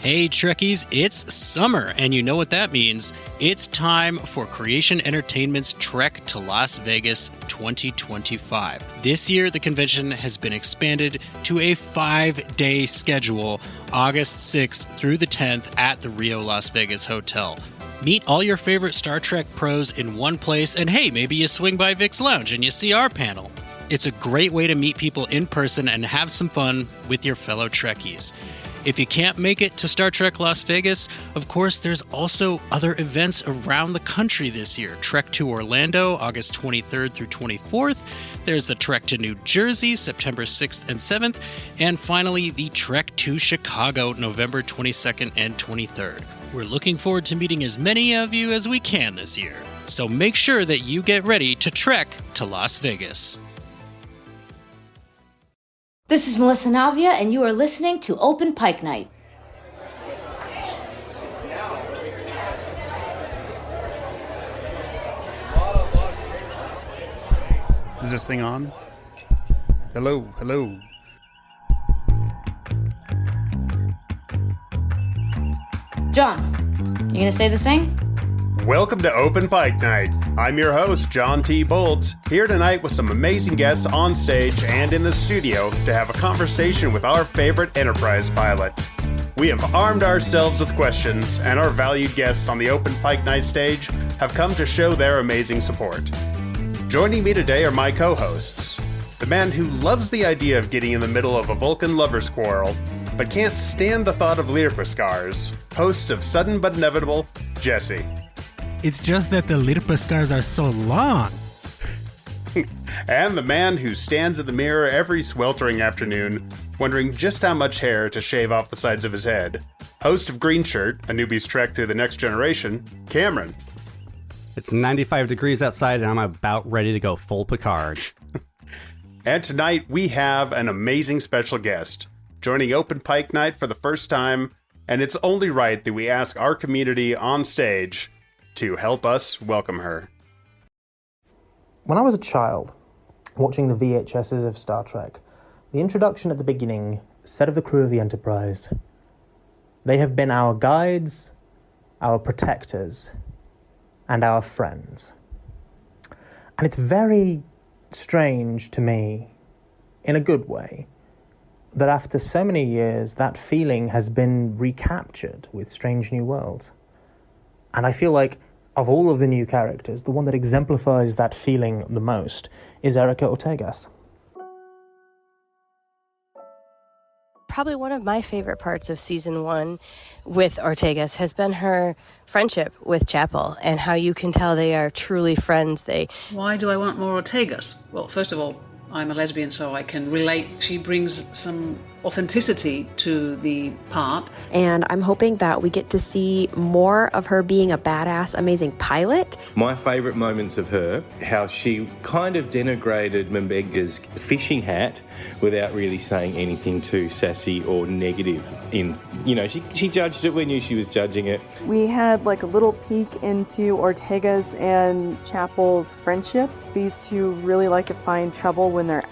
Hey Trekkies, it's summer, and you know what that means. It's time for Creation Entertainment's Trek to Las Vegas 2025. This year, the convention has been expanded to a 5-day schedule, August 6th through the 10th at the Rio Las Vegas Hotel. Meet all your favorite Star Trek pros in one place, and hey, maybe you swing by Vic's Lounge and you see our panel. It's a great way to meet people in person and have some fun with your fellow Trekkies. If you can't make it to Star Trek Las Vegas, of course, there's also other events around the country this year. Trek to Orlando, August 23rd through 24th. There's the Trek to New Jersey, September 6th and 7th. And finally, the Trek to Chicago, November 22nd and 23rd. We're looking forward to meeting as many of you as we can this year. So make sure that you get ready to trek to Las Vegas. This is Melissa Navia, and you are listening to Open Pike Night. Is this thing on? Hello, hello. John, you gonna say the thing? Welcome to Open Pike Night. I'm your host, John T. Bolts, here tonight with some amazing guests on stage and in the studio to have a conversation with our favorite Enterprise pilot. We have armed ourselves with questions, and our valued guests on the Open Pike Night Stage have come to show their amazing support. Joining me today are my co-hosts, the man who loves the idea of getting in the middle of a Vulcan lover's quarrel, but can't stand the thought of Lirpa scars, host of Sudden But Inevitable, Jesse. It's just that the Lirpa scars are so long. And the man who stands at the mirror every sweltering afternoon, wondering just how much hair to shave off the sides of his head. Host of Green Shirt, a newbie's trek through the next generation, Cameron. It's 95 degrees outside and I'm about ready to go full Picard. And tonight we have an amazing special guest, joining Open Pike Night for the first time, and it's only right that we ask our community on stage to help us welcome her. When I was a child, watching the VHSs of Star Trek, the introduction at the beginning said of the crew of the Enterprise, "They have been our guides, our protectors, and our friends." And it's very strange to me, in a good way, that after so many years, that feeling has been recaptured with Strange New Worlds. And I feel like, of all of the new characters, the one that exemplifies that feeling the most is Erica Ortegas. Probably one of my favorite parts of season 1 with Ortegas has been her friendship with Chapel and how you can tell they are truly friends. Why do I want more Ortegas? Well, first of all, I'm a lesbian, so I can relate. She brings some authenticity to the part. And I'm hoping that we get to see more of her being a badass, amazing pilot. My favourite moments of her, how she kind of denigrated Mortegas' fishing hat without really saying anything too sassy or negative. She judged it. We knew she was judging it. We had like a little peek into Ortegas and Chapel's friendship. These two really like to find trouble when they're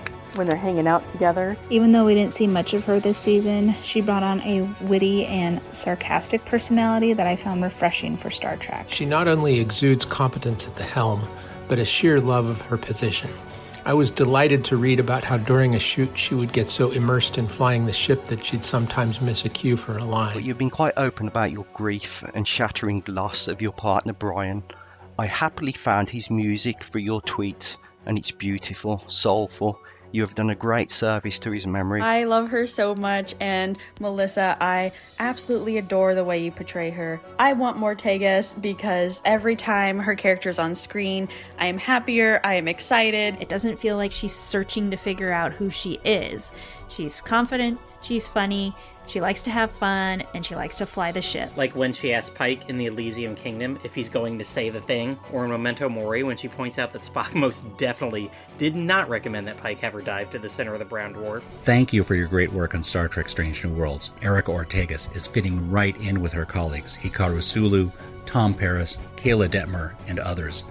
hanging out together. Even though we didn't see much of her this season, she brought on a witty and sarcastic personality that I found refreshing for Star Trek. She not only exudes competence at the helm, but a sheer love of her position. I was delighted to read about how during a shoot she would get so immersed in flying the ship that she'd sometimes miss a cue for a line. But you've been quite open about your grief and shattering loss of your partner Brian. I happily found his music for your tweets, and it's beautiful, soulful. You have done a great service to his memory. I love her so much, and Melissa, I absolutely adore the way you portray her. I want Mortegas because every time her character's on screen, I am happier, I am excited. It doesn't feel like she's searching to figure out who she is. She's confident, she's funny, she likes to have fun, and she likes to fly the ship. Like when she asked Pike in the Elysium Kingdom if he's going to say the thing, or in Memento Mori when she points out that Spock most definitely did not recommend that Pike have her dive to the center of the brown dwarf. Thank you for your great work on Star Trek Strange New Worlds. Erica Ortegas is fitting right in with her colleagues, Hikaru Sulu, Tom Paris, Kayla Detmer, and others.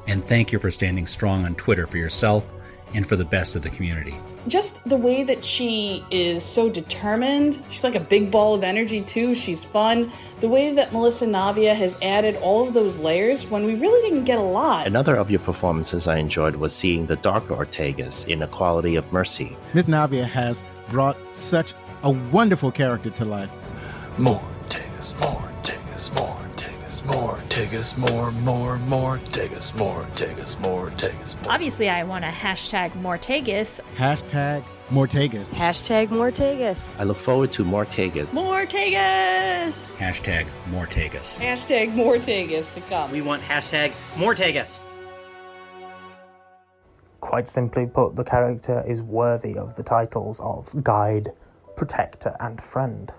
And thank you for standing strong on Twitter for yourself and for the best of the community. Just the way that she is so determined. She's like a big ball of energy too. She's fun. The way that Melissa Navia has added all of those layers when we really didn't get a lot. Another of your performances I enjoyed was seeing the darker Ortegas in A Quality of Mercy. Miss Navia has brought such a wonderful character to life. More Ortegas, more Ortegas, more Ortegas, more Ortegas, more Ortegas, more Ortegas, more Ortegas. Obviously, I want to hashtag Mortegas. Hashtag Mortegas. Hashtag Mortegas. I look forward to Mortegas. Mortegas! Hashtag Mortegas. Hashtag Mortegas to come. We want hashtag Mortegas. Quite simply put, the character is worthy of the titles of guide, protector, and friend,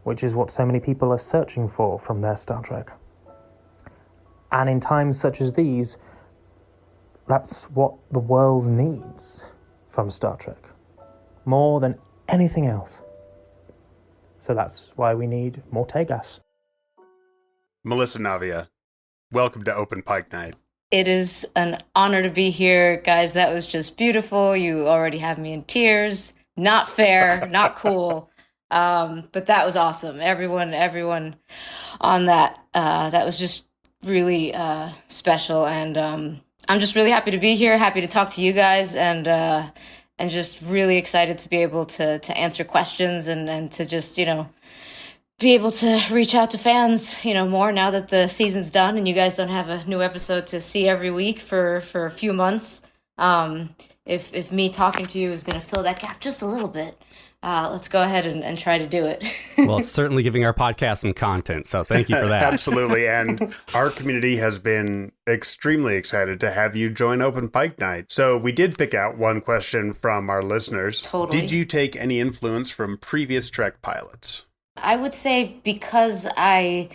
which is what so many people are searching for from their Star Trek. And in times such as these, that's what the world needs from Star Trek, more than anything else. So that's why we need Mortegas. Melissa Navia, welcome to Open Pike Night. It is an honor to be here, guys. That was just beautiful. You already have me in tears. Not fair, not cool. But that was awesome. Everyone on that, that was just really special. And I'm just really happy to be here, happy to talk to you guys, and just really excited to be able to answer questions and to just, be able to reach out to fans, more now that the season's done and you guys don't have a new episode to see every week for a few months. If me talking to you is going to fill that gap just a little bit, let's go ahead and try to do it. Well, it's certainly giving our podcast some content, so thank you for that. Absolutely, and our community has been extremely excited to have you join Open Pike Night. So we did pick out one question from our listeners. Totally. Did you take any influence from previous Trek pilots? I would say because I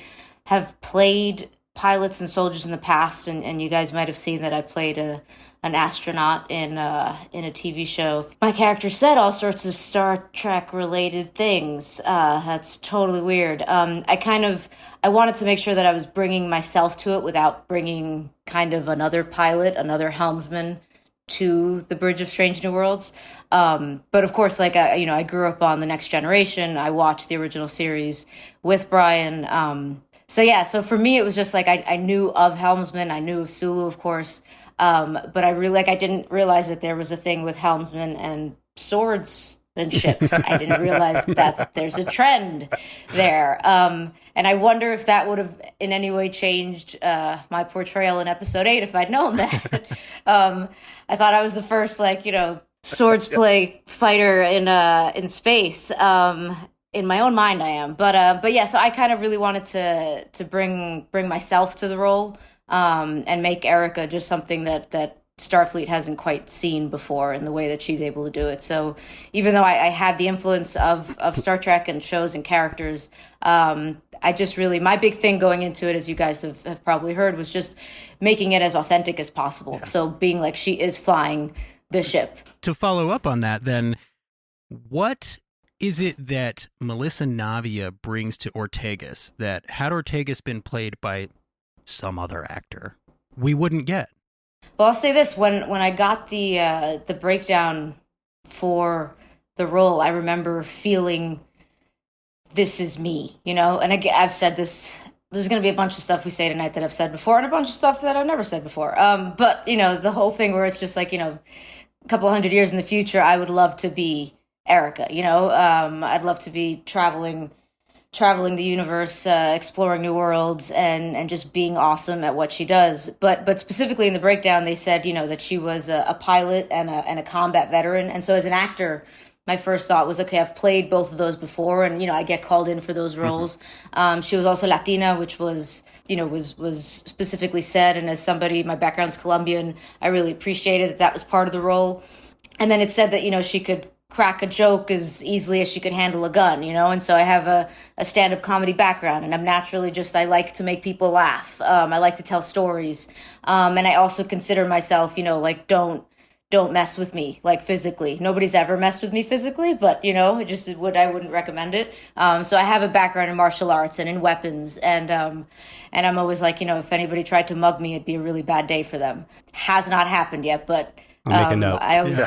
have played pilots and soldiers in the past, and you guys might have seen that I played an astronaut in a TV show. My character said all sorts of Star Trek related things. That's totally weird. I wanted to make sure that I was bringing myself to it without bringing kind of another pilot, another helmsman to the Bridge of Strange New Worlds. But of course, I grew up on The Next Generation. I watched the original series with Brian. So for me, it was just I knew of helmsman, I knew of Sulu, of course. But I didn't realize that there was a thing with helmsman and swordsmanship. I didn't realize that there's a trend there. And I wonder if that would have in any way changed my portrayal in episode 8 if I'd known that. I thought I was the first, swordsplay fighter in space. In my own mind, I am. But yeah, so I kind of really wanted to bring myself to the role. And make Erica just something that Starfleet hasn't quite seen before in the way that she's able to do it. So even though I had the influence of Star Trek and shows and characters, I just really, my big thing going into it, as you guys have probably heard, was just making it as authentic as possible. Yeah. So being like she is flying the ship. To follow up on that, then, what is it that Melissa Navia brings to Ortegas that, had Ortegas been played by some other actor, we wouldn't get? Well, I'll say this: when I got the breakdown for the role, I remember feeling, this is me, and I've said this. There's going to be a bunch of stuff we say tonight that I've said before, and a bunch of stuff that I've never said before. But the whole thing where it's just a couple hundred years in the future, I would love to be Erica. I'd love to be traveling the universe, exploring new worlds, and just being awesome at what she does. But specifically in the breakdown, they said, that she was a pilot and a combat veteran. And so as an actor, my first thought was, okay, I've played both of those before, and, I get called in for those roles. Mm-hmm. She was also Latina, which was specifically said. And as somebody, my background's Colombian, I really appreciated that was part of the role. And then it said that, she could crack a joke as easily as she could handle a gun, and so I have a stand-up comedy background, and I'm naturally I like to make people laugh. I like to tell stories. And I also consider myself, don't mess with me, physically. Nobody's ever messed with me physically, but, I wouldn't recommend it. So I have a background in martial arts and in weapons, and I'm always if anybody tried to mug me, it'd be a really bad day for them. Has not happened yet, but I'll make a note. I always,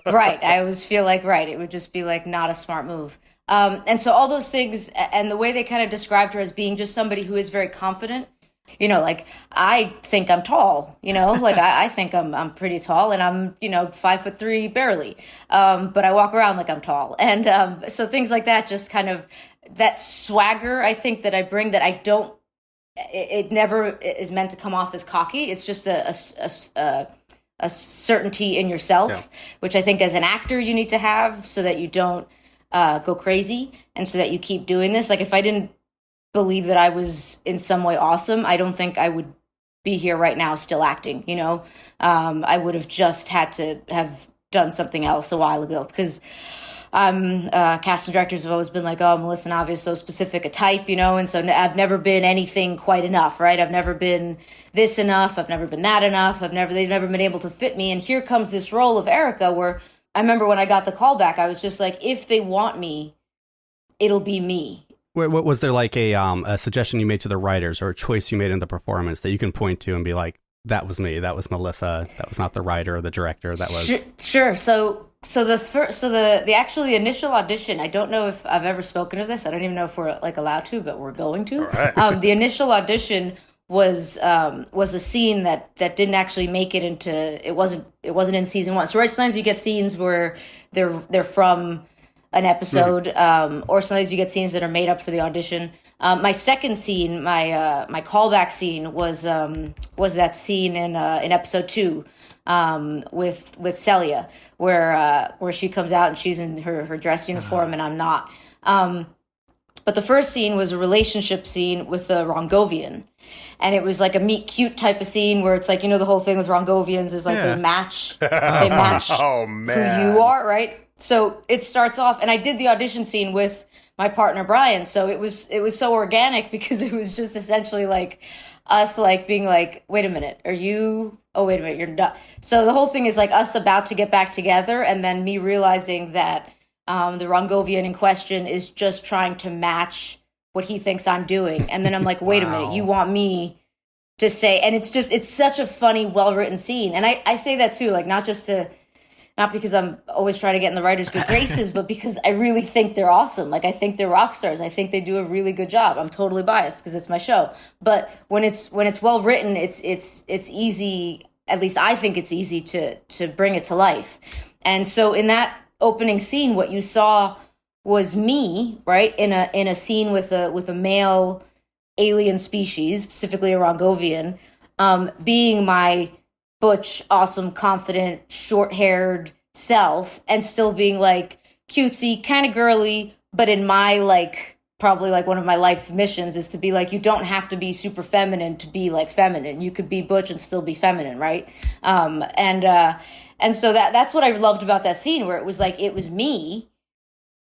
right. I always feel like, it would just be like not a smart move. And so all those things, and the way they kind of described her as being just somebody who is very confident, like I think I'm tall, like I think I'm pretty tall, and I'm, 5'3" barely. But I walk around like I'm tall. And so things like that, just kind of that swagger, I think that I bring, that I don't, it never is meant to come off as cocky. It's just a certainty in yourself, which I think as an actor you need to have so that you don't go crazy, and so that you keep doing this. Like if I didn't believe that I was in some way awesome, I don't think I would be here right now still acting, I would have just had to have done something else a while ago, because casting directors have always been like, oh, Melissa Navia is so specific a type, and so I've never been anything quite enough, right? I've never been this enough, I've never been that enough, they've never been able to fit me, and here comes this role of Erica, where I remember when I got the call back, I was just like, if they want me, it'll be me. What was there like a suggestion you made to the writers, or a choice you made in the performance that you can point to and be like, that was me, that was Melissa, that was not the writer or the director, that was... Sure. So the actually initial audition, I don't know if I've ever spoken of this. I don't even know if we're like allowed to, but we're going to. Right. The initial audition was a scene that didn't actually make it into, it wasn't in season 1. So right, sometimes you get scenes where they're from an episode, or sometimes you get scenes that are made up for the audition. My second scene, my callback scene was that scene in episode 2 with Celia, where she comes out and she's in her dress uniform and I'm not. But the first scene was a relationship scene with the Rongovian. And it was like a meet cute type of scene where it's like, the whole thing with Rongovians is like they match oh, man. who you are, right? So it starts off, and I did the audition scene with my partner Brian. So it was so organic, because it was just essentially like us like being like, wait a minute, are you? Oh, wait a minute, you're not. So the whole thing is like us about to get back together, and then me realizing that the Rongovian in question is just trying to match what he thinks I'm doing. And then I'm like, wait a minute, you want me to say, and it's such a funny, well-written scene. And I say that too, like not because I'm always trying to get in the writers' good graces, but because I really think they're awesome. Like I think they're rock stars. I think they do a really good job. I'm totally biased because it's my show. But when it's well written, it's easy. At least I think it's easy to bring it to life. And so in that opening scene, what you saw was me, right, in a scene with a male alien species, specifically a Rongovian, being my butch, awesome, confident, short-haired self, and still being like cutesy, kind of girly, but in my like probably like one of my life missions is to be like, you don't have to be super feminine to be like feminine. You could be butch and still be feminine, right? And so that's what I loved about that scene, where it was like it was me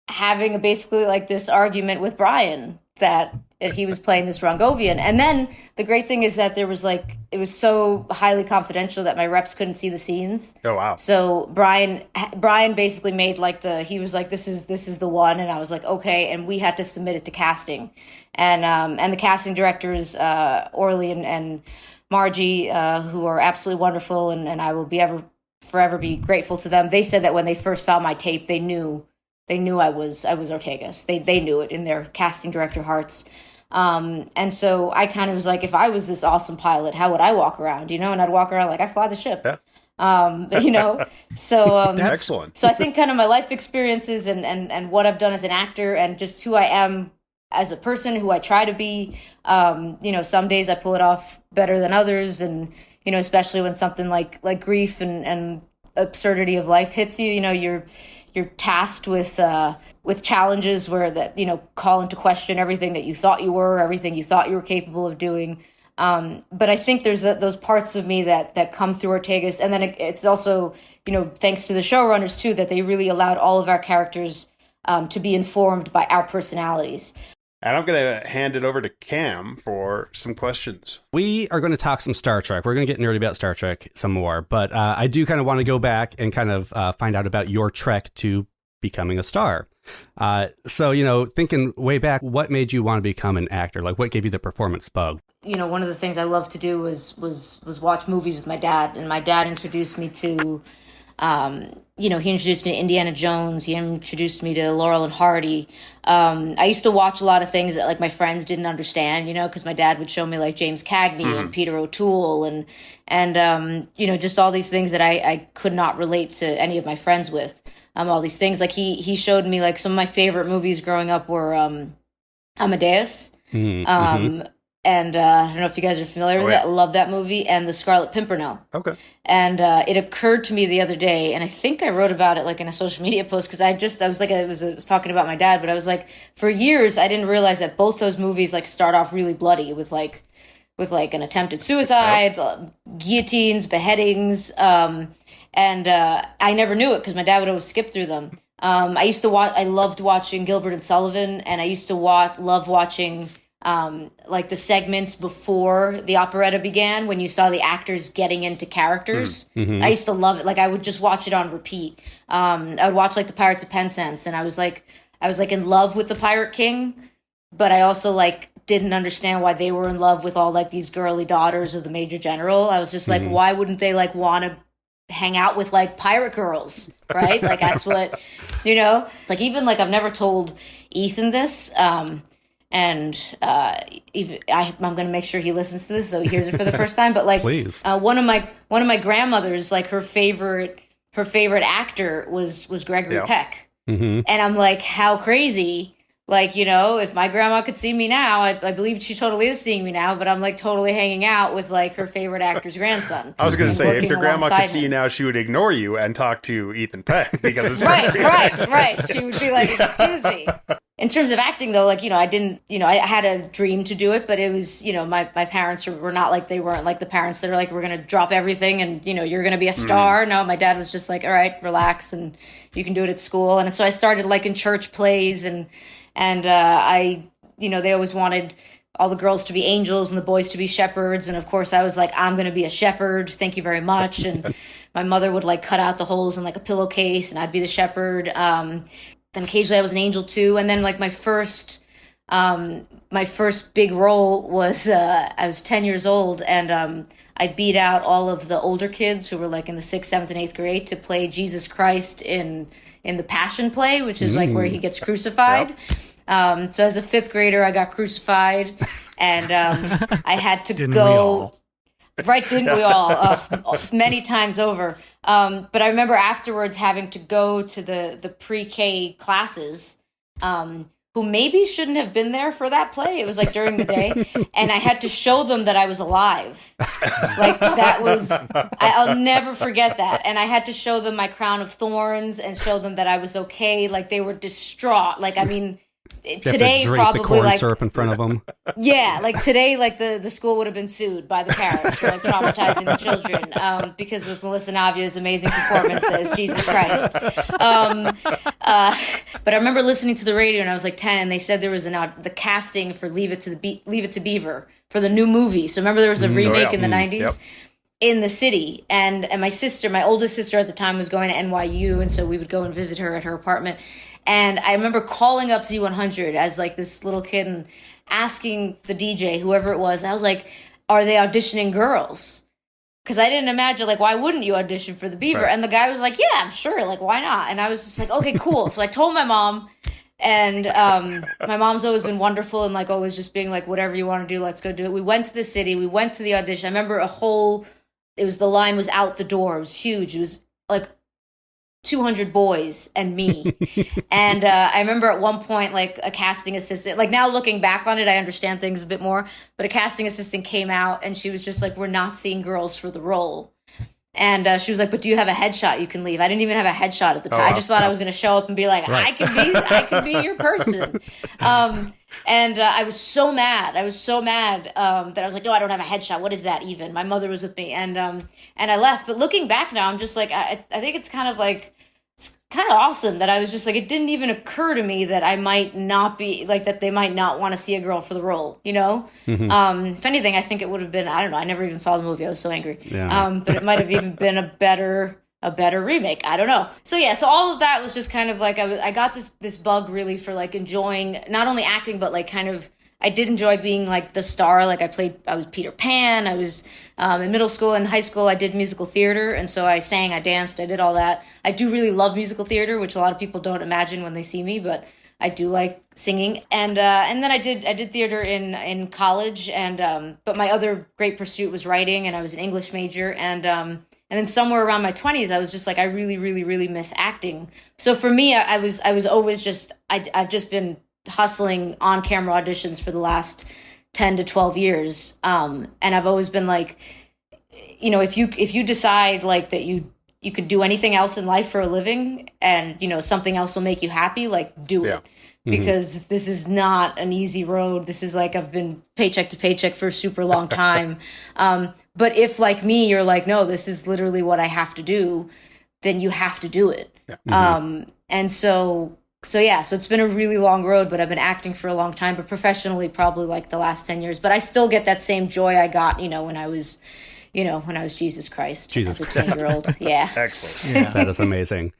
having basically like this argument with Brian that he was playing this Rongovian. And then the great thing is that there was like, it was so highly confidential that my reps couldn't see the scenes. Oh, wow. So Brian basically made like he was like, this is the one. And I was like, okay. And we had to submit it to casting. And the casting directors, Orly and Margie, who are absolutely wonderful. And I will forever be grateful to them. They said that when they first saw my tape, they knew I was Mortegas. They knew it in their casting director hearts. And so I kind of was like, if I was this awesome pilot, how would I walk around, And I'd walk around like I fly the ship, so, excellent. So I think kind of my life experiences and what I've done as an actor and just who I am as a person, who I try to be, some days I pull it off better than others. And, especially when something like grief and absurdity of life hits you, you're tasked with challenges where that, call into question everything that you thought you were, everything you thought you were capable of doing. But I think there's those parts of me that come through Mortegas. And then it's also, thanks to the showrunners too, that they really allowed all of our characters to be informed by our personalities. And I'm going to hand it over to Cam for some questions. We are going to talk some Star Trek. We're going to get nerdy about Star Trek some more. But I do kind of want to go back and kind of find out about your trek to becoming a star. So, thinking way back, what made you want to become an actor? Like, what gave you the performance bug? One of the things I loved to do was watch movies with my dad. And my dad introduced me to You know, he introduced me to Indiana Jones. He introduced me to Laurel and Hardy. I used to watch a lot of things that like my friends didn't understand, you know, because my dad would show me like James Cagney and Peter O'Toole and you know, just all these things that I could not relate to any of my friends with. All these things like he showed me like some of my favorite movies growing up were Amadeus. And I don't know if you guys are familiar with it. I love that movie, and The Scarlet Pimpernel. Okay. And it occurred to me the other day, and I think I wrote about it like in a social media post because I was talking about my dad, but I was like, for years I didn't realize that both those movies like start off really bloody with an attempted suicide, guillotines, beheadings, and I never knew it because my dad would always skip through them. I loved watching Gilbert and Sullivan, and I used to love watching like the segments before the operetta began when you saw the actors getting into characters. I used to love it. Like I would just watch it on repeat. I would watch like the Pirates of Penzance, and I was like in love with the Pirate King, but I also like didn't understand why they were in love with all like these girly daughters of the Major General. I was just like, why wouldn't they like want to hang out with like pirate girls, right? Like that's what, you know, like even like I've never told Ethan this, and even I'm going to make sure he listens to this so he hears it for the first time. But like, please, one of my grandmothers, like her favorite actor was Gregory Peck, and I'm like, how crazy. Like, you know, if my grandma could see me now, I believe she totally is seeing me now, but I'm like totally hanging out with like her favorite actor's grandson. I was going to say, if your grandma could see him. you now, she would ignore you and talk to Ethan Peck because it's right. She would be like, excuse me. In terms of acting, though, like, you know, I had a dream to do it, but it was, you know, my parents were not like, they weren't like the parents that are like, we're going to drop everything and, you know, you're going to be a star. No, my dad was just like, all right, relax and you can do it at school. And so I started like in church plays and I, you know, they always wanted all the girls to be angels and the boys to be shepherds. And of course I was like, I'm going to be a shepherd. Thank you very much. And my mother would like cut out the holes in like a pillowcase and I'd be the shepherd. Then occasionally I was an angel too. And then like my first big role was, I was 10 years old and, I beat out all of the older kids who were like in the 6th, 7th, and 8th grade to play Jesus Christ in the Passion Play, which is like where he gets crucified. Yep. So as a 5th grader, I got crucified and I had to Didn't go. we all? Right, didn't we all? Many times over. But I remember afterwards having to go to the pre-K classes, who maybe shouldn't have been there for that play. It was like during the day. And I had to show them that I was alive. Like that was, I'll never forget that. And I had to show them my crown of thorns and show them that I was okay. Like they were distraught. Like, I mean, today drink probably the corn like syrup in front of them. Yeah, like today, like the school would have been sued by the parents for like traumatizing the children because of Melissa Navia's amazing performance as Jesus Christ. But I remember listening to the radio and I was like 10, and they said there was the casting for Leave It to Beaver for the new movie. So remember there was a remake in the 90s. In the city, and my oldest sister at the time was going to NYU, and so we would go and visit her at her apartment. And I remember calling up Z100 as like this little kid and asking the DJ, whoever it was, I was like, are they auditioning girls? Because I didn't imagine, like, why wouldn't you audition for the Beaver? Right. And the guy was like, yeah, I'm sure, like, why not? And I was just like, okay, cool. So I told my mom, and my mom's always been wonderful and like always just being like, whatever you want to do, let's go do it. We went to the city, we went to the audition. I remember the line was out the door. It was huge. It was like 200 boys and me. And I remember at one point, like a casting assistant, like now looking back on it, I understand things a bit more, but a casting assistant came out and she was just like, we're not seeing girls for the role. And she was like, but do you have a headshot you can leave? I didn't even have a headshot at the time. I just thought I was going to show up and be like, right. I could be your person. And I was so mad. I that I was like, no, I don't have a headshot. What is that even? My mother was with me. And I left. But looking back now, I'm just like, I think it's kind of awesome that I was just like, it didn't even occur to me that I might not be like, that they might not want to see a girl for the role, you know? Mm-hmm. If anything, I think it would have been, I don't know. I never even saw the movie. I was so angry. Yeah. But it might have even been a better remake. I don't know. So yeah, so all of that was just kind of like, I got this bug really for like enjoying not only acting, but like kind of I did enjoy being like the star. Like I was Peter Pan. I was in middle school and high school. I did musical theater, and so I sang, I danced, I did all that. I do really love musical theater, which a lot of people don't imagine when they see me, but I do like singing. And then I did theater in college, and but my other great pursuit was writing, and I was an English major, and then somewhere around my 20s, I was just like, I really, really, really miss acting. So for me, I was always just I've just been hustling on camera auditions for the last 10 to 12 years. And I've always been like, you know, if you decide like that you could do anything else in life for a living and, you know, something else will make you happy, like do it. Because this is not an easy road. This is like, I've been paycheck to paycheck for a super long time. But if like me, you're like, no, this is literally what I have to do, then you have to do it. And so it's been a really long road, but I've been acting for a long time, but professionally probably like the last 10 years. But I still get that same joy I got, you know, when I was Jesus Christ as a 10-year-old. Yeah. Excellent. Yeah. That is amazing.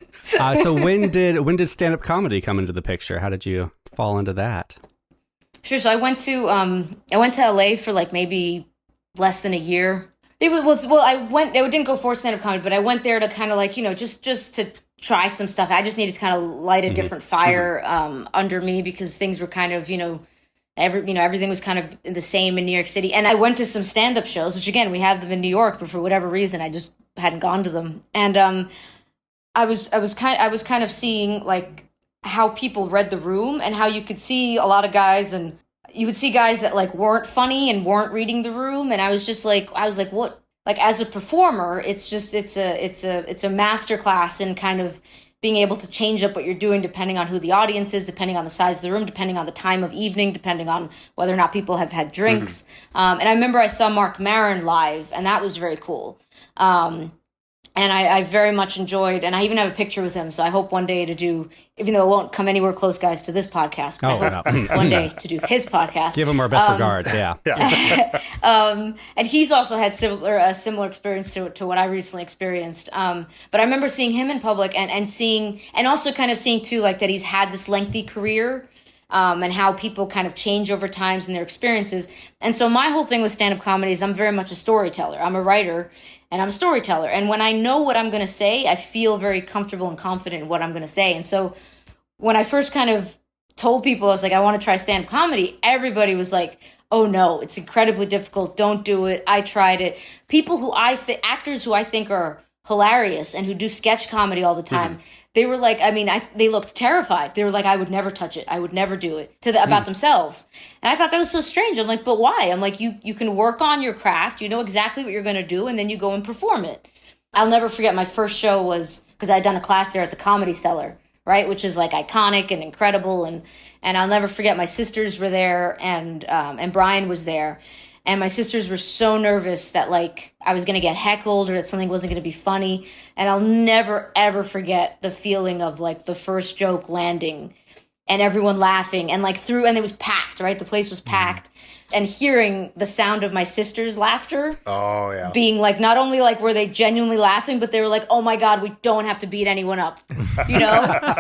So when did stand-up comedy come into the picture? How did you fall into that? Sure. So I went to LA for like maybe less than a year. I didn't go for stand-up comedy, but I went there to kind of like, you know, just to try some stuff. I just needed to kind of light a different fire under me, because things were kind of, everything was kind of the same in New York City. And I went to some stand-up shows, which again, we have them in New York, but for whatever reason, I just hadn't gone to them. And I was kind of seeing like how people read the room, and how you could see a lot of guys, and you would see guys that like weren't funny and weren't reading the room. And I was like, what? Like as a performer, it's a master class in kind of being able to change up what you're doing depending on who the audience is, depending on the size of the room, depending on the time of evening, depending on whether or not people have had drinks. And I remember I saw Mark Maron live, and that was very cool. And I very much enjoyed, and I even have a picture with him, so I hope one day to do, even though it won't come anywhere close, guys, to this podcast, but I hope one day to do his podcast. Give him our best regards, yeah. And he's also had a similar experience to what I recently experienced. But I remember seeing him in public and also kind of seeing, too, like that he's had this lengthy career, and how people kind of change over times in their experiences. And so my whole thing with stand-up comedy is I'm very much a storyteller. I'm a writer, and I'm a storyteller. And when I know what I'm going to say, I feel very comfortable and confident in what I'm going to say. And so when I first kind of told people, I was like, I want to try stand-up comedy, everybody was like, oh no, it's incredibly difficult. Don't do it. I tried it. People actors who I think are hilarious and who do sketch comedy all the time, they were like, they looked terrified. They were like, I would never touch it. I would never do it about themselves. And I thought that was so strange. I'm like, but why? I'm like, you can work on your craft. You know exactly what you're going to do. And then you go and perform it. I'll never forget my first show was, because I'd done a class there at the Comedy Cellar, right? Which is like iconic and incredible. And I'll never forget my sisters were there, and Brian was there. And my sisters were so nervous that like I was going to get heckled or that something wasn't going to be funny. And I'll never, ever forget the feeling of like the first joke landing and everyone laughing and and it was packed, right? The place was packed. And hearing the sound of my sisters' laughter. Oh, yeah. Being like, not only like were they genuinely laughing, but they were like, oh my God, we don't have to beat anyone up. You know?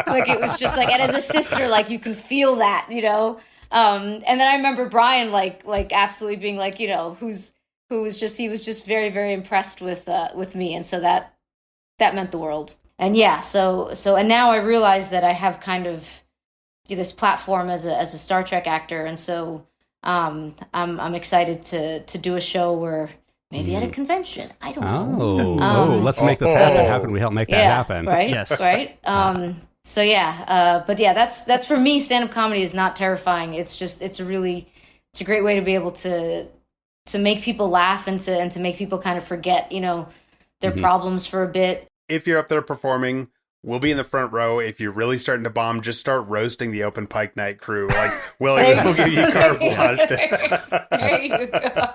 Like it was just like, and as a sister, like you can feel that, you know? And then I remember Brian like absolutely being like, you know, he was just very, very impressed with me. And so that meant the world. And yeah, so and now I realize that I have kind of this platform as a Star Trek actor. And so, I'm excited to do a show where maybe at a convention, I don't know. Let's make this happen. How can we help make that happen? Right. Yes. Right. So yeah, but yeah, that's for me. Stand-up comedy is not terrifying. It's a great way to be able to make people laugh and to make people kind of forget, you know, their problems for a bit. If you're up there performing, we'll be in the front row. If you're really starting to bomb, just start roasting the Open Pike Night crew. Like we'll give you carte blanche. There you go.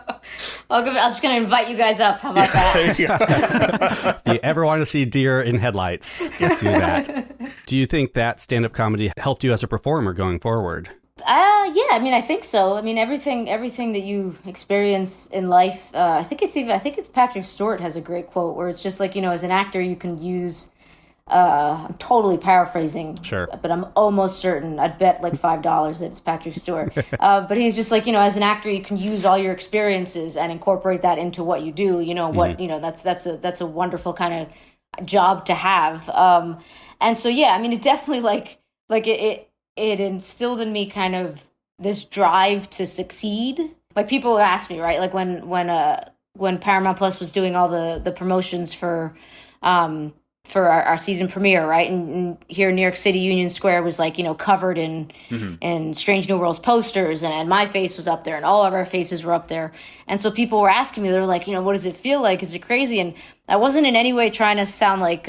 I'm just going to invite you guys up. How about that? If you ever want to see deer in headlights, do that. Do you think that stand-up comedy helped you as a performer going forward? Yeah, I mean, I think so. I mean, everything that you experience in life, I think it's Patrick Stewart has a great quote where it's just like, you know, as an actor, you can use I'm totally paraphrasing, sure, but I'm almost certain. I'd bet like $5 that it's Patrick Stewart. But he's just like, as an actor, you can use all your experiences and incorporate that into what you do. That's a wonderful kind of job to have. And so, yeah, I mean, it definitely it instilled in me kind of this drive to succeed. Like, people ask me, right? Like when Paramount Plus was doing all the promotions for our season premiere, right? And here in New York City, Union Square was covered in Strange New Worlds posters, and my face was up there, and all of our faces were up there. And so people were asking me, they were like, what does it feel like? Is it crazy? And I wasn't in any way trying to sound like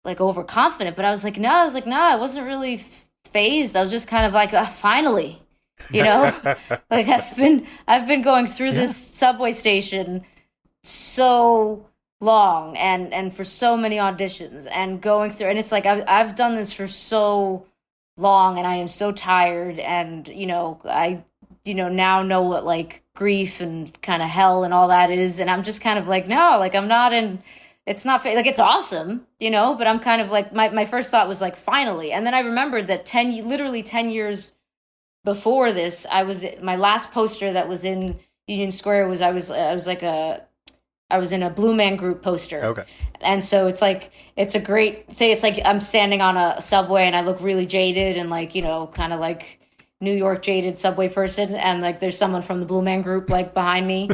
overconfident, but I was like, no, I wasn't really phased. I was just kind of like, finally, like I've been going through this subway station so long and for so many auditions and going through, and it's like I've done this for so long, and I am so tired, and I now know what like grief and kind of hell and all that is, and I'm just kind of like, no, like I'm not in. It's not like it's awesome, but I'm kind of like my first thought was like, finally. And then I remembered that 10 years before this, my last poster that was in Union Square was I was in a Blue Man Group poster. Okay. And so it's like, it's a great thing. It's like I'm standing on a subway and I look really jaded and like, kind of like New York jaded subway person. And like, there's someone from the Blue Man Group like behind me.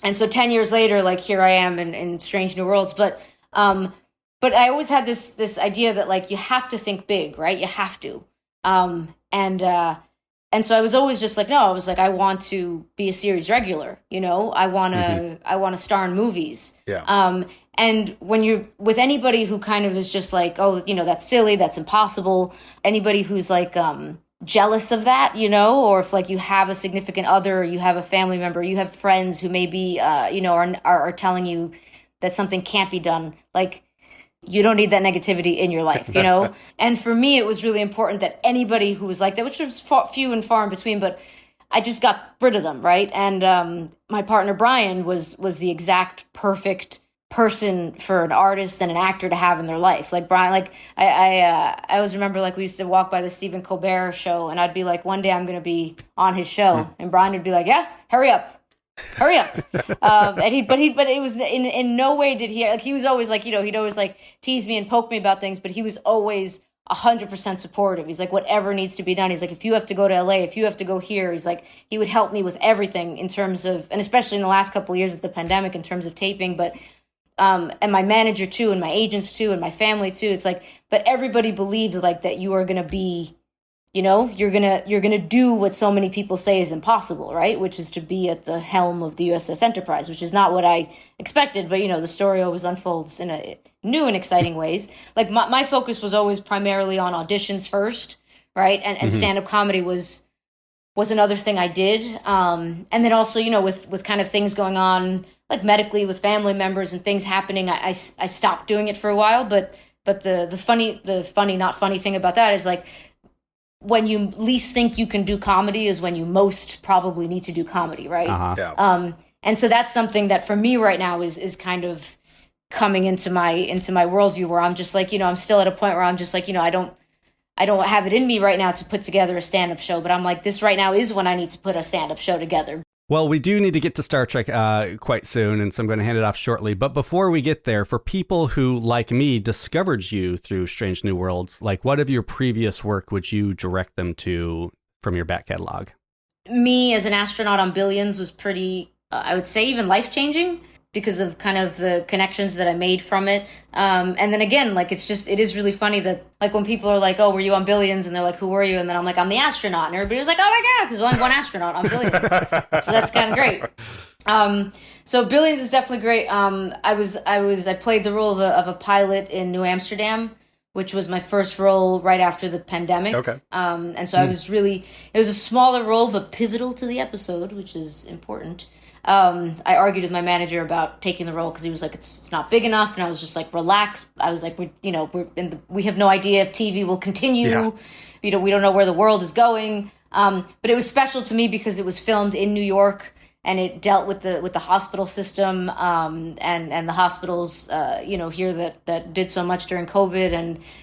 And so 10 years later, like here I am in Strange New Worlds. But I always had this idea that like, you have to think big, right? You have to. And so I was always just like, no, I was like, I want to be a series regular, I want to star in movies. Yeah. And when you're with anybody who kind of is just like, oh, that's silly, that's impossible. Anybody who's like, jealous of that, or if like you have a significant other, you have a family member, you have friends who maybe, are telling you that something can't be done. Like, you don't need that negativity in your life, And for me, it was really important that anybody who was like that, which was few and far in between, but I just got rid of them, right? And my partner Brian was the exact perfect person for an artist and an actor to have in their life. Like Brian, like I always remember, like we used to walk by the Stephen Colbert show, and I'd be like, one day I'm going to be on his show, and Brian would be like, yeah, hurry up. But it was in no way did he, like, he was always like, he'd always like tease me and poke me about things, but he was always 100% supportive. He's like, whatever needs to be done. He's like, if you have to go to LA, if you have to go here, he's like, he would help me with everything in terms of, and especially in the last couple of years of the pandemic in terms of taping, but and my manager too, and my agents too, and my family too. It's like, but everybody believed like that you are going to be, you're going to do what so many people say is impossible, right? Which is to be at the helm of the USS Enterprise, which is not what I expected. But, the story always unfolds in a new and exciting ways. Like my focus was always primarily on auditions first, right? And stand-up comedy was another thing I did. And then also, with kind of things going on, like medically with family members and things happening, I stopped doing it for a while. But the funny, not funny thing about that is like, when you least think you can do comedy is when you most probably need to do comedy, right? Uh-huh. Yeah. And so that's something that for me right now is kind of coming into my worldview, where I'm just like, I'm still at a point where I'm just like, I don't have it in me right now to put together a stand-up show, but I'm like, this right now is when I need to put a stand-up show together. Well, we do need to get to Star Trek quite soon, and so I'm going to hand it off shortly. But before we get there, for people who, like me, discovered you through Strange New Worlds, like what of your previous work would you direct them to from your back catalog? Me as an astronaut on Billions was pretty, I would say, even life-changing because of kind of the connections that I made from it. And then again, like it is really funny that like when people are like, oh, were you on Billions? And they're like, who were you? And then I'm like, I'm the astronaut. And everybody was like, oh my God, there's only one astronaut on Billions. So that's kind of great. So Billions is definitely great. I played the role of a pilot in New Amsterdam, which was my first role right after the pandemic. Okay. And so it was a smaller role, but pivotal to the episode, which is important. I argued with my manager about taking the role because he was like, it's not big enough. And I was just like, relax. I was like, we have no idea if TV will continue. Yeah. We don't know where the world is going. But it was special to me because it was filmed in New York. and it dealt with the hospital system, and the hospitals, here that did so much during COVID,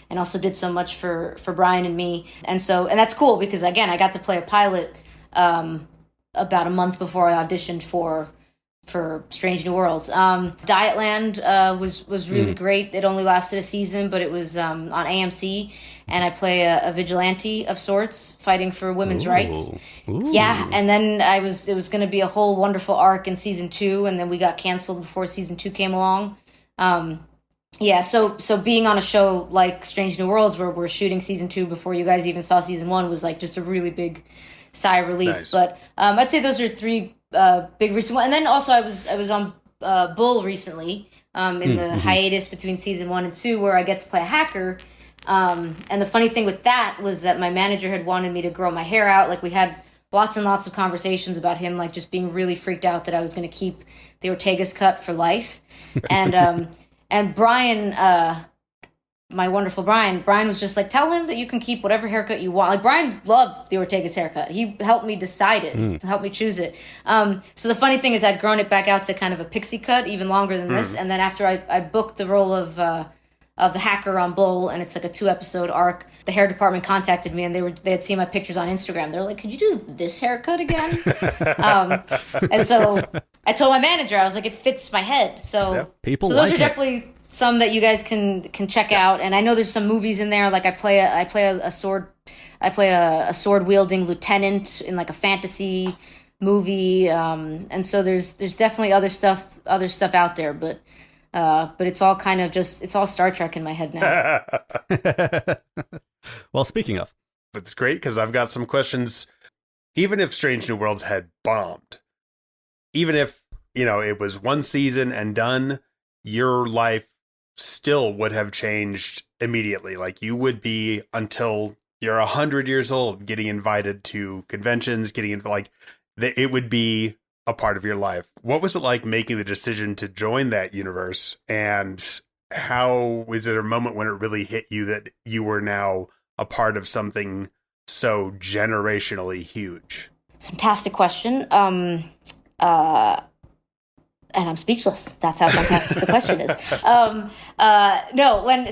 and also did so much for Brian and me. And that's cool because, again, I got to play a pilot about a month before I auditioned for Strange New Worlds. Dietland was really great. It only lasted a season, but it was on AMC, and I play a vigilante of sorts, fighting for women's rights. Ooh. Yeah, and then it was going to be a whole wonderful arc in season 2, and then we got canceled before season 2 came along. So being on a show like Strange New Worlds, where we're shooting season 2 before you guys even saw season 1, was like just a really big sigh of relief. Nice. But I'd say those are 3 big recent ones. And then also I was on Bull recently, in the hiatus between season 1 and 2, where I get to play a hacker. And the funny thing with that was that my manager had wanted me to grow my hair out. Like, we had lots and lots of conversations about him, like, just being really freaked out that I was going to keep the Ortegas cut for life. And and Brian, my wonderful Brian was just like, tell him that you can keep whatever haircut you want. Like, Brian loved the Ortegas haircut. He helped me decide it, helped me choose it. So the funny thing is I'd grown it back out to kind of a pixie cut, even longer than this. And then after I booked the role of the hacker on Bull, and it's like a 2-episode arc, the hair department contacted me, and they had seen my pictures on Instagram. They're like, could you do this haircut again? And so I told my manager, I was like, it fits my head. So People those like are definitely some that you guys can check out. And I know there's some movies in there. Like, I play a sword wielding lieutenant in like a fantasy movie. And so there's definitely other stuff out there, but it's all kind of it's all Star Trek in my head now. Well, speaking of, It's great because I've got some questions. Even if Strange New Worlds had bombed, even if, it was one season and done, your life still would have changed immediately. Like, you would be, until you're 100 years old, getting invited to conventions, it would be a part of your life. What was it like making the decision to join that universe? And how was there a moment when it really hit you that you were now a part of something so generationally huge? Fantastic question. And I'm speechless. That's how fantastic the question is.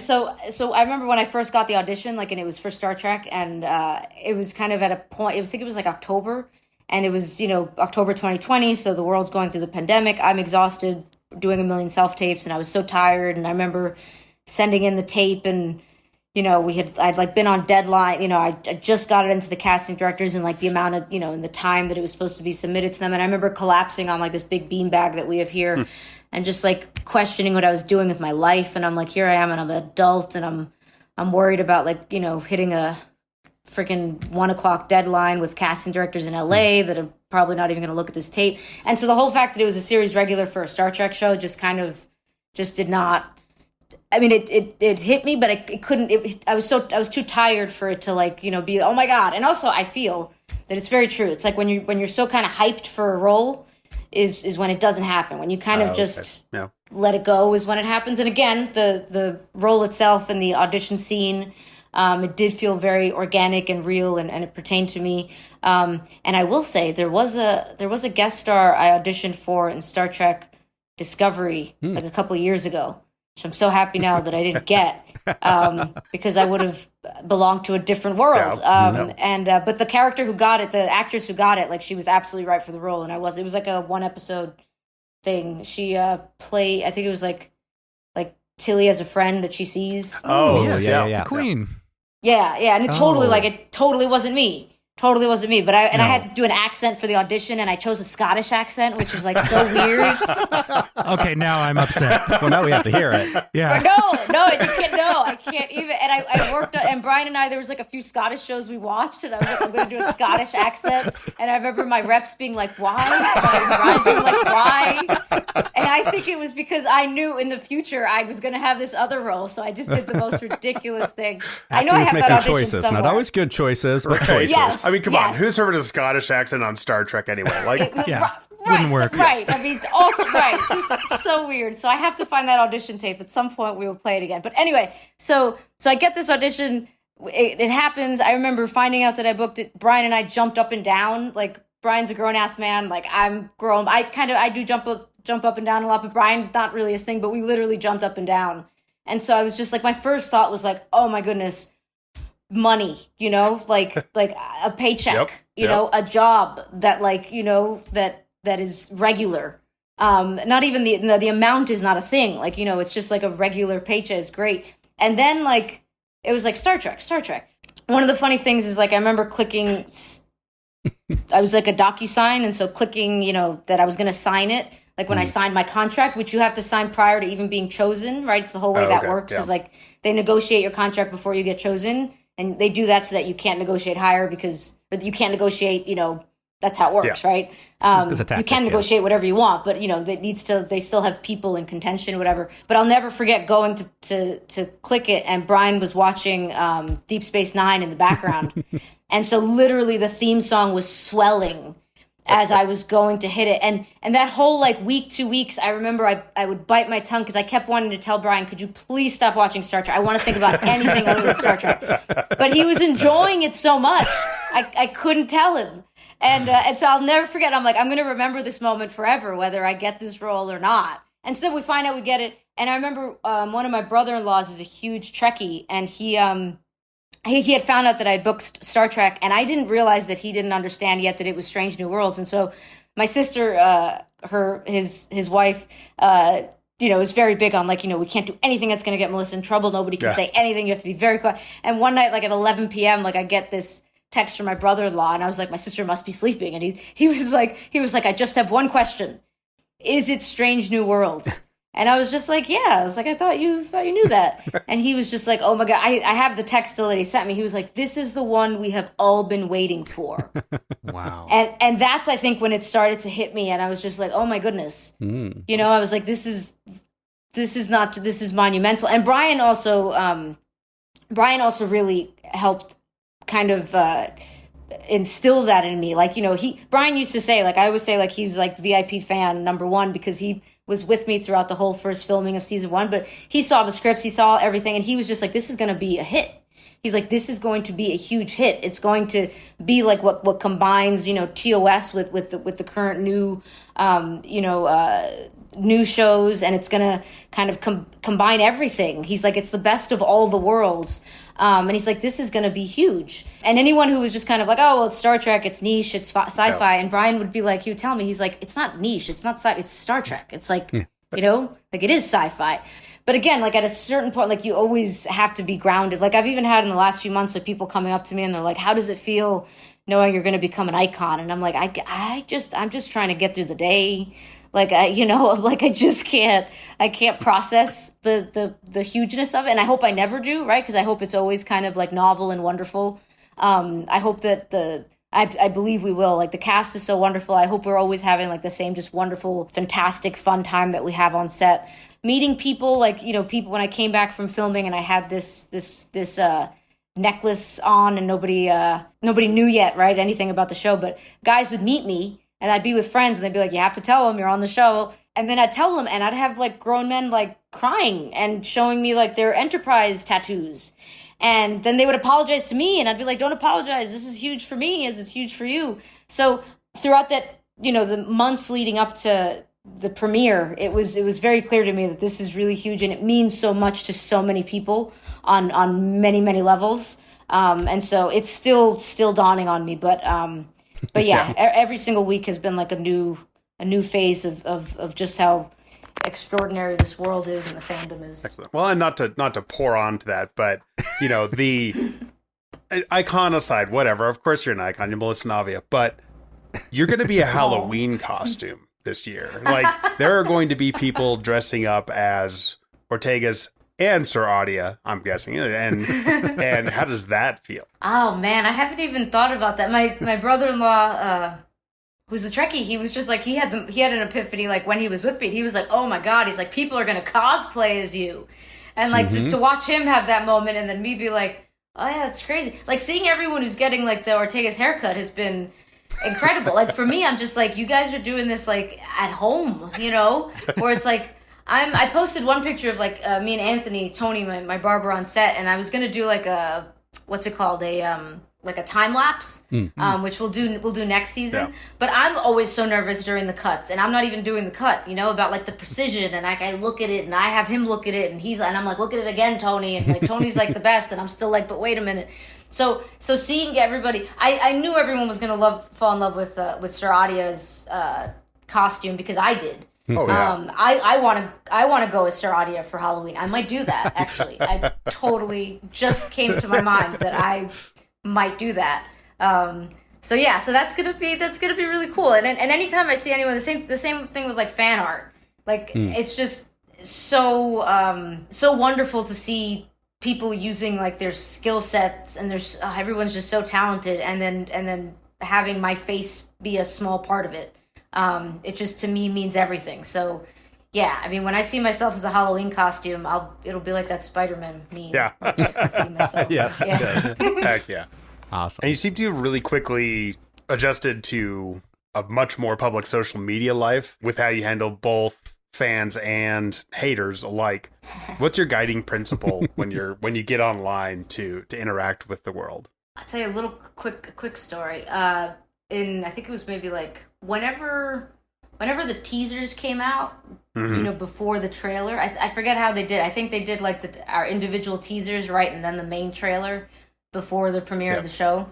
So I remember when I first got the audition, and it was for Star Trek, and it was kind of at a point, I think it was like October, and it was, October 2020, so the world's going through the pandemic. I'm exhausted, doing 1 million self-tapes, and I was so tired, and I remember sending in the tape, and I'd been on deadline. I just got it into the casting directors, and the amount of, and the time that it was supposed to be submitted to them. And I remember collapsing on this big beanbag that we have here and just questioning what I was doing with my life. And I'm like, here I am, and I'm an adult, and I'm worried about hitting a freaking 1:00 deadline with casting directors in LA that are probably not even going to look at this tape. And so the whole fact that it was a series regular for a Star Trek show just did not. I mean, it hit me, but it couldn't. I was too tired for it to be, oh my God. And also, I feel that it's very true. It's like when you're so kind of hyped for a role, is when it doesn't happen. When you kind of let it go is when it happens. And again, the role itself and the audition scene, it did feel very organic and real, and it pertained to me. And I will say there was a guest star I auditioned for in Star Trek Discovery a couple of years ago, which I'm so happy now that I didn't get, because I would have belonged to a different world. But the character who got it, the actress who got it, she was absolutely right for the role, and it was like a 1-episode thing. She played, I think it was like Tilly as a friend that she sees. Oh, yeah. The Queen. Yeah, and it totally wasn't me. Totally wasn't me, but I had to do an accent for the audition, and I chose a Scottish accent, which is so weird. Okay, now I'm upset. Well, now we have to hear it. Yeah. I can't even. And I worked on, and Brian and I, there was a few Scottish shows we watched, and I was like, I'm going to do a Scottish accent. And I remember my reps being like, why? And Brian being like, why? And I think it was because I knew in the future I was going to have this other role, so I just did the most ridiculous thing. I know I have that audition choices, somewhere. not always good choices, but choices. Yes. I mean, come on, who's heard a Scottish accent on Star Trek anyway? Wouldn't work. Right. I mean, also, right. It's so weird. So I have to find that audition tape. At some point, we will play it again. But anyway, so I get this audition. It happens. I remember finding out that I booked it. Brian and I jumped up and down. Brian's a grown-ass man. Like, I'm grown. I do jump up and down a lot, but Brian's not really his thing, but we literally jumped up and down. And so I was just like, my first thought was like, oh my goodness, money, you know, like a paycheck, you know, a job that like, you know, that is regular. Not even the amount is not a thing. Like, you know, it's just like a regular paycheck is great. And then like, it was like Star Trek. One of the funny things is like, I remember clicking, I was like a DocuSign. And so clicking, you know, that I was going to sign it. Like when I signed my contract, which you have to sign prior to even being chosen, right? It's the whole way that works is like they negotiate your contract before you get chosen. And they do that so that you can't negotiate higher because you can't negotiate, you know, that's how it works, right? You can negotiate whatever you want, but you know, they still have people in contention, whatever. But I'll never forget going to click it, and Brian was watching Deep Space Nine in the background. And so literally the theme song was swelling as I was going to hit it. And that whole like week, 2 weeks, I remember I would bite my tongue because I kept wanting to tell Brian, could you please stop watching Star Trek? I want to think about anything other than Star Trek. But he was enjoying it so much, I couldn't tell him. And so I'll never forget. I'm like, I'm going to remember this moment forever, whether I get this role or not. And so then we find out we get it. And I remember one of my brother-in-laws is a huge Trekkie, and he had found out that I had booked Star Trek, and I didn't realize that he didn't understand yet that it was Strange New Worlds. And so my sister, his wife, you know, is very big on like, you know, we can't do anything that's going to get Melissa in trouble. Nobody can say anything. You have to be very quiet. And one night, like at 11 p.m., like I get this text from my brother-in-law, and I was like, my sister must be sleeping. And he was like, I just have one question. Is it Strange New Worlds? And I was just like, yeah. I was like, I thought you knew that. And he was just like, oh my God, I have the text still that he sent me. He was like, this is the one we have all been waiting for. Wow. And that's, I think, when it started to hit me, and I was just like, oh my goodness. You know, I was like, this is monumental. And Brian also really helped kind of instill that in me. Like, you know, Brian used to say, like, I always say, like, he was like VIP fan number one because he was with me throughout the whole first filming of season 1, but he saw the scripts, he saw everything, and he was just like, this is going to be a hit. He's like, this is going to be a huge hit. It's going to be like what combines, you know, TOS with the current new, new shows, and it's going to kind of combine everything. He's like, it's the best of all the worlds. And he's like, this is going to be huge. And anyone who was just kind of like, oh, well, it's Star Trek, it's niche, it's sci-fi. And Brian would be like, he would tell me, he's like, it's not niche, it's not sci-fi, it's Star Trek. It's like, you know, like it is sci-fi. But again, like at a certain point, like you always have to be grounded. Like I've even had in the last few months, like people coming up to me and they're like, how does it feel knowing you're going to become an icon? And I'm like, I'm just trying to get through the day. Like, I can't process the hugeness of it. And I hope I never do, right? Because I hope it's always kind of like novel and wonderful. I hope that I believe we will. Like the cast is so wonderful. I hope we're always having like the same just wonderful, fantastic, fun time that we have on set. Meeting people, like, you know, people when I came back from filming and I had this necklace on and nobody knew yet, right? Anything about the show, but guys would meet me. And I'd be with friends, and they'd be like, you have to tell them you're on the show. And then I'd tell them, and I'd have, like, grown men, like, crying and showing me, like, their Enterprise tattoos. And then they would apologize to me, and I'd be like, don't apologize. This is huge for me as it's huge for you. So throughout that, you know, the months leading up to the premiere, it was very clear to me that this is really huge, and it means so much to so many people on many, many levels. And so it's still dawning on me, but yeah, every single week has been like a new phase of just how extraordinary this world is and the fandom is. Excellent. Well, and not to pour onto that, but you know, the icon aside, whatever. Of course, you're an icon, you're Melissa Navia, but you're going to be a Halloween costume this year. Like there are going to be people dressing up as Mortegas and Sir Audia, I'm guessing. And how does that feel? Oh man, I haven't even thought about that. My brother-in-law, who's a Trekkie, he was just like, he had an epiphany like when he was with me. He was like, oh my God, he's like, people are gonna cosplay as you. And like to watch him have that moment and then me be like, oh yeah, that's crazy. Like seeing everyone who's getting like the Ortegas haircut has been incredible. Like for me, I'm just like, you guys are doing this like at home, you know, where it's like, I posted one picture of like me and Anthony, Tony, my barber on set, and I was gonna do like a, what's it called? like a time lapse, which we'll do next season. Yeah. But I'm always so nervous during the cuts, and I'm not even doing the cut, about like the precision, and like I look at it, and I have him look at it, and I'm like, look at it again, Tony, and like Tony's like the best, and I'm still like, but wait a minute. So seeing everybody, I knew everyone was gonna fall in love with Sir Adia's costume because I did. Oh, yeah. I want to go as Sir Adia for Halloween. I might do that, actually. I totally just came to my mind that I might do that. So that's gonna be really cool. And anytime I see anyone, the same thing with like fan art. Like it's just so wonderful to see people using like their skill sets, and there's everyone's just so talented, and then having my face be a small part of it. It just, to me, means everything. So, yeah, I mean, when I see myself as a Halloween costume, it'll be like that Spider-Man meme. Yeah. I see myself. Yes. Yeah. Heck yeah. Awesome. And you seem to have really quickly adjusted to a much more public social media life with how you handle both fans and haters alike. What's your guiding principle when you get online to interact with the world? I'll tell you a little quick story. I think it was maybe like whenever the teasers came out, before the trailer, I forget how they did. I think they did like our individual teasers, right, and then the main trailer before the premiere of the show.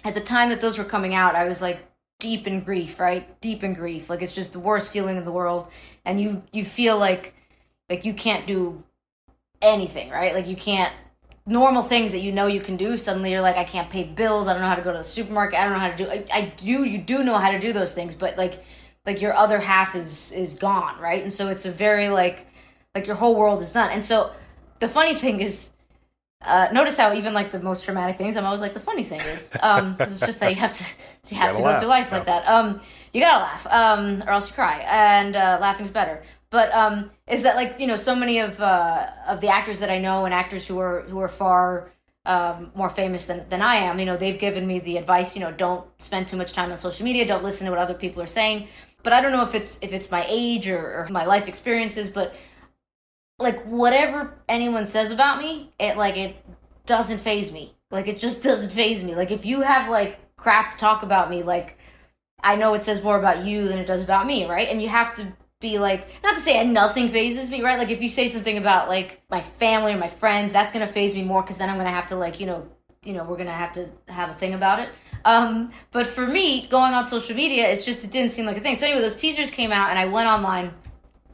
At the time that those were coming out, I was like deep in grief, right? Deep in grief. Like it's just the worst feeling in the world, and you feel like you can't do anything, right? Like you can't. Normal things that you can do, suddenly you're like, I can't pay bills, I don't know how to go to the supermarket, I don't know how to do you do know how to do those things, but like your other half is gone, right? And so it's a very like your whole world is done. And so the funny thing is, notice how even like the most traumatic things, I'm always like, the funny thing is, it's just that you have to go through life like that. You gotta laugh, or else you cry, and laughing's better. But is that like so many of the actors that I know, and actors who are far more famous than I am, they've given me the advice, don't spend too much time on social media, don't listen to what other people are saying. But I don't know if it's my age or my life experiences, but like whatever anyone says about me, it doesn't faze me. Like it just doesn't faze me. Like if you have like crap to talk about me, like I know it says more about you than it does about me, right? And you have to be like, not to say nothing phases me, right? Like if you say something about like my family or my friends, that's gonna faze me more, because then I'm gonna have to like we're gonna have to have a thing about it. But for me, going on social media, it didn't seem like a thing. So anyway, those teasers came out, and I went online,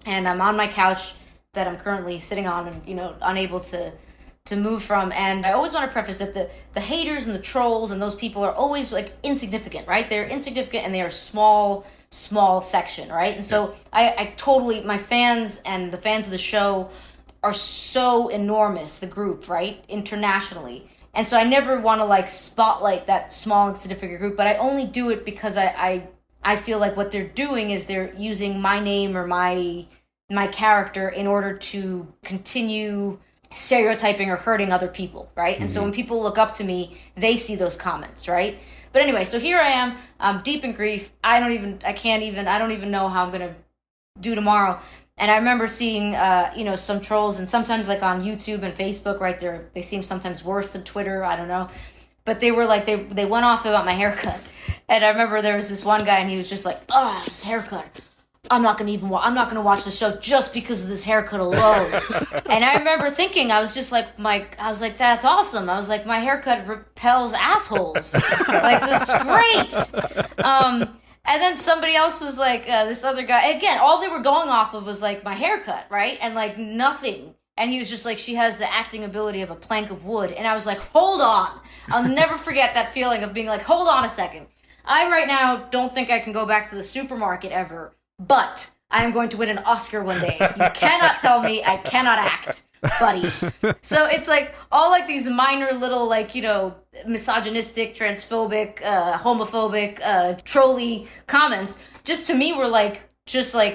and I'm on my couch that I'm currently sitting on, and unable to move from. And I always want to preface that the haters and the trolls and those people are always like insignificant, right? They're insignificant, and they are small section, right? And so I totally, my fans and the fans of the show are so enormous, the group, right? Internationally. And so I never want to like spotlight that small insignificant group, but I only do it because I feel like what they're doing is they're using my name or my character in order to continue stereotyping or hurting other people, right? And so when people look up to me, they see those comments, right? But anyway, so here I am, I'm deep in grief. I don't even know how I'm going to do tomorrow. And I remember seeing, some trolls, and sometimes like on YouTube and Facebook, right, they seem sometimes worse than Twitter, I don't know. But they were like, they went off about my haircut. And I remember there was this one guy, and he was just like, oh, this haircut. I'm not going to watch the show just because of this haircut alone. And I remember thinking, I was like, that's awesome. I was like, my haircut repels assholes. Like, that's great. And then somebody else was like, this other guy, again, all they were going off of was like my haircut, right? And like nothing. And he was just like, she has the acting ability of a plank of wood. And I was like, hold on. I'll never forget that feeling of being like, hold on a second. I right now don't think I can go back to the supermarket ever. But I am going to win an Oscar one day. You cannot tell me I cannot act, buddy. So it's like all like these minor little like, misogynistic, transphobic, homophobic, trolly comments just to me were like,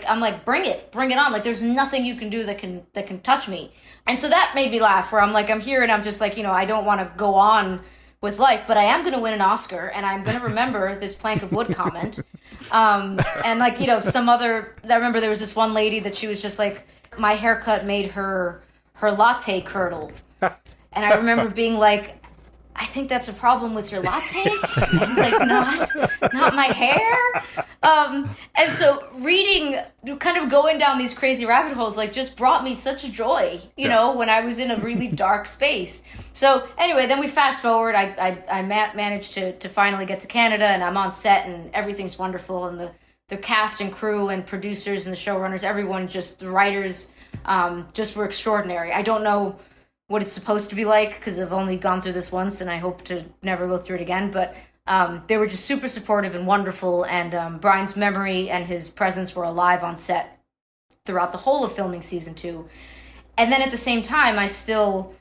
I'm like, bring it on. Like there's nothing you can do that can touch me. And so that made me laugh, where I'm like, I'm here and I'm just like, I don't want to go on with life, but I am going to win an Oscar, and I'm going to remember this plank of wood comment. And like, I remember there was this one lady that she was just like, my haircut made her latte curdle. And I remember being like, I think that's a problem with your latte, and like not my hair. And so reading, kind of going down these crazy rabbit holes, like just brought me such joy, you know, when I was in a really dark space. So anyway, then we fast forward. I managed to finally get to Canada, and I'm on set, and everything's wonderful, and the cast and crew and producers and the showrunners, everyone, just the writers, just were extraordinary. I don't know what it's supposed to be like because I've only gone through this once, and I hope to never go through it again. But they were just super supportive and wonderful, and Brian's memory and his presence were alive on set throughout the whole of filming season 2. And then at the same time, I still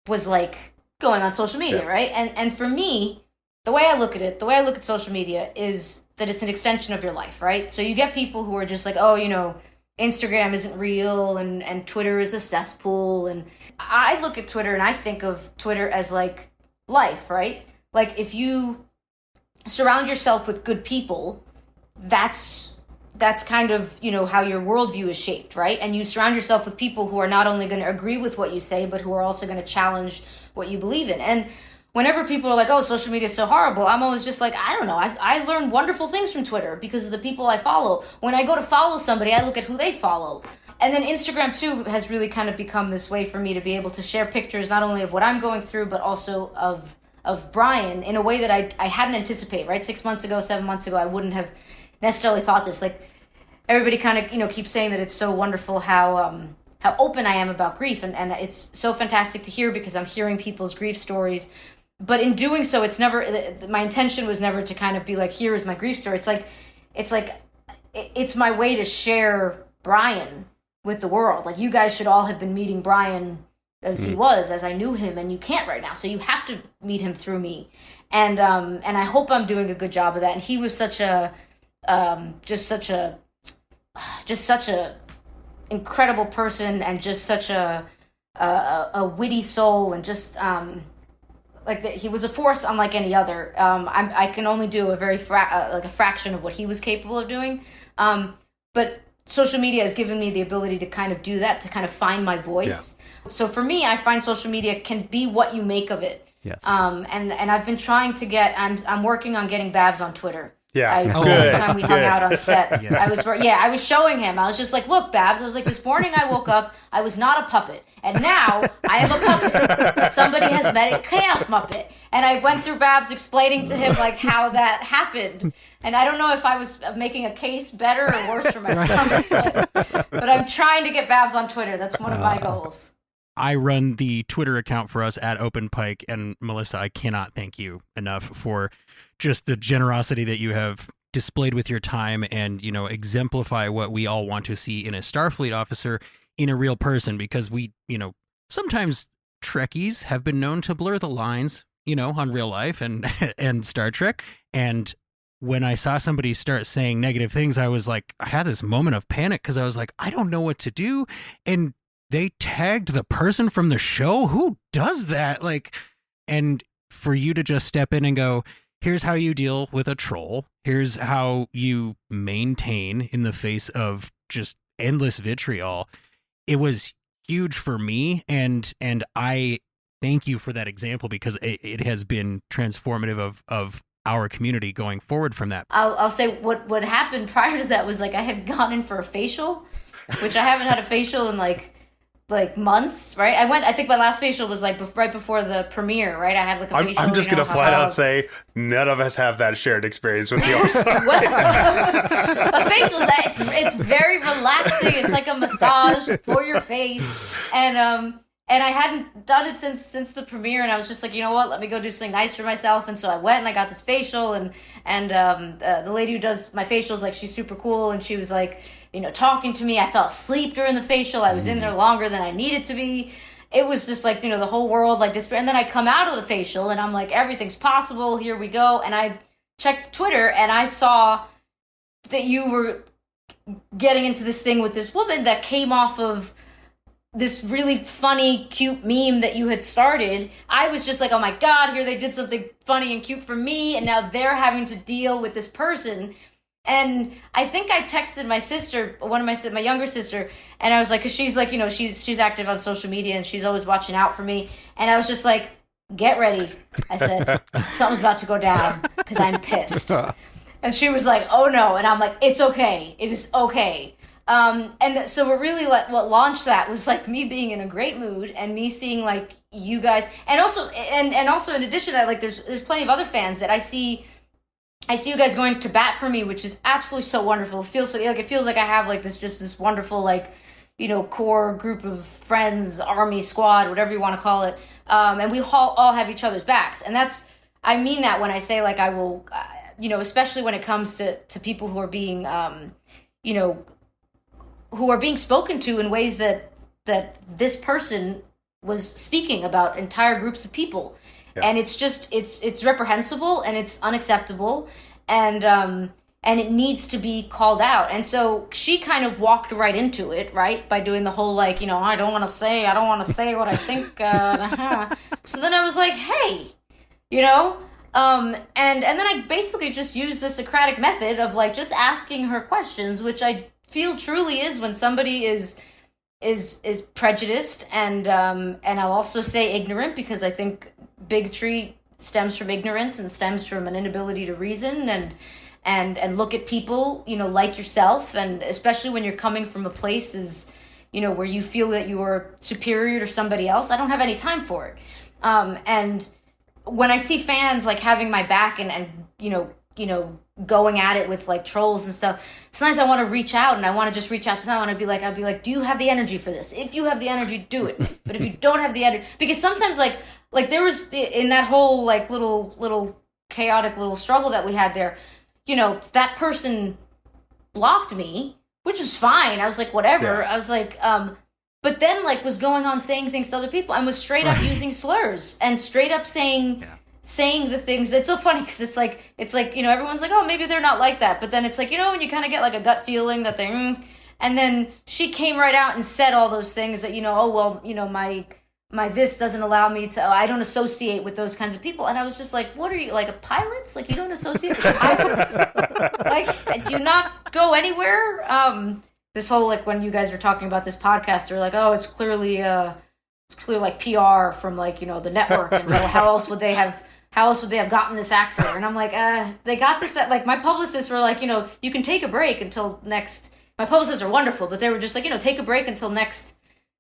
was like going on social media, right? And for me, the way I look at social media is that it's an extension of your life, right? So you get people who are just like, oh, you know, Instagram isn't real and Twitter is a cesspool. And I look at Twitter and I think of Twitter as like life, right? Like if you surround yourself with good people, that's kind of, you know, how your worldview is shaped, right? And you surround yourself with people who are not only going to agree with what you say, but who are also going to challenge what you believe in. And whenever people are like, oh, social media is so horrible, I'm always just like, I don't know. I learn wonderful things from Twitter because of the people I follow. When I go to follow somebody, I look at who they follow. And then Instagram, too, has really kind of become this way for me to be able to share pictures, not only of what I'm going through, but also of Brian in a way that I hadn't anticipated, right? 6 months ago, 7 months ago, I wouldn't have necessarily thought this. Like, everybody kind of, you know, keeps saying that it's so wonderful how open I am about grief. And it's so fantastic to hear because I'm hearing people's grief stories. But in doing so, it's never, my intention was never to kind of be like, here is my grief story. It's my way to share Brian with the world. Like, you guys should all have been meeting Brian as he was, as I knew him, and you can't right now. So you have to meet him through me. And I hope I'm doing a good job of that. And he was such a incredible person, and just such a witty soul, and just, he was a force unlike any other. I can only do a very a fraction of what he was capable of doing. But social media has given me the ability to kind of do that, to kind of find my voice. Yeah. So for me, I find social media can be what you make of it. Yes. And I've been trying to I'm working on getting Babs on Twitter. Yeah. Every time we hung out on set, Yes. I was showing him. I was just like, look, Babs. I was like, this morning I woke up, I was not a puppet. And now I am a puppet. Somebody has met a Chaos Muppet. And I went through Babs explaining to him like how that happened. And I don't know if I was making a case better or worse for myself. but I'm trying to get Babs on Twitter. That's one of my goals. I run the Twitter account for us at Open Pike, and Melissa, I cannot thank you enough for just the generosity that you have displayed with your time, and, you know, exemplify what we all want to see in a Starfleet officer in a real person, because we, you know, sometimes Trekkies have been known to blur the lines, you know, on real life and Star Trek. And when I saw somebody start saying negative things, I was like, I had this moment of panic because I was like, I don't know what to do. And they tagged the person from the show. Who does that? Like, and for you to just step in and go, here's how you deal with a troll. Here's how you maintain in the face of just endless vitriol. It was huge for me. And I thank you for that example, because it has been transformative of our community going forward from that. I'll say what happened prior to that was, like, I had gone in for a facial, which I haven't had a facial in like months, right? I think my last facial was like right before the premiere, right? I had like a facial. I'm just going to flat out say none of us have that shared experience with you. I'm sorry. A facial, it's very relaxing. It's like a massage for your face. And I hadn't done it since the premiere, and I was just like, you know what? Let me go do something nice for myself. And so I went and I got this facial, and the lady who does my facials, like, she's super cool, and she was like, you know, talking to me. I fell asleep during the facial. I was in there longer than I needed to be. It was just like, you know, the whole world like this. And then I come out of the facial and I'm like, everything's possible. Here we go. And I checked Twitter and I saw that you were getting into this thing with this woman that came off of this really funny, cute meme that you had started. I was just like, oh my God, here they did something funny and cute for me. And now they're having to deal with this person. And I think I texted my sister, my younger sister, and I was like, cause she's like, you know, she's active on social media and she's always watching out for me. And I was just like, get ready. I said, something's about to go down because I'm pissed. And she was like, oh no. And I'm like, it's okay. It is okay. And so what really what launched that was like me being in a great mood and me seeing like you guys, and also in addition to that, like there's plenty of other fans that I see you guys going to bat for me, which is absolutely so wonderful. It feels like I have like this wonderful like, you know, core group of friends, army, squad, whatever you want to call it. And we all have each other's backs. And I mean that when I say like I will, you know, especially when it comes to people who are being, you know, who are being spoken to in ways that this person was speaking about entire groups of people. Yeah. And it's just, it's reprehensible and it's unacceptable. And it needs to be called out. And so she kind of walked right into it, right? By doing the whole, like, you know, I don't want to say what I think. So then I was like, hey, you know, and then I basically just used the Socratic method of like just asking her questions, which I feel truly is when somebody is prejudiced, and I'll also say ignorant, because I think bigotry stems from ignorance and stems from an inability to reason and look at people, you know, like yourself, and especially when you're coming from a place you know, where you feel that you are superior to somebody else. I don't have any time for it. And when I see fans like having my back and you know going at it with like trolls and stuff, sometimes I want to reach out, and I want to just reach out to them, and I'd be like, do you have the energy for this? If you have the energy, do it. But if you don't have the energy, because sometimes like there was in that whole like little chaotic little struggle that we had there, you know, that person blocked me, which is fine. I was like, whatever. Yeah. I was like, but then like was going on saying things to other people and was straight up using slurs and straight up saying the things. That's so funny, because it's like, you know, everyone's like, oh, maybe they're not like that. But then it's like, you know, when you kind of get like a gut feeling that they're, and then she came right out and said all those things that, you know, oh, well, you know, my this doesn't allow me to, I don't associate with those kinds of people. And I was just like, what are you, like a pilot? Like, you don't associate with pilots? Like, do you not go anywhere? This whole, like, when you guys were talking about this podcast, they're like, oh, it's clearly like PR from, like, you know, the network, and how else would they have gotten this actor? And I'm like, they got this like, my publicists were like, you know, you can take a break until next, my publicists are wonderful, but they were just like, you know, take a break until next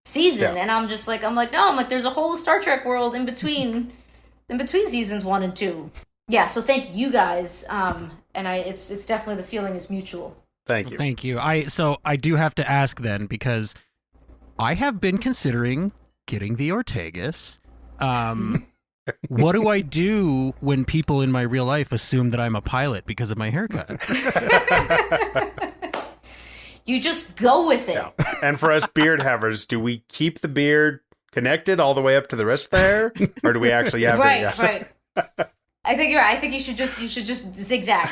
season. And I'm like, no, there's a whole Star Trek world in between seasons 1 and 2. Yeah, so thank you guys. And it's definitely, the feeling is mutual. Thank you. Thank you. I do have to ask then, because I have been considering getting the Ortegas. What do I do when people in my real life assume that I'm a pilot because of my haircut? You just go with it. Yeah. And for us beard havers, do we keep the beard connected all the way up to the rest of the hair, or do we actually have right? I think you're right. I think you should just zigzag.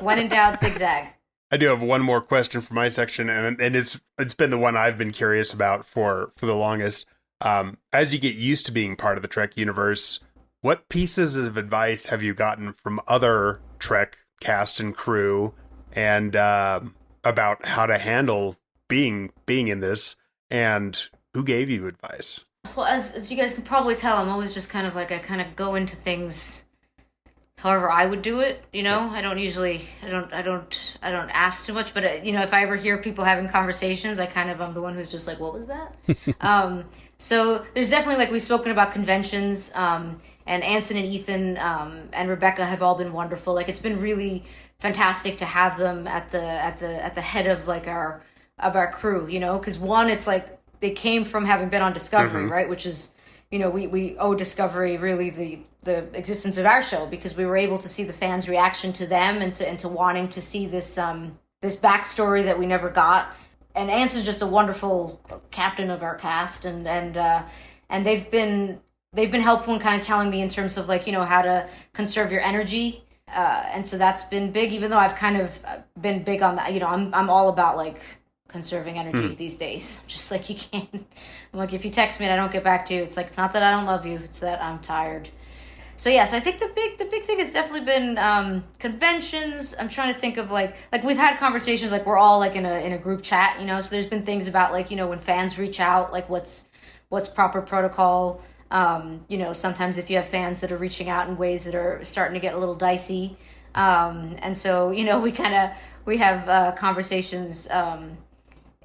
When in doubt, zigzag. I do have one more question for my section, and it's been the one I've been curious about for the longest. As you get used to being part of the Trek universe, what pieces of advice have you gotten from other Trek cast and crew, and about how to handle being in this, and who gave you advice? Well, as you guys can probably tell, I'm always just kind of like, I kind of go into things however I would do it, you know. I don't ask too much, but you know, if I ever hear people having conversations, I'm the one who's just like, what was that? So there's definitely, like, we've spoken about conventions, and Anson and Ethan and Rebecca have all been wonderful. Like, it's been really fantastic to have them at the head of like our crew, you know, because one, it's like they came from having been on Discovery, right, which is, you know, we owe Discovery really the existence of our show, because we were able to see the fans' reaction to them and to wanting to see this backstory that we never got. And Anson's just a wonderful captain of our cast, and they've been helpful in kind of telling me in terms of, like, you know, how to conserve your energy, and so that's been big. Even though I've kind of been big on that, you know, I'm all about like conserving energy these days. Just like, you can't. I'm like, if you text me and I don't get back to you, it's like, it's not that I don't love you, it's that I'm tired. So yeah, so I think the big thing has definitely been conventions. I'm trying to think of like we've had conversations, like we're all like in a group chat, you know. So there's been things about, like, you know, when fans reach out, like what's proper protocol. Sometimes if you have fans that are reaching out in ways that are starting to get a little dicey. And so, we have conversations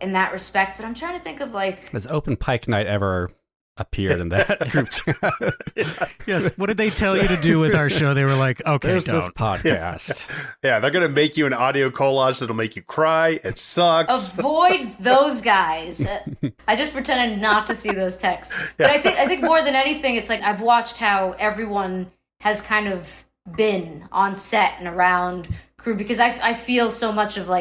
in that respect. But I'm trying to think of Has Open Pike Night ever appeared in that group? Yes. What did they tell you to do with our show? They were like, okay, there's don't. this podcast. Yeah, they're going to make you an audio collage that'll make you cry. It sucks. Avoid those guys. I just pretended not to see those texts. But I think more than anything, it's I've watched how everyone has kind of been on set and around crew, because I feel so much of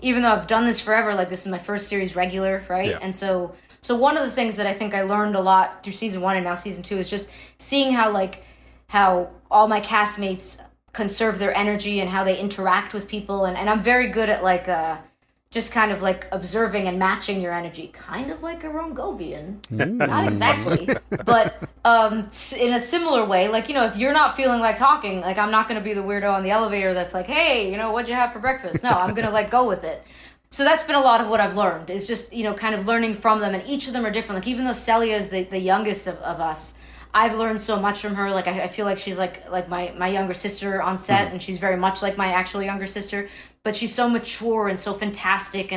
even though I've done this forever, this is my first series regular, right? Yeah. And so one of the things that I think I learned a lot through season 1 and now season 2 is just seeing how all my castmates conserve their energy and how they interact with people. And I'm very good at just kind of observing and matching your energy, kind of like a Rongovian. Not exactly, but in a similar way, if you're not feeling like talking, I'm not going to be the weirdo on the elevator that's hey, what'd you have for breakfast? No, I'm going to go with it. So that's been a lot of what I've learned, is just, kind of learning from them. And each of them are different. Even though Celia is the youngest of us, I've learned so much from her. I feel like she's like my younger sister on set, and she's very much like my actual younger sister. But she's so mature and so fantastic,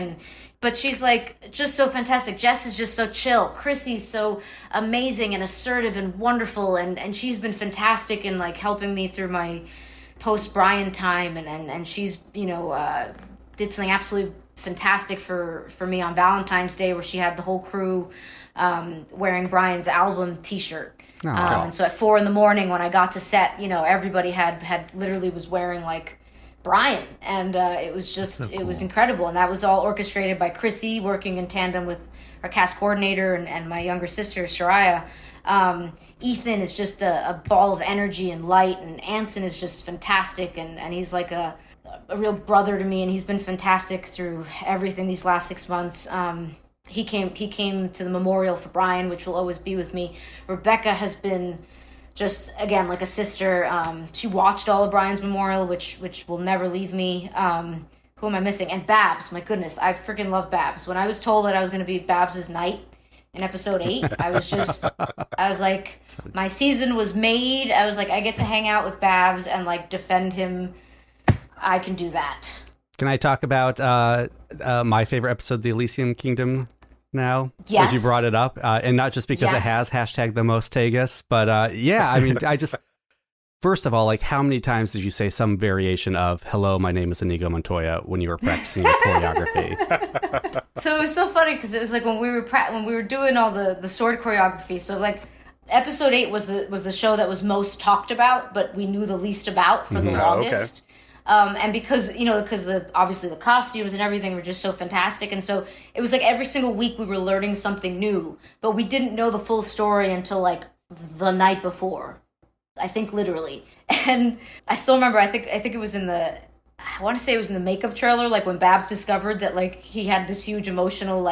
but she's just so fantastic. Jess is just so chill. Chrissy's so amazing and assertive and wonderful, and she's been fantastic in helping me through my post Brian time, and she's did something absolutely fantastic for me on Valentine's Day, where she had the whole crew wearing Brian's album t-shirt. And so at 4 a.m. when I got to set, everybody had literally was wearing Brian, and it was just It was incredible. And that was all orchestrated by Chrissy, working in tandem with our cast coordinator and my younger sister Soraya. Ethan is just a ball of energy and light, and Anson is just fantastic, and he's a real brother to me, and he's been fantastic through everything these last 6 months. He came to the memorial for Brian, which will always be with me. Rebecca has been just, again, like a sister. She watched all of Brian's memorial, which will never leave me. Who am I missing? And Babs, my goodness, I freaking love Babs. When I was told that I was going to be Babs's knight in episode 8, I was like, my season was made. I was like, I get to hang out with Babs and defend him. I can do that. Can I talk about my favorite episode, the Elysium Kingdom, now? Yes. Since you brought it up. And not just because it has hashtag the Mortegas, but I just, first of all, how many times did you say some variation of, hello, my name is Inigo Montoya, when you were practicing your choreography? So it was so funny, because it was when we were doing all the sword choreography. So episode 8 was the show that was most talked about, but we knew the least about for the longest. Okay. And because obviously the costumes and everything were just so fantastic. And so it was every single week we were learning something new, but we didn't know the full story until the night before, I think, literally. And I still remember, I think it was I want to say it was in the makeup trailer, when Babs discovered that he had this huge emotional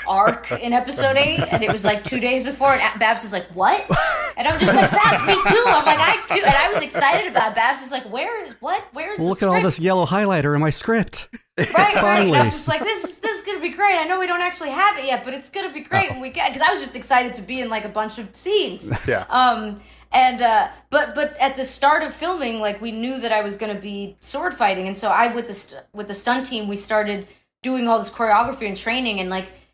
arc in episode 8, and it was 2 days before, and Babs is what? And I'm just Babs, me too. I'm I too, and I was excited about it. Babs is where's the Look script? at all this yellow highlighter in my script. Right. And I'm just this is gonna be great. I know we don't actually have it yet, but it's gonna be great when we get, because I was just excited to be in a bunch of scenes. Yeah. But at the start of filming, we knew that I was gonna be sword fighting, and so with the stunt team, we started doing all this choreography and training, and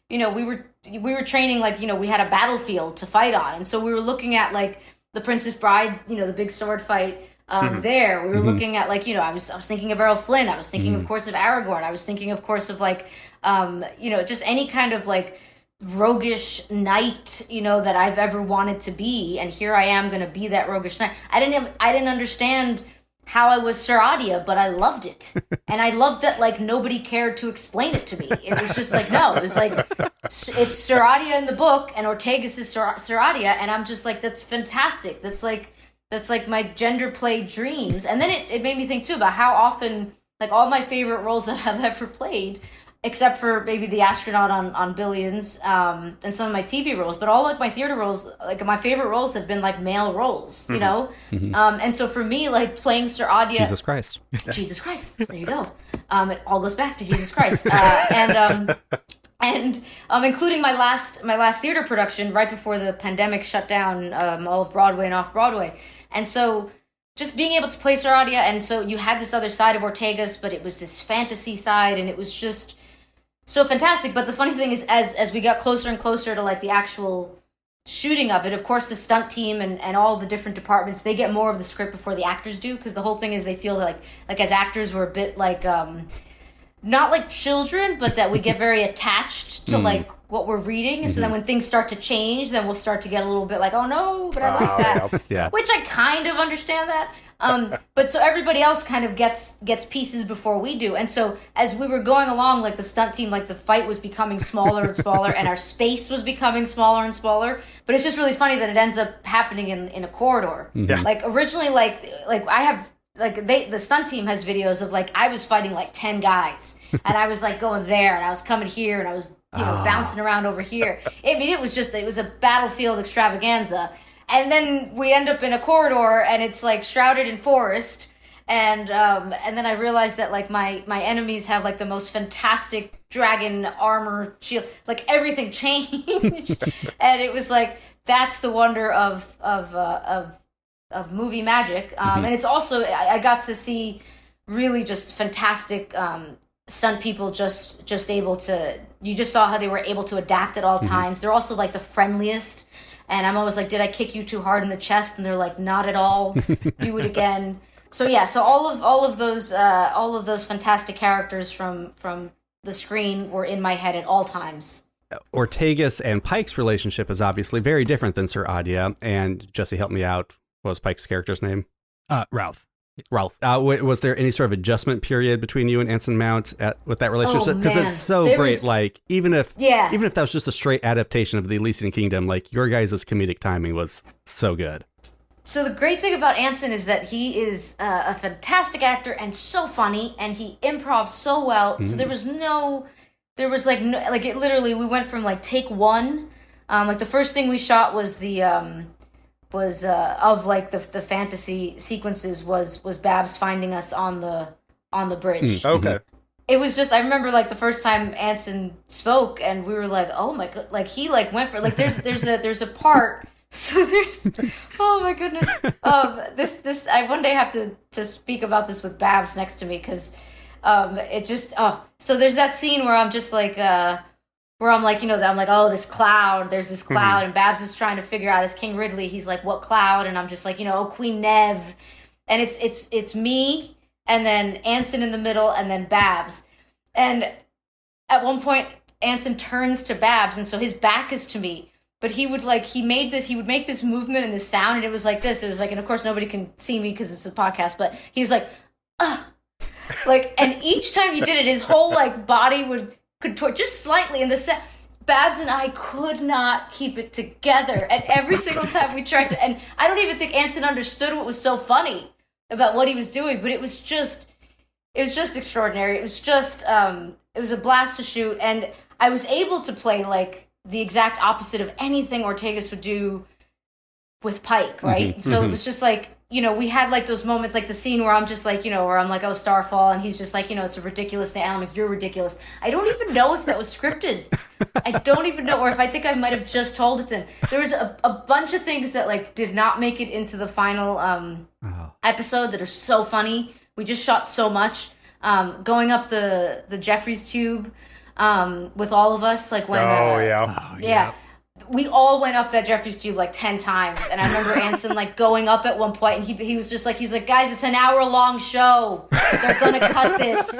we were training, we had a battlefield to fight on. And so we were looking at the Princess Bride, the big sword fight there. We were looking at I was thinking of Errol Flynn. I was thinking of course of Aragorn. I was thinking of course of just any kind of roguish knight, that I've ever wanted to be. And here I am going to be that roguish knight. I didn't understand how I was Sir Adia, but I loved it. And I loved that nobody cared to explain it to me. It was just no, it was it's Sir Adia in the book, and Ortegas is Sir Adia, and I'm just that's fantastic. That's my gender play dreams. And then it made me think too about how often all my favorite roles that I've ever played, except for maybe the astronaut on Billions, and some of my TV roles, but all my theater roles, my favorite roles have been male roles, you know? And so for me, playing Sir Adia... Jesus Christ. Jesus Christ, there you go. It all goes back to Jesus Christ. and including my last theater production right before the pandemic shut down all of Broadway and off Broadway. And so just being able to play Star Adia, and so you had this other side of Ortegas, but it was this fantasy side, and it was just so fantastic. But the funny thing is, as we got closer and closer to like the actual shooting of it, of course the stunt team and all the different departments, they get more of the script before the actors do, because the whole thing is they feel like as actors we're a bit like not like children, but that we get very attached to like what we're reading. So then when things start to change, then we'll start to get a little bit like, oh no, but I like that. Yeah. Which I kind of understand that. But so everybody else kind of gets pieces before we do. And so as we were going along, like the stunt team, like the fight was becoming smaller and smaller and our space was becoming smaller and smaller. But it's just really funny that it ends up happening in a corridor. Yeah. Like originally, like I have, like the stunt team has videos of like I was fighting like 10 guys and I was like going there and I was coming here and I was bouncing around over here. I mean, it was a battlefield extravaganza. And then we end up in a corridor and it's like shrouded in forest. And then I realized that like my enemies have like the most fantastic dragon armor shield, like everything changed. And it was like, that's the wonder of movie magic. And it's also, I got to see really just fantastic stunt people just able to, you just saw how they were able to adapt at all times. They're also like the friendliest. And I'm always like, did I kick you too hard in the chest? And they're like, not at all. Do it again. So yeah, so all of those fantastic characters from the screen were in my head at all times. Ortegas and Pike's relationship is obviously very different than Sir Adia. And Jesse, help me out. What was Pike's character's name? Ralph. Was there any sort of adjustment period between you and Anson Mount with that relationship? Because it's so great. Like even if that was just a straight adaptation of the Elysian Kingdom, like your guys' comedic timing was so good. So the great thing about Anson is that he is a fantastic actor and so funny, and he improvs so well. So there was it literally, we went from like take one, like the first thing we shot was the of like the fantasy sequences was Babs finding us on the bridge. Okay. It was just, I remember like the first time Anson spoke and we were like, oh my god, like he like went for like there's a part. So there's, oh my goodness, this I one day have to speak about this with Babs next to me, because it just so there's that scene where I'm just like where I'm like, I'm like, oh, there's this cloud, and Babs is trying to figure out, as King Ridley, he's like, what cloud? And I'm just like, oh, Queen Nev, and it's me, and then Anson in the middle, and then Babs, and at one point Anson turns to Babs, and so his back is to me. But he would make this movement and this sound, and it was like this. It was like, and of course nobody can see me because it's a podcast, but he was like, like, and each time he did it, his whole like body would contort just slightly, and Babs and I could not keep it together. And every single time we tried to, and I don't even think Anson understood what was so funny about what he was doing, but it was just extraordinary. It was just, it was a blast to shoot, and I was able to play like the exact opposite of anything Ortegas would do with Pike, right? So it was just like, we had like those moments, like the scene where I'm just like, where I'm like, oh, Starfall, and he's just like, it's a ridiculous thing. I'm like, you're ridiculous. I don't even know if that was scripted. I don't even know, or if I think I might have just told it to him. There was a bunch of things that like did not make it into the final episode that are so funny. We just shot so much. Going up the Jeffries tube, with all of us, like when yeah, we all went up that Jeffries tube like 10 times, and I remember Anson like going up at one point, and he was just like, he's like, guys, it's an hour-long show, they're gonna cut this,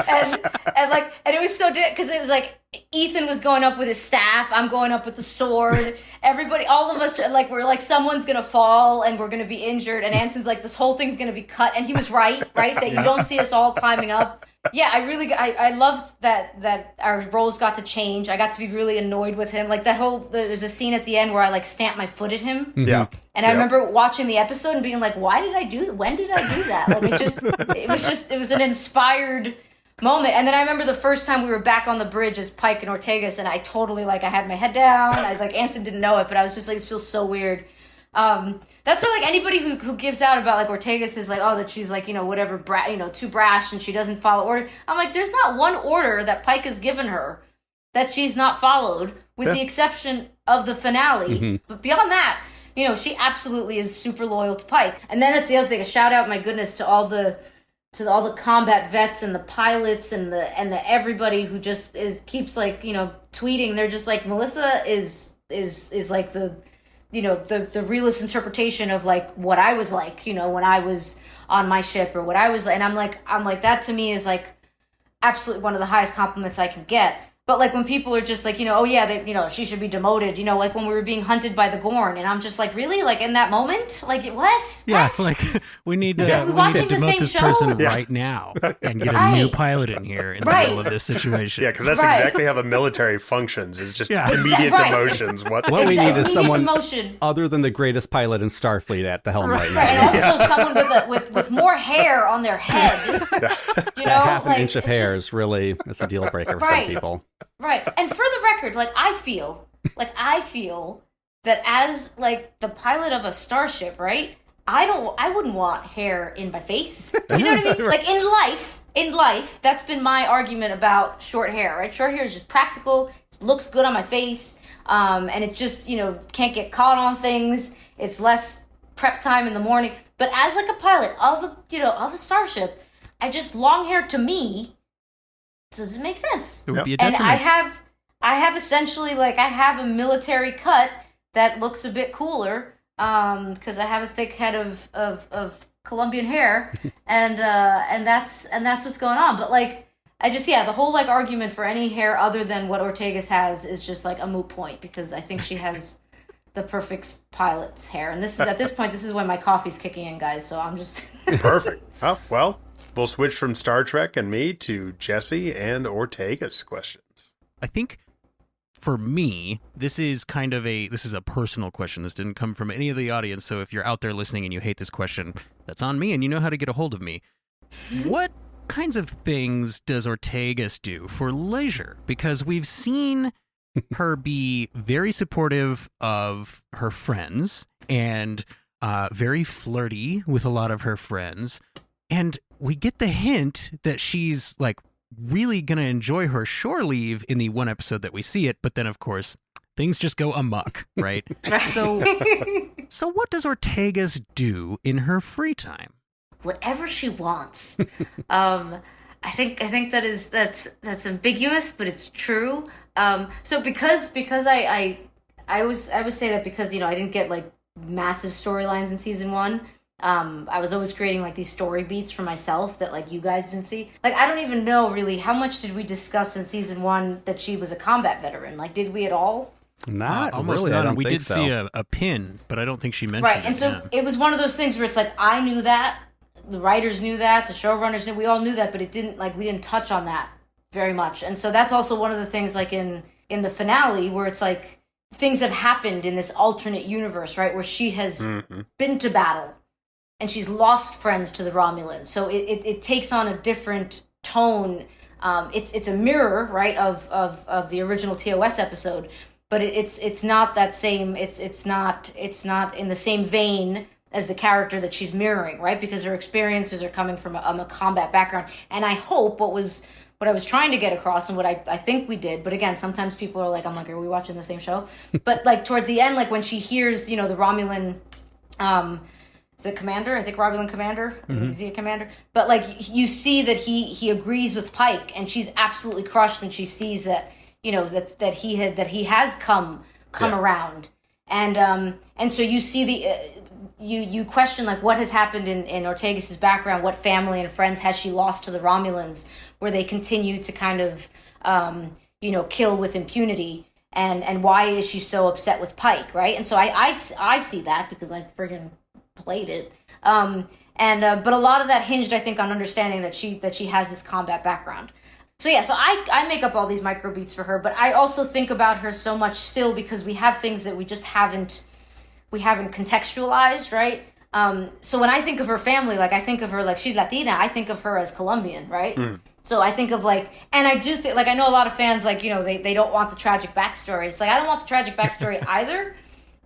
and it was so because it was like Ethan was going up with his staff, I'm going up with the sword, everybody, all of us like, we're like, someone's gonna fall and we're gonna be injured, and Anson's like, this whole thing's gonna be cut, and he was right that you don't see us all climbing up. Yeah, I loved that our roles got to change. I got to be really annoyed with him. Like there's a scene at the end where I like stamped my foot at him. Yeah. And I remember watching the episode and being like, when did I do that? Like it was an inspired moment. And then I remember the first time we were back on the bridge as Pike and Ortegas, and I totally like, I had my head down. I like, Anson didn't know it, but I was just like, this feels so weird. That's why, like, anybody who gives out about, like, Ortegas is like, oh, that she's, like, whatever, too brash and she doesn't follow order. I'm like, there's not one order that Pike has given her that she's not followed, with the exception of the finale. Mm-hmm. But beyond that, she absolutely is super loyal to Pike. And then that's the other thing, a shout out, my goodness, to all the combat vets and the pilots and the everybody who just keeps like, tweeting. They're just like, Melissa is like the realist interpretation of like what I was like, when I was on my ship, or what I was, and I'm like that to me is like absolutely one of the highest compliments I can get. But like when people are just like, oh yeah, she should be demoted, like when we were being hunted by the Gorn, and I'm just like, really? Like in that moment? Like what? Yeah, like we need to demote this person right now and get a new pilot in here in the middle of this situation. Yeah, because that's exactly how the military functions, is just immediate demotions. What we need is someone other than the greatest pilot in Starfleet at the helm right now. And also someone with more hair on their head. Half an inch of hair is really, it's a deal breaker for some people. Right. And for the record, like I feel that as like the pilot of a starship, right? I wouldn't want hair in my face. You know what I mean? Like in life, that's been my argument about short hair, right? Short hair is just practical. It looks good on my face. And it just, can't get caught on things. It's less prep time in the morning. But as like a pilot of a starship, long hair to me doesn't make sense. It would be a detriment. And I have essentially like, I have a military cut that looks a bit cooler, because I have a thick head of Colombian hair, and that's what's going on. But like, the whole like argument for any hair other than what Ortegas has is just like a moot point, because I think she has the perfect pilot's hair. And at this point, this is when my coffee's kicking in, guys. So I'm just perfect. Oh, well, we'll switch from Star Trek and me to Jesse and Ortegas questions. I think for me, this is a personal question. This didn't come from any of the audience. So if you're out there listening and you hate this question, that's on me, and you know how to get a hold of me. What kinds of things does Ortegas do for leisure? Because we've seen her be very supportive of her friends and very flirty with a lot of her friends. And we get the hint that she's like really going to enjoy her shore leave in the one episode that we see it. But then, of course, things just go amok, right? So what does Ortegas do in her free time? Whatever she wants. I think that's ambiguous, but it's true. So because I would say that because I didn't get like massive storylines in season 1. I was always creating like these story beats for myself that like you guys didn't see. Like I don't even know really how much did we discuss in season 1 that she was a combat veteran. Like did we at all? Not almost really. None. We did see a pin, but I don't think she mentioned it. Right, and so it was one of those things where it's like I knew that, the writers knew that, the showrunners knew, we all knew that, but it didn't we didn't touch on that very much. And so that's also one of the things like in the finale where it's like things have happened in this alternate universe, right, where she has been to battle and she's lost friends to the Romulans. So it takes on a different tone. It's a mirror, right, of the original TOS episode, but it's not that same. It's not in the same vein as the character that she's mirroring, right? Because her experiences are coming from a combat background. And I hope what I was trying to get across and what I think we did, but again, sometimes people are like, I'm like, are we watching the same show? But like toward the end, like when she hears, the Romulan, is it Commander? I think Romulan Commander. Is he a Commander? But like you see that he agrees with Pike, and she's absolutely crushed when she sees that that he has come around, and so you see the you question like what has happened in Ortegas' background, what family and friends has she lost to the Romulans, where they continue to kind of kill with impunity, and why is she so upset with Pike, right? And so I see that because I friggin' played it, but a lot of that hinged, I think, on understanding that she has this combat background. So yeah, so I make up all these micro beats for her, but I also think about her so much still because we have things that we just haven't contextualized, right? So when I think of her family, like I think of her like she's Latina, I think of her as Colombian, right? So I think of like, and I do think like I know a lot of fans like they don't want the tragic backstory. It's like I don't want the tragic backstory either.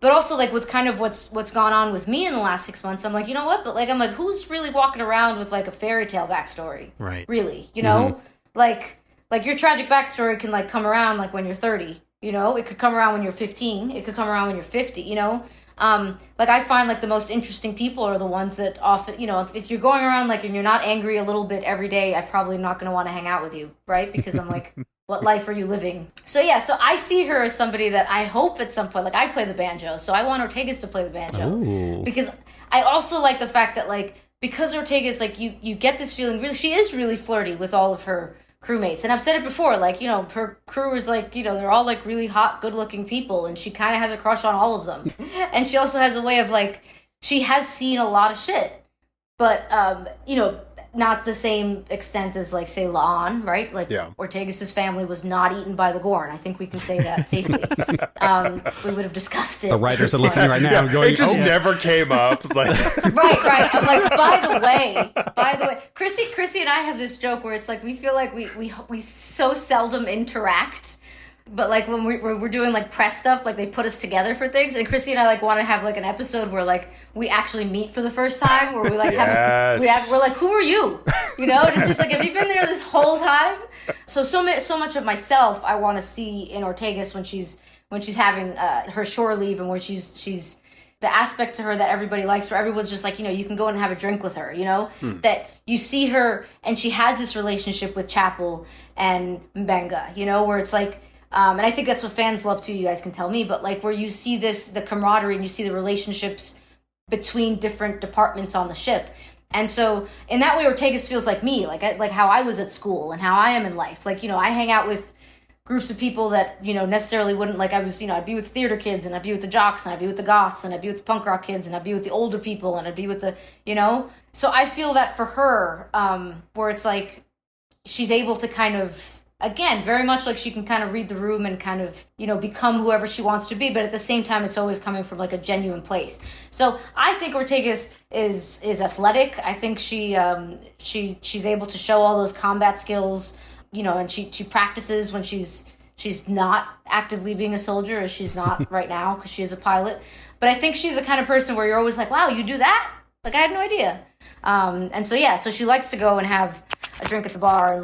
But also, like, with kind of what's gone on with me in the last 6 months, I'm like, you know what? But, like, I'm like, who's really walking around with, like, a fairy tale backstory? Right. Really, you know? Like, your tragic backstory can, like, come around, like, when you're 30, you know? It could come around when you're 15. It could come around when you're 50, you know? Like, I find, like, the most interesting people are the ones that often, you know, if you're going around, like, and you're not angry a little bit every day, I probably am not going to want to hang out with you, right? Because I'm like... What life are you living? So yeah, so I see her as somebody that I hope at some point, like I play the banjo, so I want Mortegas to play the banjo. Ooh. Because I also like the fact that like, because Mortegas, like you get this feeling, really, she is really flirty with all of her crewmates. And I've said it before, like, you know, her crew is like, you know, they're all like really hot, good looking people. And she kind of has a crush on all of them. And she also has a way of like, she has seen a lot of shit, but, you know, not the same extent as, like, say, La'an, right? Like, Mortegas' family was not eaten by the Gorn. I think we can say that safely. We would have discussed it. The writers are listening right now. Going, it just never came up. It's like... right. I'm like, by the way, Chrissy and I have this joke where it's like we feel like we so seldom interact. But, like, when we're doing, like, press stuff, like, they put us together for things. And Chrissy and I, like, want to have, like, an episode where, like, we actually meet for the first time. Where we, like, we're like, who are you? You know? And it's just, like, have you been there this whole time? So much of myself I want to see in Mortegas when she's having her shore leave and where she's the aspect to her that everybody likes, where everyone's just like, you know, you can go and have a drink with her, you know? That you see her and she has this relationship with Chapel and Mbenga, you know? Where it's, like... and I think that's what fans love too, you guys can tell me, but like where you see the camaraderie and you see the relationships between different departments on the ship. And so in that way, Mortegas feels like me, like how I was at school and how I am in life. Like, you know, I hang out with groups of people that, you know, necessarily wouldn't, like I was, you know, I'd be with theater kids and I'd be with the jocks and I'd be with the goths and I'd be with the punk rock kids and I'd be with the older people and I'd be with the, you know. So I feel that for her, where it's like she's able to kind of, again, very much like she can kind of read the room and kind of, you know, become whoever she wants to be. But at the same time, it's always coming from like a genuine place. So I think Mortegas is athletic. I think she's able to show all those combat skills, you know, and she practices when she's not actively being a soldier, as she's not right now because she is a pilot. But I think she's the kind of person where you're always like, wow, you do that? Like, I had no idea. And so, yeah, so she likes to go and have a drink at the bar and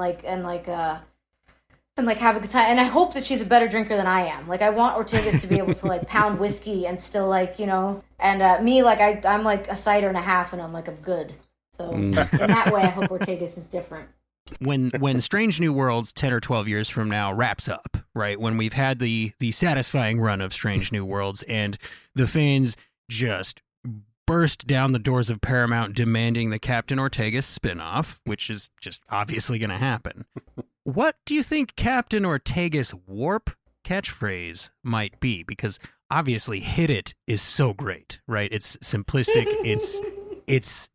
have a good time. And I hope that she's a better drinker than I am. Like, I want Mortegas to be able to, like, pound whiskey and still, like, you know. And me, like, I'm, like, a cider and a half, and I'm, like, I'm good. So, in that way, I hope Mortegas is different. When Strange New Worlds 10 or 12 years from now wraps up, right, when we've had the satisfying run of Strange New Worlds and the fans just burst down the doors of Paramount demanding the Captain Mortegas spinoff, which is just obviously going to happen. What do you think Captain Mortegas' warp catchphrase might be? Because obviously "hit it" is so great, right? It's simplistic. it's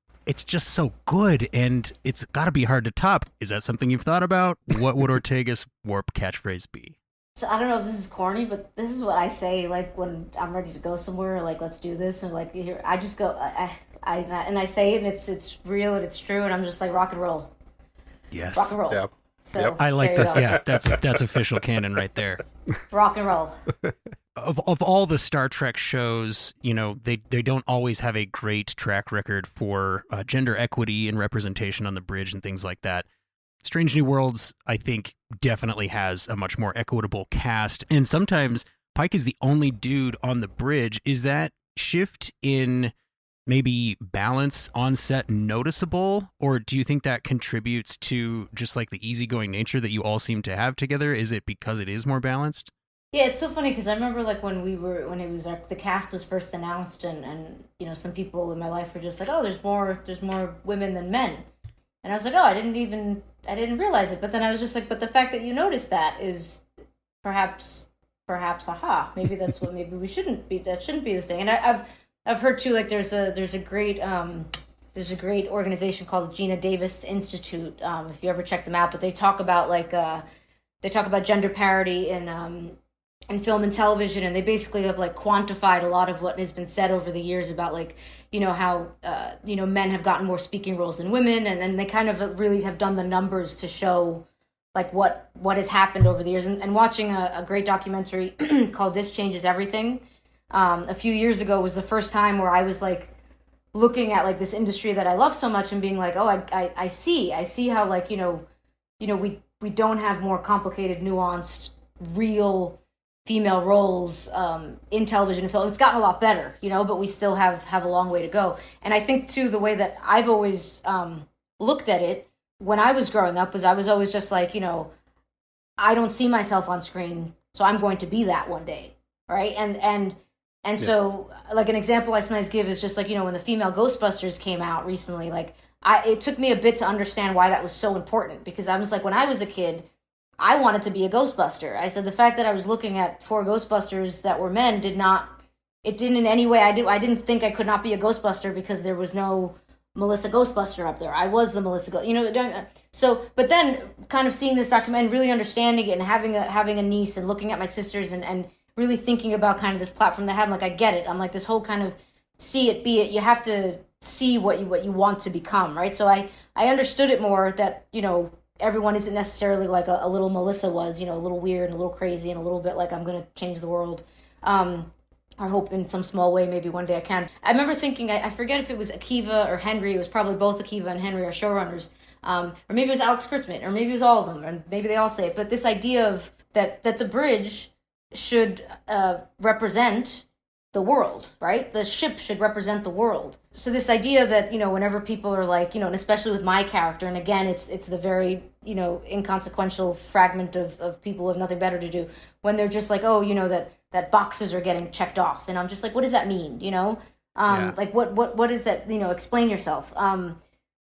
just so good, and it's got to be hard to top. Is that something you've thought about? What would Mortegas' warp catchphrase be? So I don't know if this is corny, but this is what I say, like, when I'm ready to go somewhere, like, let's do this, and, like, here, I just go, I say it, and it's real, and it's true, and I'm just like, rock and roll. Yes. Rock and roll. Yep. So, I like there this. you go. Yeah, that's official canon right there. Rock and roll. Of all the Star Trek shows, you know, they don't always have a great track record for gender equity and representation on the bridge and things like that. Strange New Worlds, I think, definitely has a much more equitable cast, and sometimes Pike is the only dude on the bridge. Is that shift in maybe balance on set noticeable, or do you think that contributes to just like the easygoing nature that you all seem to have together? Is it because it is more balanced? Yeah, it's so funny because I remember like when it was like the cast was first announced and you know, some people in my life were just like, oh, there's more women than men, and I was like, oh, I didn't realize it. But then I was just like, but the fact that you noticed that is perhaps aha, maybe that's what maybe we shouldn't be, that shouldn't be the thing. And I've heard too, like there's a great organization called Gina Davis Institute, if you ever check them out, but they talk about gender parity in film and television, and they basically have like quantified a lot of what has been said over the years about like, you know, how you know, men have gotten more speaking roles than women, and they kind of really have done the numbers to show like what has happened over the years. And watching a great documentary called This Changes Everything, a few years ago was the first time where I was like looking at like this industry that I love so much and being like, oh, I see how like, we don't have more complicated, nuanced, real female roles in television and film. It's gotten a lot better, but we still have a long way to go. And I think too, the way that I've always looked at it when I was growing up was I was always just like, I don't see myself on screen, so I'm going to be that one day, right? And so, like, an example I sometimes give is just like, when the female Ghostbusters came out recently, like, it took me a bit to understand why that was so important, because I was like, when I was a kid, I wanted to be a Ghostbuster. I said the fact that I was looking at 4 Ghostbusters that were men didn't in any way, I didn't think I could not be a Ghostbuster because there was no Melissa Ghostbuster up there. I was the Melissa so, but then kind of seeing this document and really understanding it and having a niece and looking at my sisters and really thinking about kind of this platform they have, I'm like, I get it. I'm like, this whole kind of see it, be it, you have to see what you want to become, right? So I understood it more that, everyone isn't necessarily like a little Melissa was, a little weird and a little crazy and a little bit like I'm going to change the world. I hope in some small way, maybe one day I can. I remember thinking, I forget if it was Akiva or Henry, it was probably both Akiva and Henry, our showrunners, or maybe it was Alex Kurtzman, or maybe it was all of them, and maybe they all say it, but this idea of that the bridge should represent the world, right? The ship should represent the world. So this idea that, whenever people are like, and especially with my character, and again, it's the very, inconsequential fragment of people who have nothing better to do, when they're just like, oh, that boxes are getting checked off. And I'm just like, what does that mean? Like what is that, explain yourself.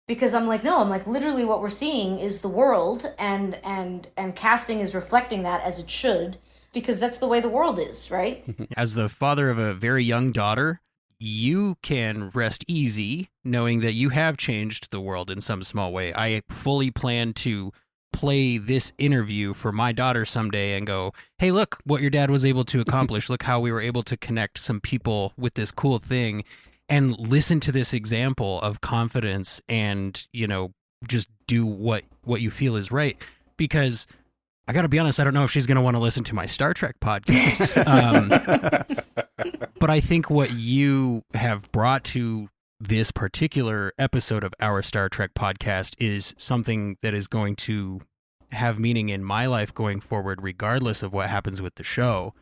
Because I'm like, no, I'm like, literally what we're seeing is the world and casting is reflecting that as it should, because that's the way the world is, right? As the father of a very young daughter, you can rest easy knowing that you have changed the world in some small way. I fully plan to play this interview for my daughter someday and go, hey, look what your dad was able to accomplish. Look how we were able to connect some people with this cool thing, and listen to this example of confidence and, just do what you feel is right. Because I got to be honest, I don't know if she's going to want to listen to my Star Trek podcast. But I think what you have brought to this particular episode of our Star Trek podcast is something that is going to have meaning in my life going forward, regardless of what happens with the show.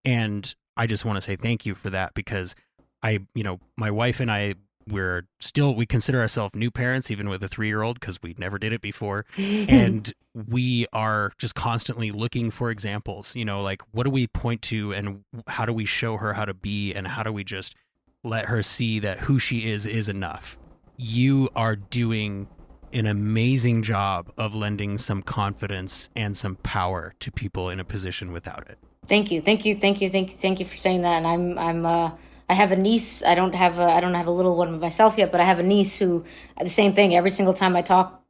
And I just want to say thank you for that, because my wife and I, we consider ourselves new parents, even with a 3-year-old, because we never did it before. And we are just constantly looking for examples, like, what do we point to and how do we show her how to be, and how do we just let her see that who she is enough. You are doing an amazing job of lending some confidence and some power to people in a position without it. Thank you for saying that. And I have a niece. I don't have a little one myself yet, but I have a niece who, the same thing. Every single time I talk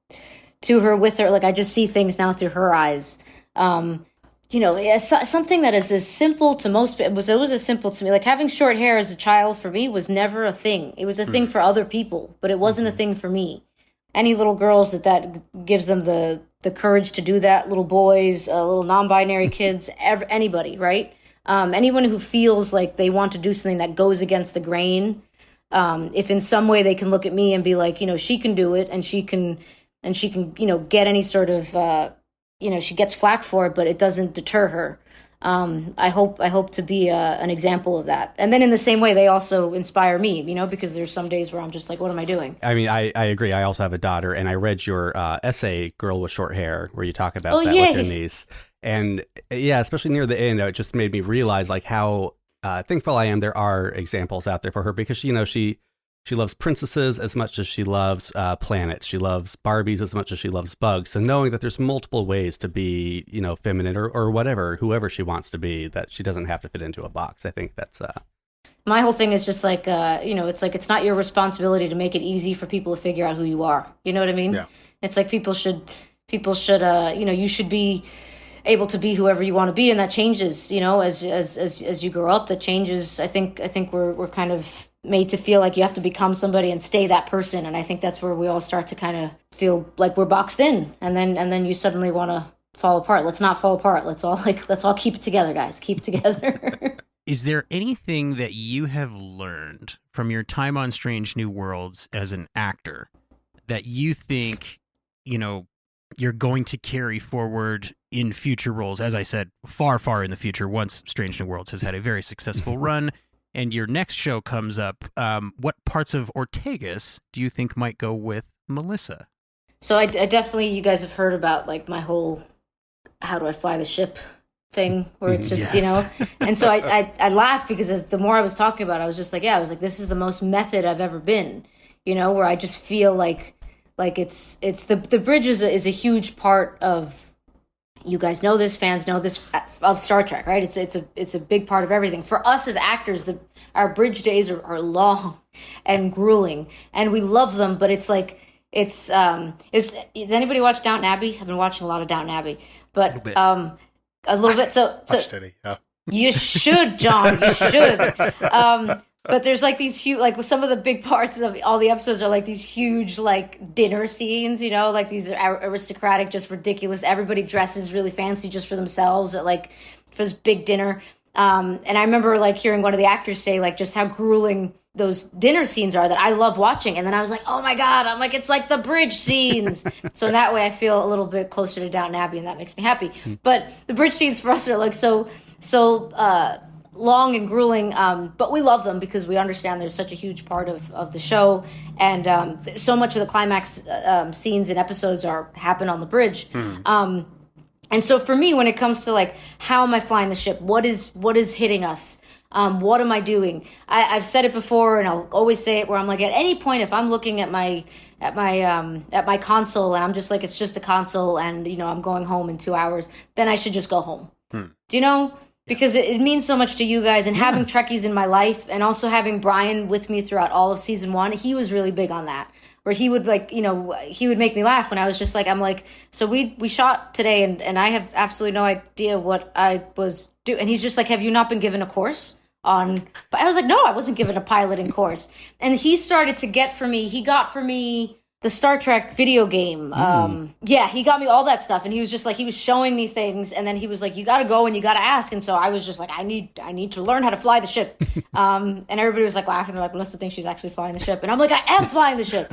to her, with her, like, I just see things now through her eyes. It's something that is as simple to most. It was as simple to me. Like, having short hair as a child for me was never a thing. It was a thing for other people, but it wasn't a thing for me. Any little girls that gives them the courage to do that, little boys, little non-binary kids, anybody, right? Anyone who feels like they want to do something that goes against the grain, if in some way they can look at me and be like, she can do it, and she can, get any sort of, she gets flack for it, but it doesn't deter her. I hope to be an example of that. And then in the same way, they also inspire me, because there's some days where I'm just like, what am I doing? I mean, I agree. I also have a daughter, and I read your essay, Girl with Short Hair, where you talk about that with your niece. And yeah, especially near the end, it just made me realize like how thankful I am there are examples out there for her, because she loves princesses as much as she loves planets. She loves Barbies as much as she loves bugs. So knowing that there's multiple ways to be, feminine or whatever, whoever she wants to be, that she doesn't have to fit into a box. I think that's my whole thing is just like, it's like, it's not your responsibility to make it easy for people to figure out who you are. You know what I mean? Yeah. It's like people should, you should be able to be whoever you want to be, and that changes, as you grow up. That changes. I think we're kind of made to feel like you have to become somebody and stay that person, and I think that's where we all start to kind of feel like we're boxed in, and then you suddenly want to fall apart. Let's not fall apart. Let's all keep it together, guys. Keep it together. is there anything that you have learned from your time on Strange New Worlds as an actor that you think, you're going to carry forward in future roles? As I said, far, far in the future, once Strange New Worlds has had a very successful run and your next show comes up, what parts of Ortegas do you think might go with Melissa? So I definitely, you guys have heard about like my whole how do I fly the ship thing, where it's just, and so I laughed because the more I was talking about it, I was just like, this is the most method I've ever been, where I just feel like it's the bridge is a huge part of, you guys know this, fans know this, of Star Trek, right? It's a big part of everything. For us as actors, our bridge days are long and grueling, and we love them, but it's like, does anybody watch Downton Abbey? I've been watching a lot of Downton Abbey, but a little bit. So you should, John. You should. But there's like these huge, like some of the big parts of all the episodes are like these huge like dinner scenes. Like these aristocratic, just ridiculous. Everybody dresses really fancy just for themselves at like for this big dinner. And I remember like hearing one of the actors say like just how grueling those dinner scenes are that I love watching. And then I was like, oh my God, I'm like, it's like the bridge scenes. So in that way I feel a little bit closer to Downton Abbey, and that makes me happy. But the bridge scenes for us are like so long and grueling, but we love them because we understand there's such a huge part of the show. And so much of the climax scenes and episodes happen on the bridge. And so for me, when it comes to like, how am I flying the ship? What is hitting us? What am I doing? I've said it before, and I'll always say it, where I'm like, at any point, if I'm looking at my console and I'm just like, it's just a console, and I'm going home in 2 hours, then I should just go home. Do you know? Because it means so much to you guys, and having Trekkies in my life, and also having Brian with me throughout all of season 1, he was really big on that. Where he would like, he would make me laugh when I was just like, I'm like, so we shot today, and I have absolutely no idea what I was doing. And he's just like, have you not been given a course on? But I was like, no, I wasn't given a piloting course. And he started to get for me. He got for me the Star Trek video game. He got me all that stuff, and he was just like, he was showing me things, and then he was like, you got to go and you got to ask. And so I was just like, I need to learn how to fly the ship. And everybody was like laughing. They're like, Melissa thinks she's actually flying the ship, and I'm like, I am flying the ship.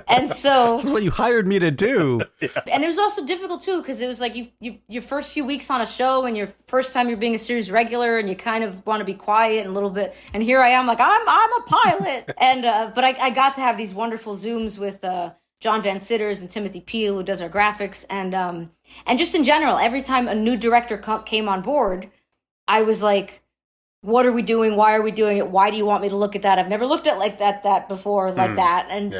And so this is what you hired me to do. And it was also difficult too, because it was like your first few weeks on a show, and your first time you're being a series regular, and you kind of want to be quiet and a little bit. And here I am, like, I'm a pilot. And but I got to have these wonderful Zooms with John Van Sitters and Timothy Peel, who does our graphics, and just in general, every time a new director came on board, I was like, what are we doing? Why are we doing it? Why do you want me to look at that? I've never looked at like that before, like that. And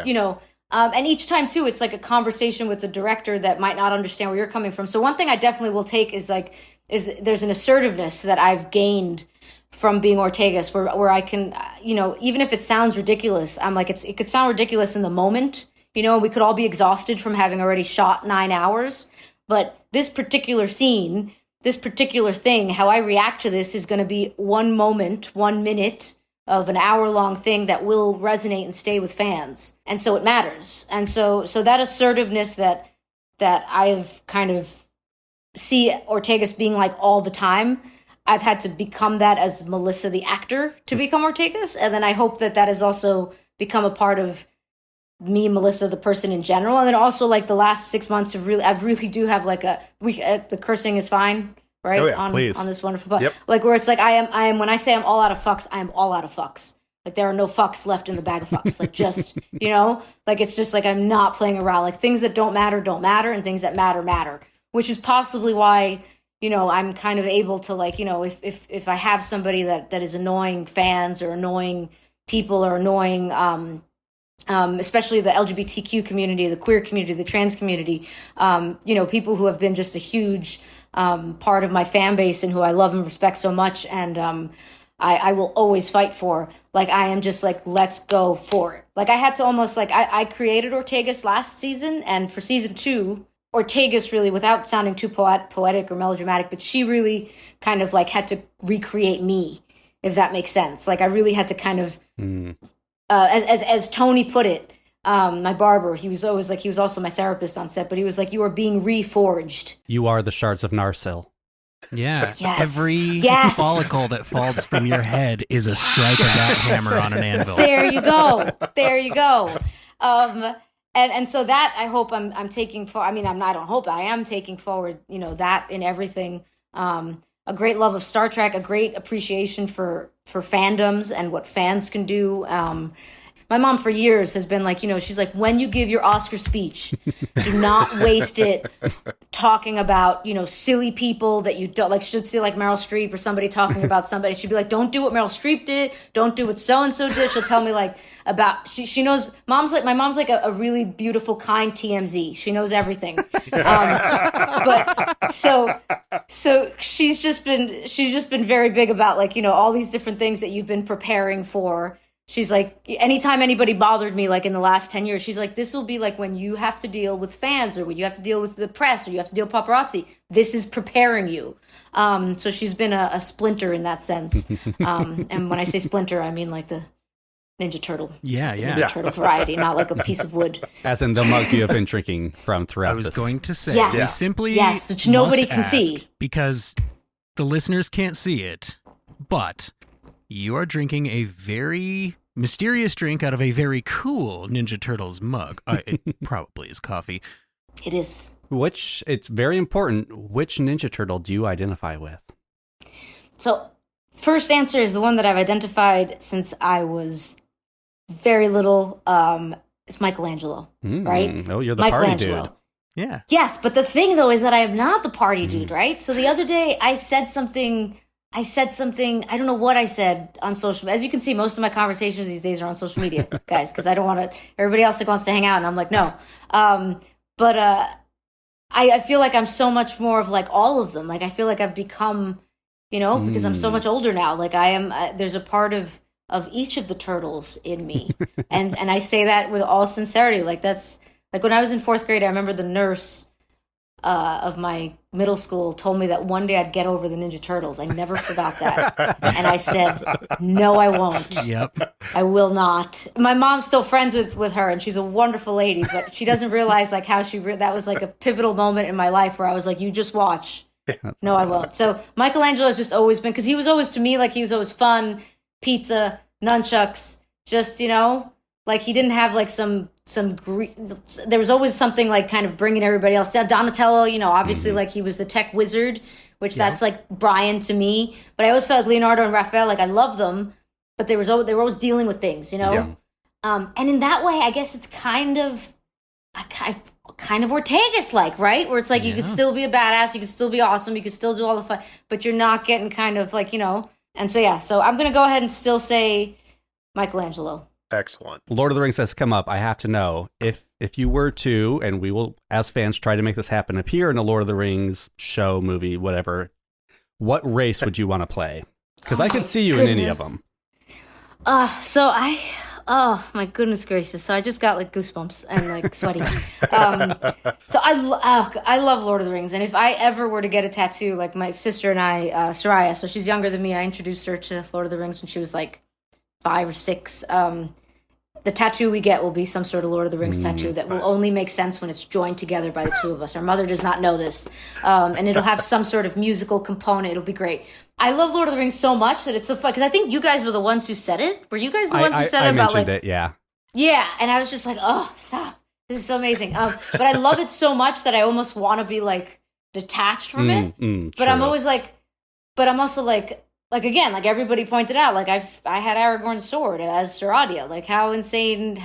and each time too, it's like a conversation with the director that might not understand where you're coming from. So one thing I definitely will take is there's an assertiveness that I've gained from being Ortegas, where I can, even if it sounds ridiculous, I'm like, it could sound ridiculous in the moment, we could all be exhausted from having already shot 9 hours, but this particular scene, this particular thing, how I react to this is going to be one moment, 1 minute of an hour-long thing that will resonate and stay with fans. And so it matters. And so that assertiveness that I've kind of see Ortegas being like all the time, I've had to become that as Melissa the actor to become Ortegas, and then I hope that has also become a part of me, Melissa the person in general. And then also like the last 6 months I really do have like the cursing is fine, right? Oh yeah, on please. On this wonderful podcast. Yep. Like where it's like I am when I say I'm all out of fucks, I am all out of fucks. Like there are no fucks left in the bag of fucks. Like just like it's just like I'm not playing around. Like things that don't matter, and things that matter. Which is possibly why I'm kind of able to like, if I have somebody that is annoying fans or annoying people or annoying, especially the LGBTQ community, the queer community, the trans community, people who have been just a huge part of my fan base and who I love and respect so much. And I will always fight for, like, I am just like, let's go for it. Like I had to almost like, I created Ortegas last season, and for season 2, Ortegas really, without sounding too poetic or melodramatic, but she really kind of like had to recreate me, if that makes sense. Like I really had to kind of, as Tony put it, my barber, he was always like, he was also my therapist on set, but he was like, you are being reforged. You are the shards of Narsil. Yeah. Yes. Every Yes. follicle that falls from your head is a strike of that hammer on an anvil. There you go. There you go. And so that I hope I'm taking for. I mean, I don't hope I am taking forward. That in everything. A great love of Star Trek, a great appreciation for fandoms and what fans can do. My mom for years has been like, she's like, when you give your Oscar speech, do not waste it talking about, silly people that you don't like. She'd see like Meryl Streep or somebody talking about somebody. She'd be like, don't do what Meryl Streep did. Don't do what so-and-so did. She'll tell me like about, she knows, my mom's like a really beautiful, kind TMZ. She knows everything. But so she's just been very big about like, all these different things that you've been preparing for. She's like, anytime anybody bothered me, like in the last 10 years, she's like, this will be like when you have to deal with fans or when you have to deal with the press or you have to deal with paparazzi. This is preparing you. So she's been a splinter in that sense. And when I say splinter, I mean like the Ninja Turtle. Yeah. Turtle variety, not like a piece of wood. As in the mug you have been drinking from throughout I was going to say, Yes. we simply Yes, which nobody must can ask, see. because the listeners can't see it, but you are drinking a very mysterious drink out of a very cool Ninja Turtles mug. It probably is coffee. It is. It's very important. Which Ninja Turtle do you identify with? So, first answer is the one that I've identified since I was very little. It's Michelangelo, right? Oh, you're the party dude. Yeah. Yes, but the thing though is that I am not the party dude, right? So the other day I said something. I don't know what I said on social media. As you can see, most of my conversations these days are on social media, guys, because I don't want everybody else that wants to hang out, and I'm like, no. But I feel like I'm so much more of like all of them. Like I feel like I've become, because I'm so much older now. Like I am, there's a part of each of the turtles in me. and I say that with all sincerity. Like that's, like when I was in 4th grade, I remember the nurse of my middle school told me that one day I'd get over the Ninja Turtles. I never forgot that. And I said, no, I won't. Yep. I will not. My mom's still friends with her, and she's a wonderful lady, but she doesn't realize like how that was like a pivotal moment in my life where I was like, you just watch. No, I won't. So Michelangelo has just always been, because he was always, to me, like he was always fun, pizza, nunchucks, just, like he didn't have like there was always something like kind of bringing everybody else down. Donatello, obviously like he was the tech wizard, which that's like Brian to me. But I always felt like Leonardo and Raphael, like I love them, but they were always dealing with things, Yeah. And in that way, I guess it's kind of Ortegas like, right? Where it's like you could still be a badass, you could still be awesome, you could still do all the fun, but you're not getting kind of like, And so I'm gonna go ahead and still say Michelangelo. Excellent. Lord of the Rings has come up. I have to know if you were to, and we will, as fans, try to make this happen, appear in a Lord of the Rings show, movie, whatever, what race would you want to play? Because I could see you in any of them. Oh my goodness gracious! So I just got like goosebumps and like sweaty. So I love Lord of the Rings, and if I ever were to get a tattoo, like my sister and I, Soraya, so she's younger than me. I introduced her to Lord of the Rings when she was like 5 or 6. The tattoo we get will be some sort of Lord of the Rings tattoo that will only make sense when it's joined together by the two of us. Our mother does not know this, and it'll have some sort of musical component. It'll be great. I love Lord of the Rings so much that it's so fun, because I think you guys were the ones who said it. Were you guys the ones who said it about like? It, yeah. Yeah, and I was just like, oh, stop! This is so amazing. But I love it so much that I almost want to be like detached from it. But I'm always like, but I'm also like again, like everybody pointed out, like I had Aragorn's sword as Saradia. Like how insane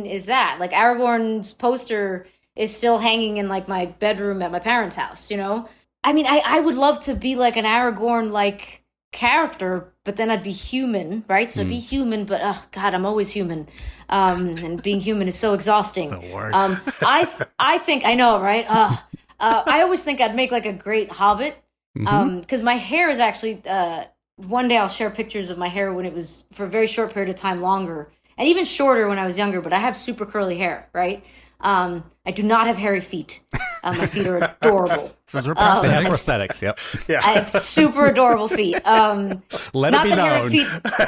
is that? Like Aragorn's poster is still hanging in like my bedroom at my parents' house, I mean, I would love to be like an Aragorn like character, but then I'd be human, right? So I'd be human, but God, I'm always human. And being human is so exhausting. It's the worst. I think, I know, right? I always think I'd make like a great hobbit. Because my hair is actually, one day I'll share pictures of my hair when it was for a very short period of time longer, and even shorter when I was younger, but I have super curly hair, right? I do not have hairy feet. My feet are adorable. They have prosthetics, yep. Yeah. I have super adorable feet. Let it be known.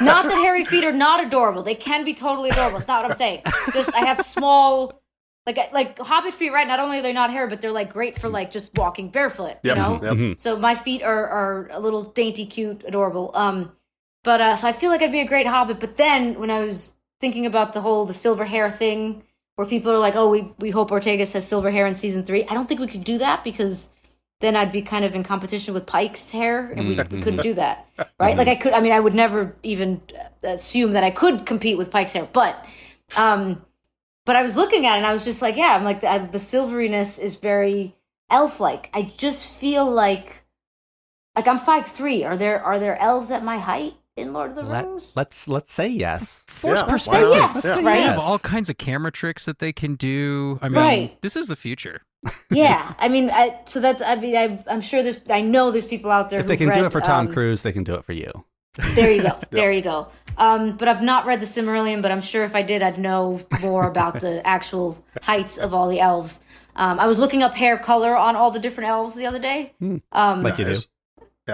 Not that hairy feet are not adorable. They can be totally adorable. It's not what I'm saying. Just I have small like hobbit feet, right? Not only are they not hair, but they're like great for like just walking barefoot, you know? So my feet are a little dainty, cute, adorable. But so I feel like I'd be a great hobbit. But then when I was thinking about the silver hair thing, where people are like, oh, we hope Ortegas has silver hair in season 3. I don't think we could do that because then I'd be kind of in competition with Pike's hair, and we couldn't do that, right? Like I would never even assume that I could compete with Pike's hair, but I was looking at it and I was just like, yeah, I'm like the silveriness is very elf-like. I just feel like I'm 5'3". Are there elves at my height in Lord of the Rings? Let's say yes. Force perspective. Yes, Yeah. They Right. have all kinds of camera tricks that they can do. I mean, Right. this is the future. Yeah, I mean, I'm sure I know there's people out there If who've they can do read, it for Tom Cruise, they can do it for you. There you go. There you go. But I've not read the Silmarillion, but I'm sure if I did, I'd know more about the actual heights of all the elves. I was looking up hair color on all the different elves the other day. Like you do.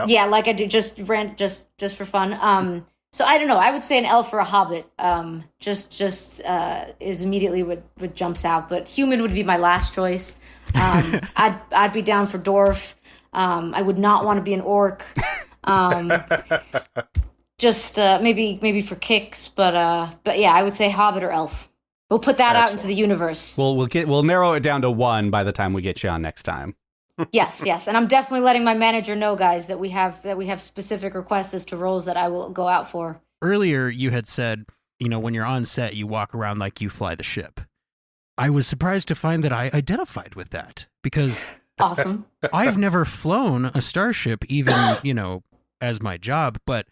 Yeah, like I do, just for fun. So I don't know. I would say an elf or a hobbit. Just is immediately what jumps out. But human would be my last choice. I'd be down for dwarf. I would not want to be an orc. Just maybe for kicks. But yeah, I would say hobbit or elf. We'll put that out into the universe. We'll narrow it down to one by the time we get you on next time. Yes, and I'm definitely letting my manager know, guys, that we have specific requests as to roles that I will go out for. Earlier, you had said, when you're on set, you walk around like you fly the ship. I was surprised to find that I identified with that because awesome. I've never flown a starship, even as my job, but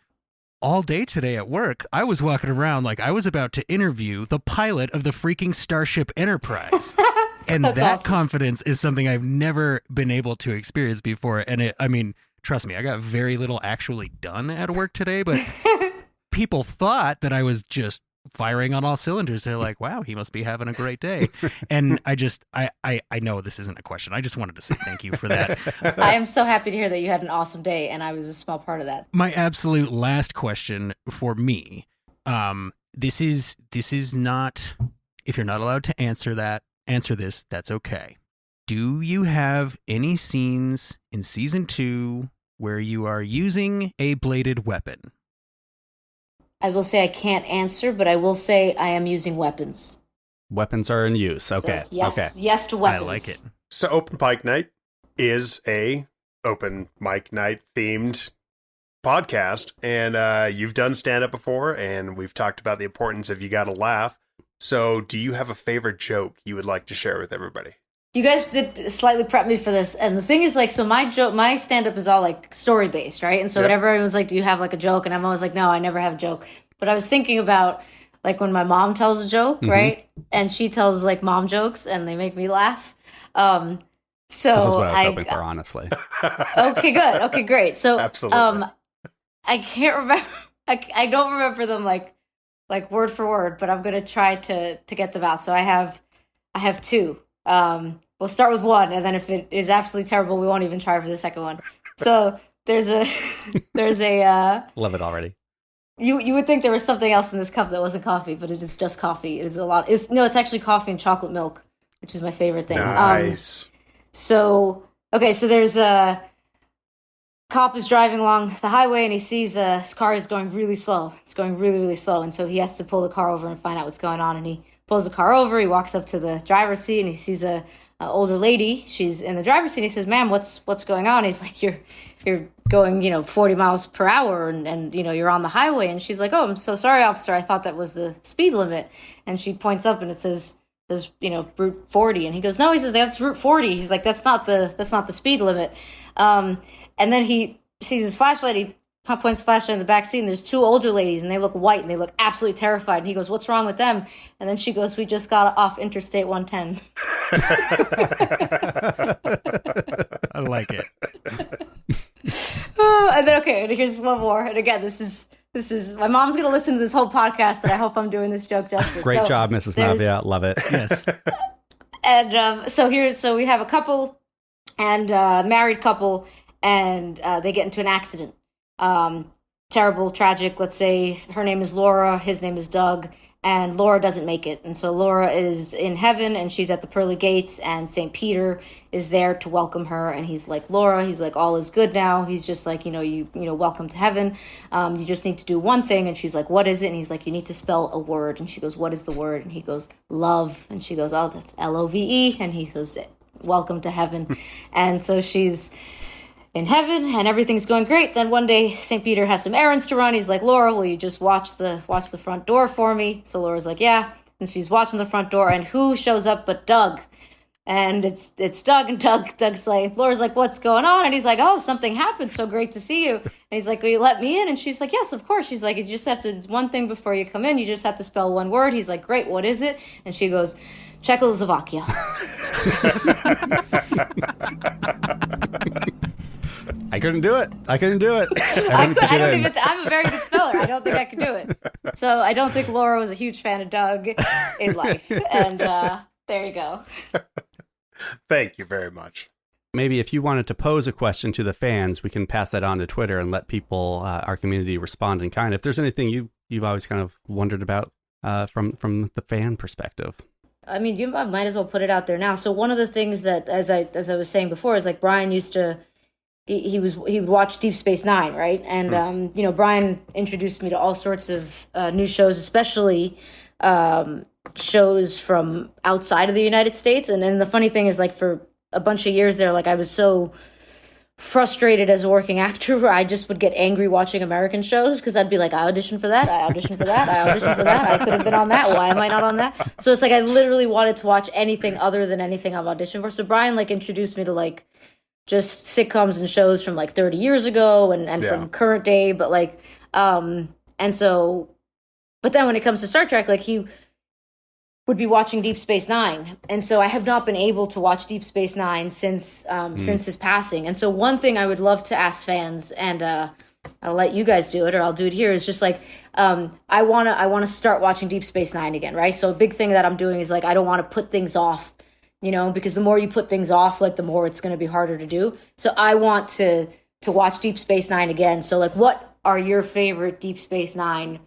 all day today at work, I was walking around like I was about to interview the pilot of the freaking Starship Enterprise. And that awesome. confidence is something I've never been able to experience before. And trust me, I got very little actually done at work today, but people thought that I was just firing on all cylinders. They're like, wow, he must be having a great day. And I know this isn't a question. I just wanted to say thank you for that. I am so happy to hear that you had an awesome day, and I was a small part of that. My absolute last question for me, this is not, if you're not allowed to answer this, that's okay. Do you have any scenes in season 2 where you are using a bladed weapon? I will say I can't answer, but I will say I am using weapons. Weapons are in use. Okay. So, yes, okay. Yes to weapons. I like it. So Open Pike Night is a Open Mic Night themed podcast, and you've done stand-up before, and we've talked about the importance of you gotta laugh. So do you have a favorite joke you would like to share with everybody? You guys did slightly prep me for this, and the thing is, like, so my stand-up is all, like, story-based, right? And so whenever everyone's like, do you have, like, a joke? And I'm always like, no, I never have a joke. But I was thinking about, like, when my mom tells a joke, right? And she tells, like, mom jokes, and they make me laugh. So this is what I was hoping for, honestly. Okay, good. Okay, great. So absolutely. I can't remember. I don't remember them like word for word, but I'm gonna try to get them out. So I have 2. We'll start with 1, and then if it is absolutely terrible, we won't even try for the second one. So there's a love it already. You would think there was something else in this cup that wasn't coffee, but it is just coffee. It is a lot. It's actually coffee and chocolate milk, which is my favorite thing. Nice. So there's a cop is driving along the highway, and he sees his car is going really slow. It's going really, really slow, and so he has to pull the car over and find out what's going on. And he pulls the car over. He walks up to the driver's seat, and he sees a older lady. She's in the driver's seat. He says, "Ma'am, what's going on?" He's like, "You're going 40 miles per hour, and you're on the highway." And she's like, "Oh, I'm so sorry, officer. I thought that was the speed limit." And she points up, and it says Route 40. And he goes, "No," he says, "that's Route 40." He's like, that's not the speed limit." And then he sees his flashlight. He points the flashlight in the back seat, and there's 2 older ladies, and they look white, and they look absolutely terrified. And he goes, "What's wrong with them?" And then she goes, "We just got off Interstate 110. I like it. And then, okay, here's one more. And again, this is my mom's going to listen to this whole podcast, and I hope I'm doing this joke justice. Great job, Mrs. Navia. Love it. Yes. And so we have a couple and married couple, and they get into an accident. Terrible, tragic. Let's say her name is Laura, his name is Doug, and Laura doesn't make it. And so Laura is in heaven and she's at the pearly gates, and St. Peter is there to welcome her, and he's like, Laura, he's like, all is good now. He's just like, you welcome to heaven. You just need to do one thing. And she's like, what is it? And he's like, you need to spell a word. And she goes, what is the word? And he goes, love. And she goes, oh, that's Love. And he goes, welcome to heaven. And so she's in heaven and everything's going great. Then one day St. Peter has some errands to run. He's like, Laura, will you just watch the front door for me? So Laura's like, yeah. And she's watching the front door, and who shows up but Doug? And it's Doug, and Doug's like, Laura's like, what's going on? And he's like, oh, something happened. So great to see you. And he's like, will you let me in? And she's like, yes, of course. She's like, you just have to, one thing before you come in, you just have to spell one word. He's like, great, what is it? And she goes, Czechoslovakia. I couldn't do it. I'm a very good speller. I don't think I could do it. So I don't think Laura was a huge fan of Doug in life. And there you go. Thank you very much. Maybe if you wanted to pose a question to the fans, we can pass that on to Twitter and let people, our community, respond in kind. If there's anything you've always kind of wondered about from the fan perspective. I mean, you might as well put it out there now. So one of the things that, as I was saying before, is like Brian used to, he would watch Deep Space Nine, right? And Brian introduced me to all sorts of new shows, especially shows from outside of the United States. And then the funny thing is, like, for a bunch of years there, like, I was so frustrated as a working actor where I just would get angry watching American shows, because I'd be like, I auditioned for that, I auditioned for that, I auditioned for that, I could have been on that, why am I not on that? So it's like I literally wanted to watch anything other than anything I've auditioned for. So Brian, like, introduced me to, like, just sitcoms and shows from, like, 30 years ago and from current day, but, like, but then when it comes to Star Trek, like, he would be watching Deep Space Nine, and so I have not been able to watch Deep Space Nine since his passing. And so one thing I would love to ask fans, and I'll let you guys do it, or I'll do it here, is just like I wanna start watching Deep Space Nine again, right? So a big thing that I'm doing is, like, I don't want to put things off, because the more you put things off, like, the more it's going to be harder to do. So I want to watch Deep Space Nine again. So, like, what are your favorite Deep Space Nine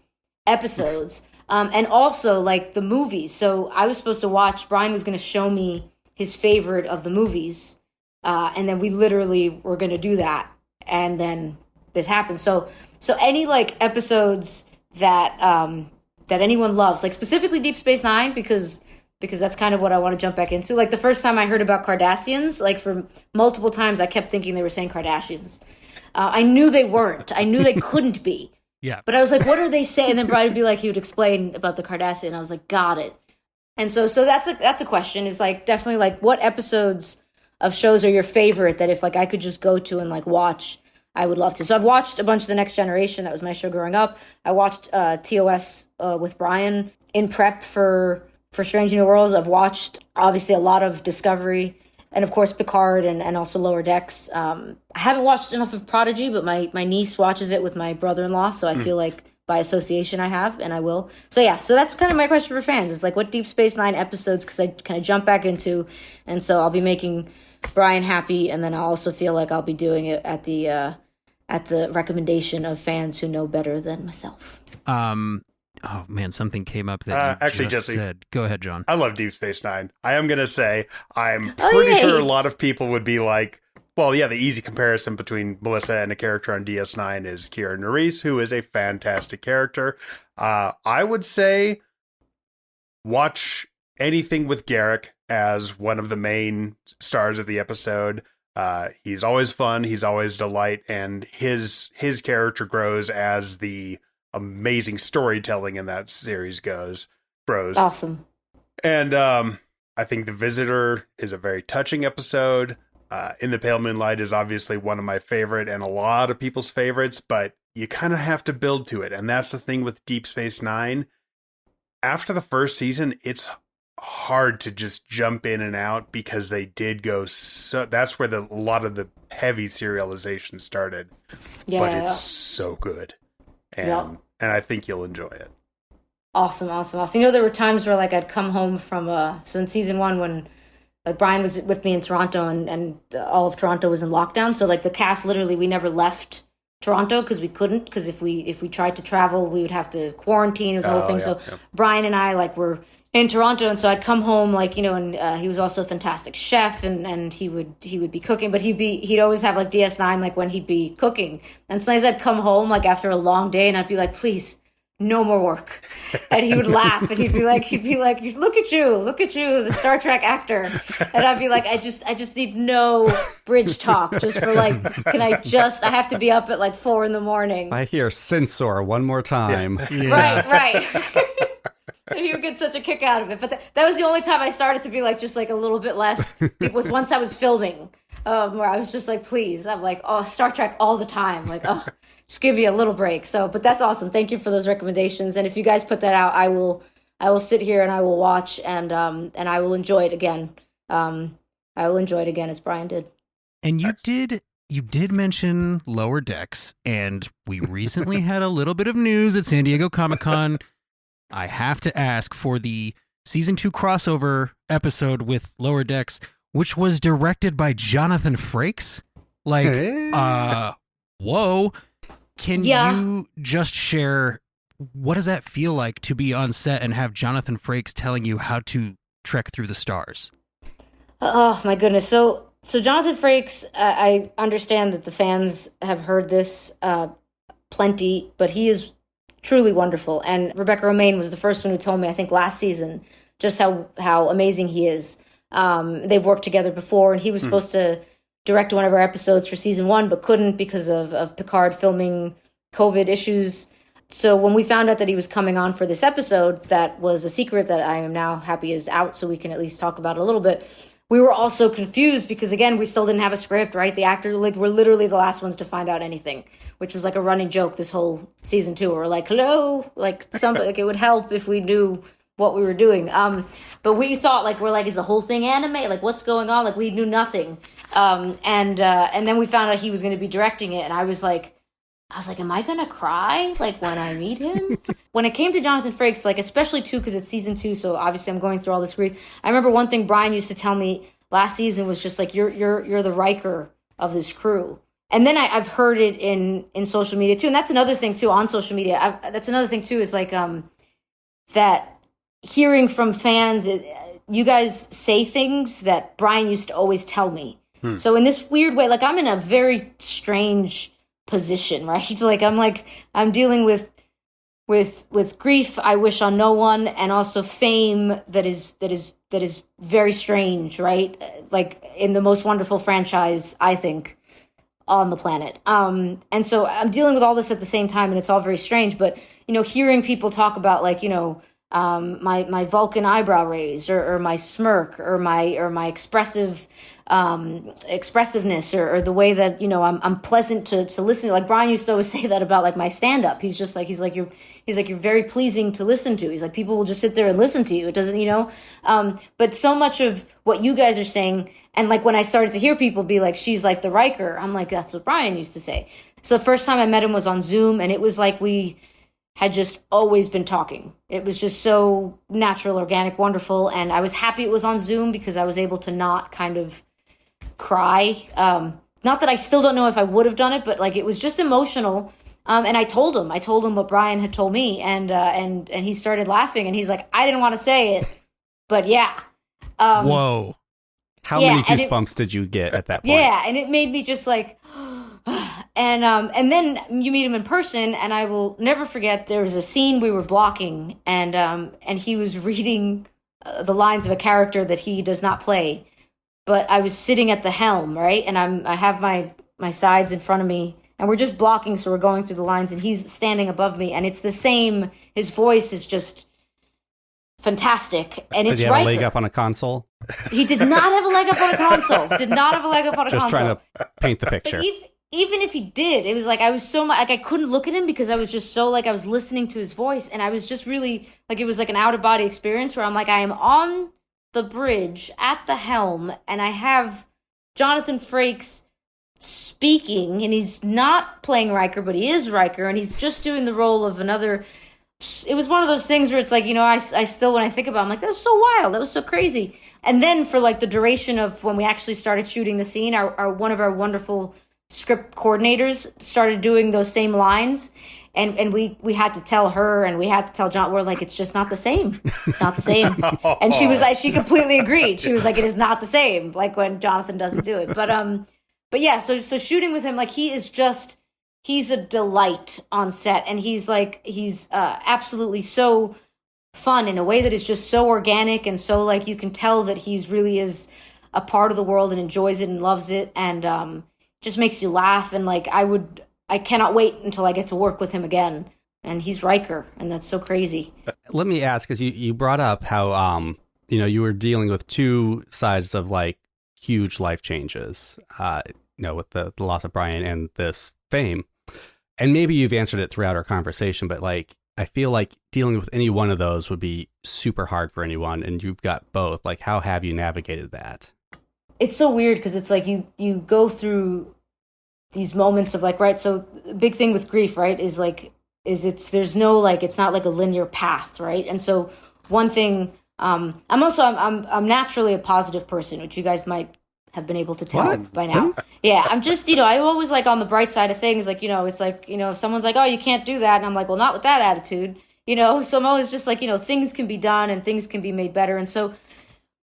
episodes? And also, like, the movies. So I was supposed to watch, Brian was going to show me his favorite of the movies. And then we literally were going to do that. And then this happened. So any, like, episodes that anyone loves, like, specifically Deep Space Nine, because that's kind of what I want to jump back into. Like, the first time I heard about Cardassians, like, for multiple times I kept thinking they were saying Kardashians. I knew they weren't. I knew they couldn't be. Yeah. But I was like, what are they saying? And then Brian would be like, he would explain about the Cardassian. I was like, got it. And so that's a question, is, like, definitely, like, what episodes of shows are your favorite that if, like, I could just go to and, like, watch, I would love to. So I've watched a bunch of The Next Generation. That was my show growing up. I watched TOS with Brian in prep for Strange New Worlds. I've watched, obviously, a lot of Discovery, and of course Picard, and also Lower Decks. I haven't watched enough of Prodigy, but my niece watches it with my brother-in-law, so I feel like by association I have, and I will. So yeah, so that's kind of my question for fans. It's like, what Deep Space Nine episodes, because I kind of jump back into, and so I'll be making Brian happy, and then I'll also feel like I'll be doing it at the recommendation of fans who know better than myself. Oh man, something came up that you actually, just Jesse said. Go ahead, John. I love Deep Space Nine. I am going to say I'm pretty sure a lot of people would be like, well, yeah, the easy comparison between Melissa and a character on DS9 is Keira Nerys, who is a fantastic character. I would say watch anything with Garrick as one of the main stars of the episode. He's always fun. He's always delight. And his character grows as the amazing storytelling in that series grows. Awesome. And I think The Visitor is a very touching episode. In the Pale Moonlight is obviously one of my favorite and a lot of people's favorites, but you kind of have to build to it. And that's the thing with Deep Space Nine. After the first season, it's hard to just jump in and out, because they did go so, that's where a lot of the heavy serialization started. Yeah, but it's so good. And I think you'll enjoy it. Awesome. There were times where, like, I'd come home from so in season 1, when, like, Brian was with me in Toronto, and all of Toronto was in lockdown, so, like, the cast, literally, we never left Toronto because we couldn't, because if we tried to travel, we would have to quarantine. It was a whole thing. So Brian and I were in Toronto, and so I'd come home and he was also a fantastic chef, and he would be cooking, but he'd always have DS9 when he'd be cooking, and sometimes I'd come home after a long day, and I'd be like, please, no more work, and he would laugh, and he'd be like, look at you, the Star Trek actor, and I'd be like, I just need no bridge talk, just for I have to be up at 4 a.m. I hear censor one more time. Yeah. Right. And he would get such a kick out of it. But that was the only time I started to be a little bit less. It was once I was filming, where I was just please. I'm Star Trek all the time. Just give me a little break. So, but that's awesome. Thank you for those recommendations. And if you guys put that out, I will sit here and I will watch and I will enjoy it again. I will enjoy it again as Brian did. And you did mention Lower Decks, and we recently had a little bit of news at San Diego Comic-Con. I have to ask for the season 2 crossover episode with Lower Decks, which was directed by Jonathan Frakes. Whoa. Can you just share, what does that feel like to be on set and have Jonathan Frakes telling you how to trek through the stars? Oh my goodness. So Jonathan Frakes, I understand that the fans have heard this plenty, but he is truly wonderful. And Rebecca Romaine was the first one who told me, I think last season, just how amazing he is. They've worked together before, and he was supposed to direct one of our episodes for season 1, but couldn't because of Picard filming COVID issues. So when we found out that he was coming on for this episode, that was a secret that I am now happy is out, so we can at least talk about it a little bit. We were all so confused because, again, we still didn't have a script, right? The actors were literally the last ones to find out anything, which was a running joke this whole season 2. We're hello, somebody, it would help if we knew what we were doing. But we thought, is the whole thing anime? What's going on? We knew nothing. And then we found out he was going to be directing it, and I was like, am I going to cry, when I meet him? When it came to Jonathan Frakes, especially too, because it's season 2, so obviously I'm going through all this grief. I remember one thing Brian used to tell me last season was just you're the Riker of this crew. And then I've heard it in social media too, and that's another thing too on social media. That's another thing too is that hearing from fans, you guys say things that Brian used to always tell me. So in this weird way, I'm in a very strange position, right? I'm dealing with grief I wish on no one, and also fame that is very strange, right? In the most wonderful franchise, I think, on the planet. And so I'm dealing with all this at the same time, and it's all very strange. But hearing people talk about my Vulcan eyebrow raise, or my smirk, or my expressiveness, or the way that I'm pleasant to listen to. Brian used to always say that about my stand up. He's just you're very pleasing to listen to. He's people will just sit there and listen to you. It doesn't but so much of what you guys are saying, and when I started to hear people be she's the Riker, I'm that's what Brian used to say. So the first time I met him was on Zoom, and it was we had just always been talking. It was just so natural, organic, wonderful, and I was happy it was on Zoom because I was able to not kind of cry. Not that I still don't know if I would have done it, but it was just emotional. And I told him what Brian had told me, and he started laughing, and he's I didn't want to say it, but yeah. Whoa. How many goosebumps did you get at that point? Yeah, and it made me just and then you meet him in person, and I will never forget, there was a scene we were blocking, and he was reading the lines of a character that he does not play, but I was sitting at the helm, right? And I have my sides in front of me, and we're just blocking, so we're going through the lines, and he's standing above me, and it's the same, his voice is just fantastic, and it's Did he have a leg up on a console? He did not have a leg up on a console. Just trying to paint the picture. But even if he did, it was I was so much, I couldn't look at him because I was just so I was listening to his voice, and I was just really it was an out of body experience where I'm I am on the bridge at the helm, and I have Jonathan Frakes speaking, and he's not playing Riker, but he is Riker, and he's just doing the role of another. It was one of those things where it's I still, when I think about it, I'm that was so wild, that was so crazy. And then for the duration of when we actually started shooting the scene, our one of our wonderful script coordinators started doing those same lines. And we had to tell her and we had to tell John, we're like, it's just not the same. It's not the same. And she was like, she completely agreed. She was like, it is not the same. Like when Jonathan doesn't do it. But yeah, so shooting with him, like he's a delight on set. And he's absolutely so fun in a way that is just so organic. And so like, you can tell that he's really is a part of the world and enjoys it and loves it. And just makes you laugh. And like, I cannot wait until I get to work with him again. And he's Riker, and that's so crazy. Let me ask, because you brought up how, you were dealing with two sides of like huge life changes, with the loss of Brian and this fame. And maybe you've answered it throughout our conversation, but like, I feel like dealing with any one of those would be super hard for anyone. And you've got both. Like, how have you navigated that? It's so weird because it's like you go through these moments of like, right, so the big thing with grief, right, is there's no like, it's not like a linear path, right? And so one thing, I'm naturally a positive person, which you guys might have been able to tell by now. Yeah, I'm just, I'm always like on the bright side of things, like, it's like, if someone's like, oh, you can't do that, and I'm like, well, not with that attitude, so I'm always just like, things can be done and things can be made better. And so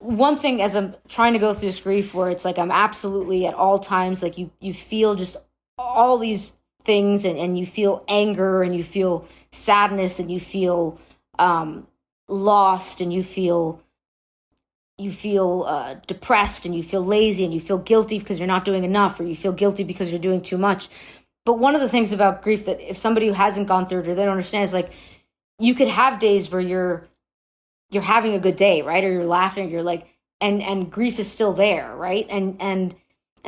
one thing as I'm trying to go through this grief where it's like I'm absolutely at all times, like you feel just all these things and you feel anger and you feel sadness and you feel lost and you feel depressed and you feel lazy and you feel guilty because you're not doing enough or you feel guilty because you're doing too much. But one of the things about grief that if somebody who hasn't gone through it or they don't understand is like you could have days where you're having a good day, right? Or you're laughing, you're like, and grief is still there, right? And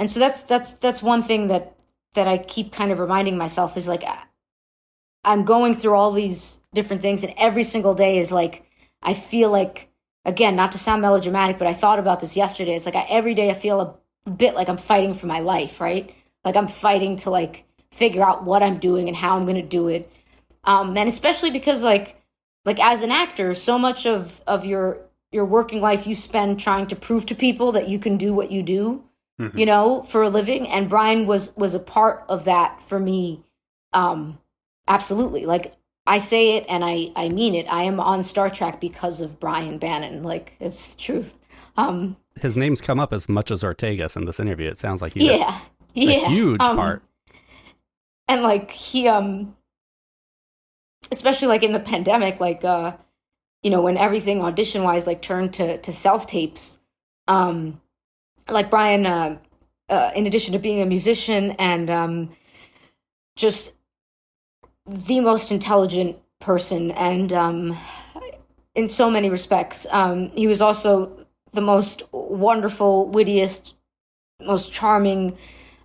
so that's one thing that I keep kind of reminding myself is like, I'm going through all these different things and every single day is like, I feel like, again, not to sound melodramatic, but I thought about this yesterday. It's like every day I feel a bit like I'm fighting for my life, right? Like I'm fighting to like figure out what I'm doing and how I'm going to do it. And especially because like as an actor, so much of your working life you spend trying to prove to people that you can do what you do, for a living. And Brian was a part of that for me. Absolutely. Like I say it and I mean it. I am on Star Trek because of Brian Bannon. Like it's the truth. His name's come up as much as Ortegas in this interview. It sounds like he a huge part. And like he especially like in the pandemic, like when everything audition wise like turned to self tapes, like Brian, in addition to being a musician and just the most intelligent person, and in so many respects, he was also the most wonderful, wittiest, most charming,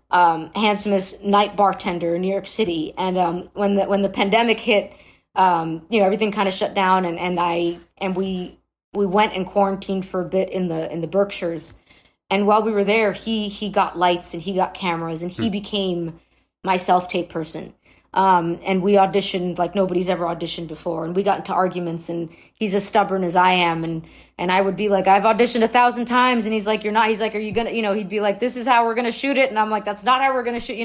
handsomest night bartender in New York City. And when the pandemic hit, everything kind of shut down, and we went and quarantined for a bit in the Berkshires. And while we were there, he got lights and he got cameras and he became my self-tape person. And we auditioned like nobody's ever auditioned before, and we got into arguments, and he's as stubborn as I am, and I would be like, I've auditioned 1,000 times, and he's like, you're not. He's like, are you gonna, he'd be like, this is how we're gonna shoot it, and I'm like, that's not how we're gonna shoot,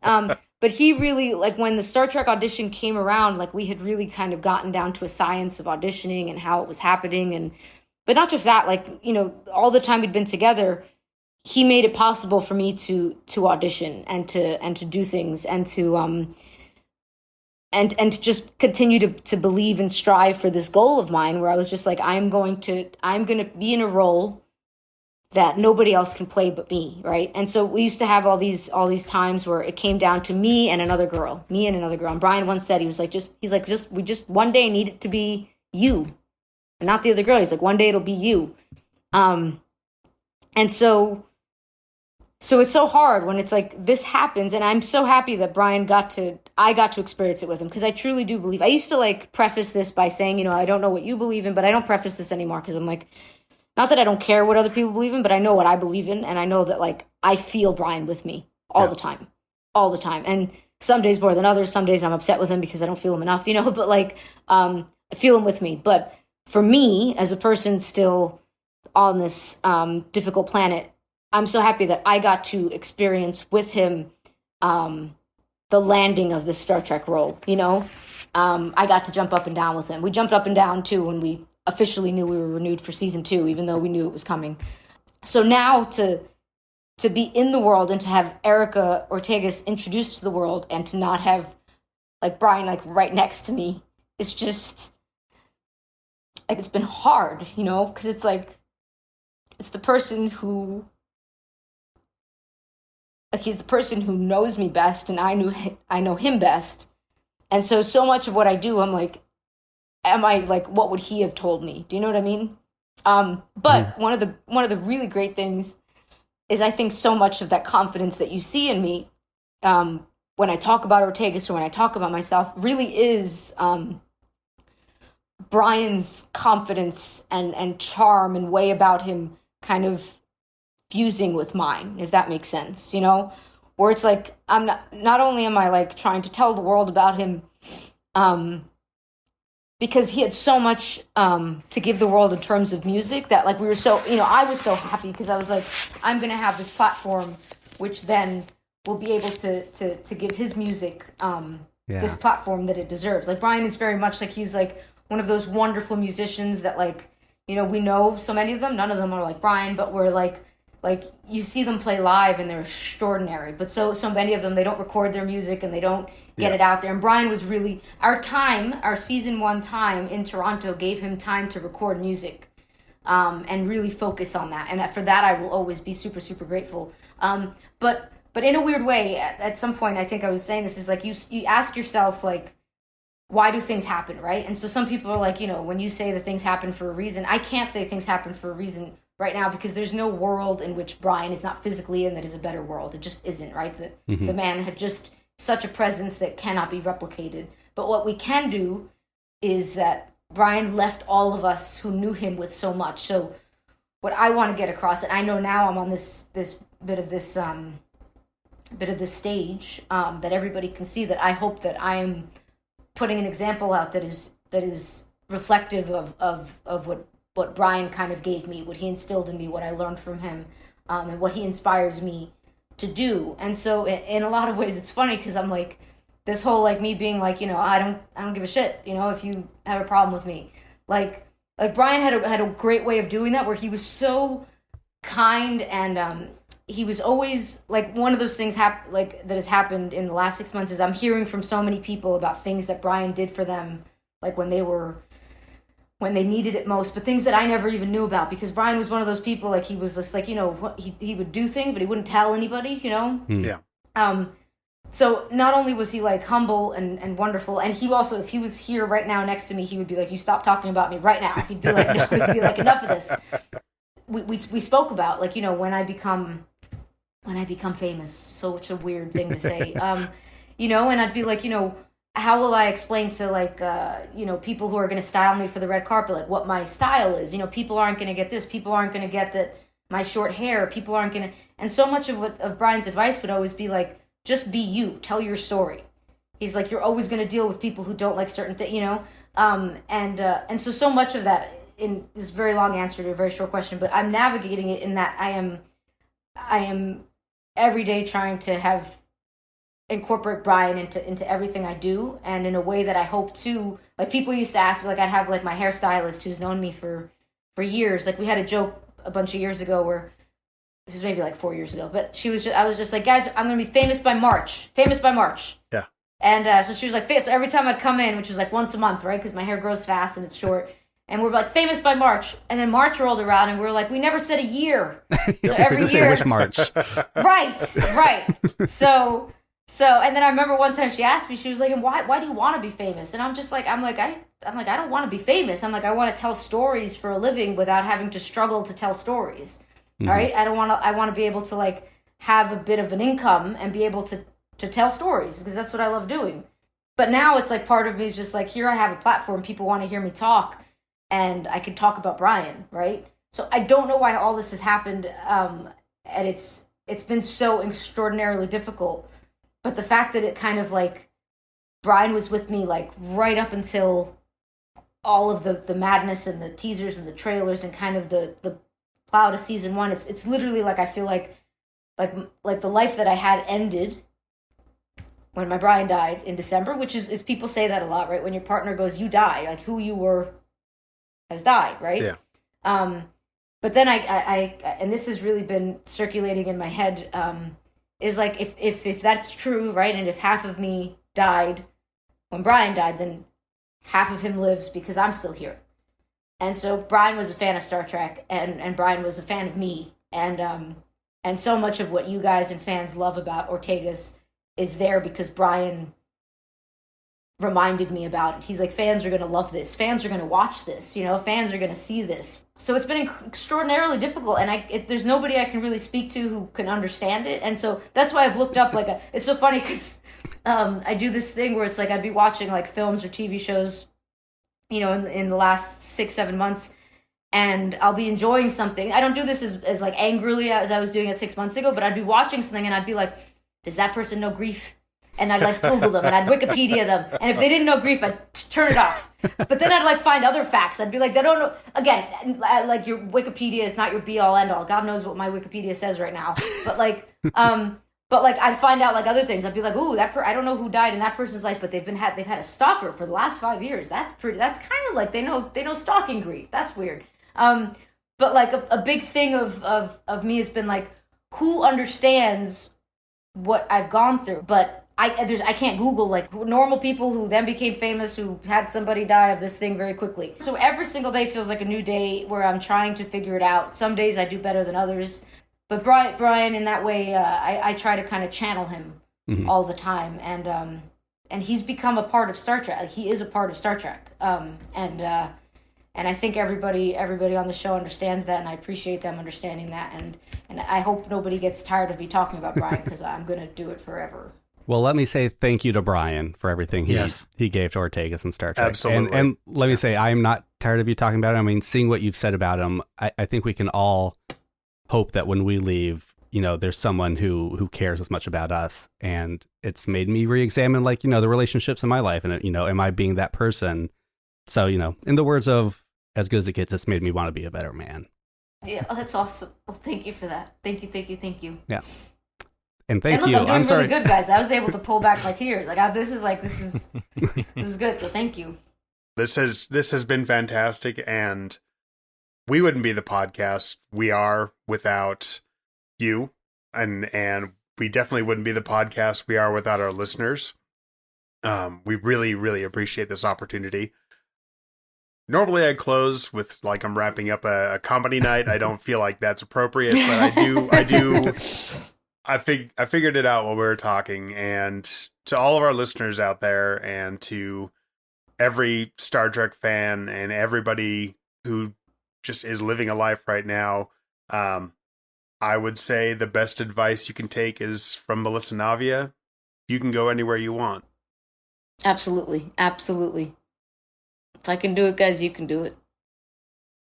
But he really, like, when the Star Trek audition came around, like, we had really kind of gotten down to a science of auditioning and how it was happening, but not just that, like, all the time we'd been together, he made it possible for me to audition and to do things and to and to just continue to believe and strive for this goal of mine where I was just like, I'm going to be in a role that nobody else can play but me, right? And so we used to have all these times where it came down to me and another girl. And Brian once said, we just one day need it to be you and not the other girl. He's like, one day it'll be you. And so it's so hard when it's like this happens, and I'm so happy that I got to experience it with him, because I truly do believe. I used to like preface this by saying, I don't know what you believe in, but I don't preface this anymore because I'm like, not that I don't care what other people believe in, but I know what I believe in, and I know that like I feel Brian with me all the time, and some days more than others. Some days I'm upset with him because I don't feel him enough, but like I feel him with me. But for me as a person still on this difficult planet, I'm so happy that I got to experience with him the landing of this Star Trek role, you know? I got to jump up and down with him. We jumped up and down, too, when we officially knew we were renewed for season 2, even though we knew it was coming. So now to be in the world and to have Erica Ortegas introduced to the world and to not have, like, Brian, like, right next to me, it's just, like, it's been hard, you know? Because it's, like, it's the person who, like, he's the person who knows me best, and I know him best. And so much of what I do, I'm like, am I, like, what would he have told me? Do you know what I mean? But one of the really great things is I think so much of that confidence that you see in me when I talk about Ortegas or when I talk about myself really is Brian's confidence and charm and way about him kind of fusing with mine, if that makes sense, you know? Where it's like, I'm not only am I like trying to tell the world about him, because he had so much to give the world in terms of music that like we were so, you know, I was so happy because I was like, I'm going to have this platform, which then will be able to give his music this platform that it deserves. Like Brian is very much like, he's like one of those wonderful musicians that like, you know, we know so many of them, none of them are like Brian, but we're like you see them play live and they're extraordinary, but so many of them, they don't record their music and they don't get it out there. And Brian was really, our season 1 time in Toronto gave him time to record music and really focus on that. And for that, I will always be super, super grateful. But in a weird way, at some point, I think I was saying this, is like you ask yourself, like, why do things happen, right? And so some people are like, you know, when you say that things happen for a reason, I can't say things happen for a reason right now because there's no world in which Brian is not physically in that is a better world. It just isn't, right? The man had just such a presence that cannot be replicated. But what we can do is that Brian left all of us who knew him with so much. So what I want to get across, and I know now I'm on this bit of this stage that everybody can see, that I hope that I am putting an example out that is reflective of what Brian kind of gave me, what he instilled in me, what I learned from him, and what he inspires me to do. And so in a lot of ways, it's funny because I'm like, this whole like me being like, you know, I don't give a shit, you know, if you have a problem with me. Like Brian had a great way of doing that, where he was so kind, and he was always like, one of those things that has happened in the last 6 months is I'm hearing from so many people about things that Brian did for them, like when they needed it most, but things that I never even knew about, because Brian was one of those people, like he was just like, you know, he would do things, but he wouldn't tell anybody, you know? Yeah. So not only was he like humble and wonderful, and he also, if he was here right now next to me, he would be like, you stop talking about me right now. He'd be like, no, he'd be like, enough of this. We spoke about, like, you know, when I become famous, so it's a weird thing to say, you know, and I'd be like, you know, how will I explain to like, you know, people who are going to style me for the red carpet, like what my style is, you know, people aren't going to get this, people aren't going to get that my short hair, people aren't going to, and so much of Brian's advice would always be like, just be you, tell your story. He's like, you're always going to deal with people who don't like certain things, you know? And so much of that, in this very long answer to a very short question, but I'm navigating it in that I am every day trying to incorporate Brian into everything I do, and in a way that I hope to, like, people used to ask me, like, I'd have like my hairstylist who's known me for years. Like, we had a joke a bunch of years ago where, it was maybe like 4 years ago, but I was just like, guys, I'm gonna be famous by March. Yeah. And so she was like, so every time I'd come in, which was like once a month, right, because my hair grows fast and it's short, and we're like, famous by March. And then March rolled around and we were like, we never said a year. So every year, which March? right. So and then I remember one time she asked me, she was like, and why do you want to be famous? And I'm like, I don't want to be famous. I'm like, I want to tell stories for a living without having to struggle to tell stories. Mm-hmm. All right. I want to be able to like have a bit of an income and be able to tell stories, because that's what I love doing. But now it's like, part of me is just like, here I have a platform, people want to hear me talk, and I can talk about Brian, right? So I don't know why all this has happened, and it's been so extraordinarily difficult. But the fact that it kind of like, Brian was with me like right up until all of the madness and the teasers and the trailers and kind of the plow to season 1, it's literally like, I feel like the life that I had ended, when my Brian died in December, which is people say that a lot, right? When your partner goes, you die, like who you were has died, right? Yeah. But then I and this has really been circulating in my head, is like if that's true, right? And if half of me died when Brian died, then half of him lives because I'm still here. And so Brian was a fan of Star Trek, and Brian was a fan of me, and so much of what you guys and fans love about Ortegas is there because Brian reminded me about it. He's like, fans are going to love this. Fans are going to watch this. You know, fans are going to see this. So it's been extraordinarily difficult, and there's nobody I can really speak to who can understand it. And so that's why I've looked up it's so funny because I do this thing where it's like I'd be watching like films or TV shows, you know, in the last 6-7 months, and I'll be enjoying something. I don't do this as like angrily as I was doing it 6 months ago, but I'd be watching something and I'd be like, does that person know grief? And I'd like Google them and I'd Wikipedia them. And if they didn't know grief, I'd turn it off. But then I'd like find other facts. I'd be like, they don't know. Again, like your Wikipedia is not your be all end all. God knows what my Wikipedia says right now. But like, I'd find out like other things. I'd be like, ooh, I don't know who died in that person's life, but they've had a stalker for the last 5 years. That's kind of like they know stalking grief. That's weird. But like a big thing of me has been like, who understands what I've gone through? But I can't Google like normal people who then became famous who had somebody die of this thing very quickly. So every single day feels like a new day where I'm trying to figure it out. Some days I do better than others. But Brian in that way, I try to kind of channel him all the time. And he's become a part of Star Trek. Like, he is a part of Star Trek. And I think everybody on the show understands that, and I appreciate them understanding that. And I hope nobody gets tired of me talking about Brian because I'm going to do it forever. Well, let me say thank you to Brian for everything he gave to Ortegas and Star Trek. Absolutely. And let me say, I'm not tired of you talking about him. I mean, seeing what you've said about him, I think we can all hope that when we leave, you know, there's someone who cares as much about us. And it's made me re-examine, like, you know, the relationships in my life. And, you know, am I being that person? So, you know, in the words of As Good as It Gets, it's made me want to be a better man. Yeah, that's awesome. Well, thank you for that. Thank you. Yeah. And thank look, you. I'm doing I'm sorry. really good, guys. I was able to pull back my tears. Like this is good. So thank you. This has been fantastic, and we wouldn't be the podcast we are without you, and we definitely wouldn't be the podcast we are without our listeners. We really, really appreciate this opportunity. Normally I close with like I'm wrapping up a comedy night. I don't feel like that's appropriate, but I do. I figured it out while we were talking, and to all of our listeners out there, and to every Star Trek fan and everybody who just is living a life right now, I would say the best advice you can take is from Melissa Navia. You can go anywhere you want. Absolutely. If I can do it, guys, you can do it.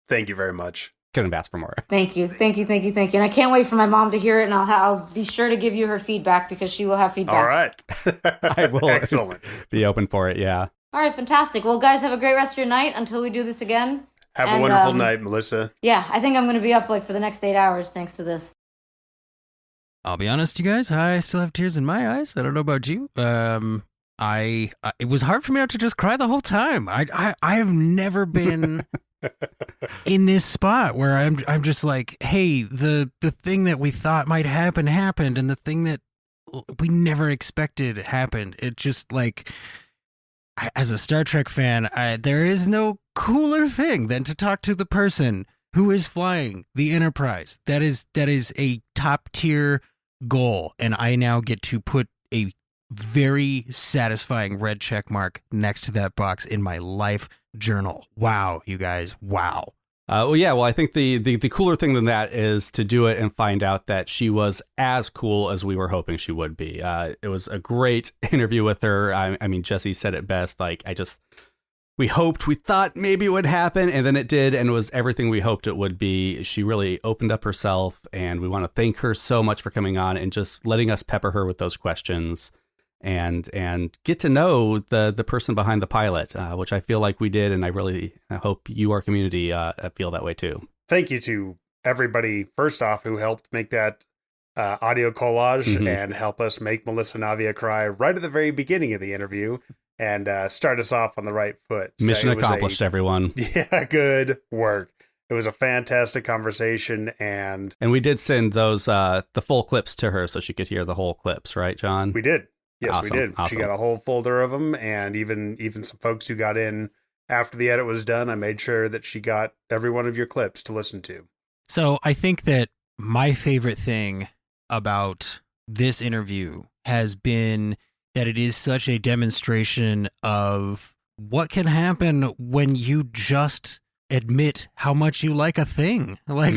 Thank you very much. Couldn't have asked for more. Thank you. And I can't wait for my mom to hear it, and I'll be sure to give you her feedback because she will have feedback. All right. I will Excellent. Be open for it, yeah. All right, fantastic. Well, guys, have a great rest of your night until we do this again. Have a wonderful night, Melissa. Yeah, I think I'm going to be up like for the next 8 hours thanks to this. I'll be honest, you guys, I still have tears in my eyes. I don't know about you. It was hard for me not to just cry the whole time. I have never been in this spot where I'm just like, hey, the thing that we thought might happen happened, and the thing that we never expected happened. It just like, as a Star Trek fan, there is no cooler thing than to talk to the person who is flying the Enterprise. That is a top tier goal, and I now get to put a very satisfying red check mark next to that box in my life journal. Wow, you guys, wow. Well, I think the cooler thing than that is to do it and find out that she was as cool as we were hoping she would be. It was a great interview with her. I mean, Jesse said it best. Like, we thought maybe it would happen, and then it did, and it was everything we hoped it would be. She really opened up herself, and we want to thank her so much for coming on and just letting us pepper her with those questions and get to know the person behind the pilot, which I feel like we did, and I hope you, our community, feel that way too. Thank you to everybody, first off, who helped make that audio collage and help us make Melissa Navia cry right at the very beginning of the interview and start us off on the right foot. Mission accomplished, everyone. Yeah, good work. It was a fantastic conversation, and we did send those the full clips to her so she could hear the whole clips, right, John? We did. Yes, awesome. We did. Awesome. She got a whole folder of them, and even some folks who got in after the edit was done, I made sure that she got every one of your clips to listen to. So I think that my favorite thing about this interview has been that it is such a demonstration of what can happen when you just admit how much you like a thing. Like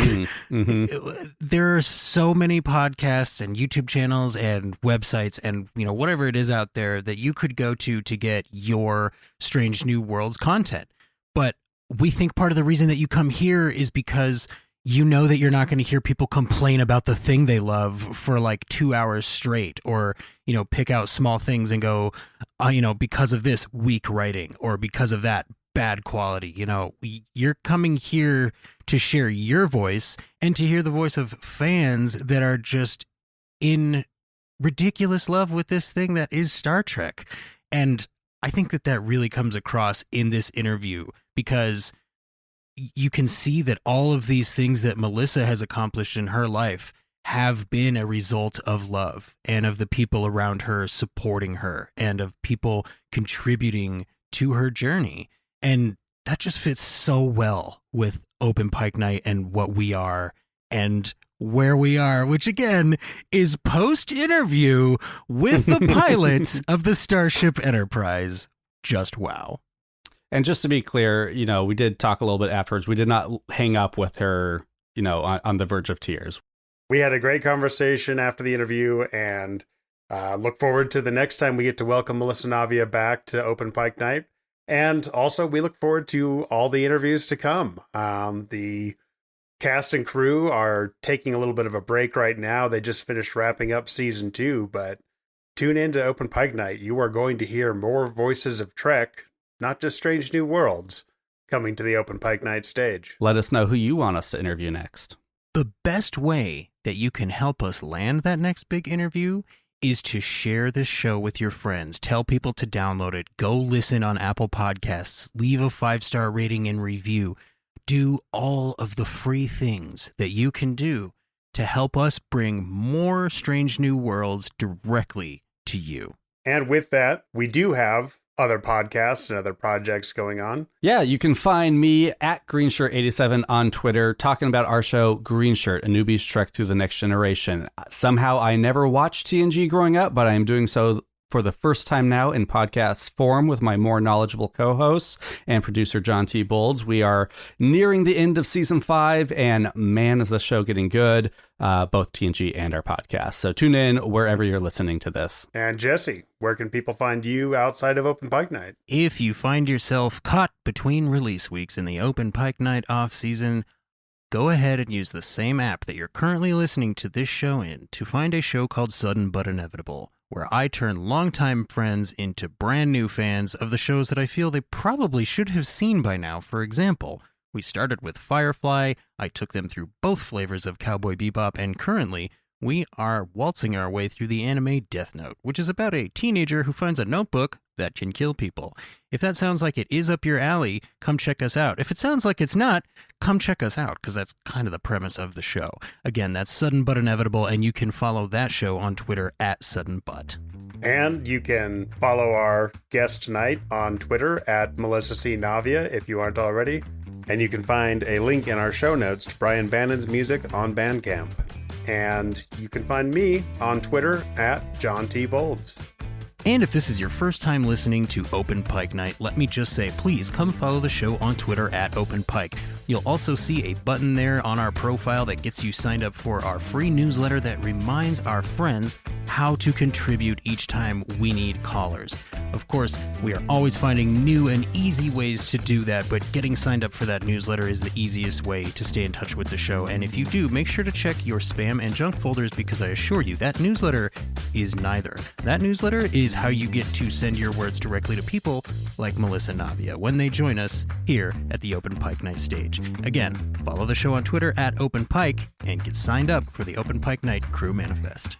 there are so many podcasts and YouTube channels and websites and whatever it is out there that you could go to get your Strange New Worlds content. But we think part of the reason that you come here is because you know that you're not going to hear people complain about the thing they love for like 2 hours straight, or pick out small things and go because of this, weak writing, or because of that, bad quality. You're coming here to share your voice and to hear the voice of fans that are just in ridiculous love with this thing that is Star Trek. And I think that really comes across in this interview, because you can see that all of these things that Melissa has accomplished in her life have been a result of love and of the people around her supporting her and of people contributing to her journey. And that just fits so well with Open Pike Night and what we are and where we are, which again is post-interview with the pilots of the Starship Enterprise. Just wow. And just to be clear, we did talk a little bit afterwards. We did not hang up with her, on the verge of tears. We had a great conversation after the interview, and look forward to the next time we get to welcome Melissa Navia back to Open Pike Night. And also, we look forward to all the interviews to come. The cast and crew are taking a little bit of a break right now. They just finished wrapping up season 2, but tune in to Open Pike Night. You are going to hear more voices of Trek, not just Strange New Worlds, coming to the Open Pike Night stage. Let us know who you want us to interview next. The best way that you can help us land that next big interview is to share this show with your friends. Tell people to download it. Go listen on Apple Podcasts. Leave a 5-star rating and review. Do all of the free things that you can do to help us bring more Strange New Worlds directly to you. And with that, we do have other podcasts and other projects going on. Yeah, you can find me at GreenShirt87 on Twitter, talking about our show, Green Shirt, a newbie's trek through the next generation. Somehow I never watched TNG growing up, but I am doing so for the first time now in podcast form with my more knowledgeable co-hosts and producer John T. Bolds. We are nearing the end of season 5, and man, is the show getting good, both TNG and our podcast. So tune in wherever you're listening to this. And Jesse, where can people find you outside of Open Pike Night? If you find yourself caught between release weeks in the Open Pike Night off season, go ahead and use the same app that you're currently listening to this show in to find a show called Sudden But Inevitable, where I turn longtime friends into brand new fans of the shows that I feel they probably should have seen by now. For example, we started with Firefly, I took them through both flavors of Cowboy Bebop, and currently we are waltzing our way through the anime Death Note, which is about a teenager who finds a notebook that can kill people. If that sounds like it is up your alley, come check us out. If it sounds like it's not, come check us out, because that's kind of the premise of the show. Again, that's Sudden But Inevitable, and you can follow that show on Twitter at Sudden But. And you can follow our guest tonight on Twitter at Melissa C. Navia, if you aren't already. And you can find a link in our show notes to Brian Bannon's music on Bandcamp. And you can find me on Twitter at John T. Bolds. And if this is your first time listening to Open Pike Night, let me just say, please come follow the show on Twitter at Open Pike. You'll also see a button there on our profile that gets you signed up for our free newsletter that reminds our friends how to contribute each time we need callers. Of course, we are always finding new and easy ways to do that, but getting signed up for that newsletter is the easiest way to stay in touch with the show. And if you do, make sure to check your spam and junk folders, because I assure you that newsletter is neither. That newsletter is how you get to send your words directly to people like Melissa and Navia when they join us here at the Open Pike Night Stage. Again, follow the show on Twitter at Open Pike and get signed up for the Open Pike Night Crew Manifest.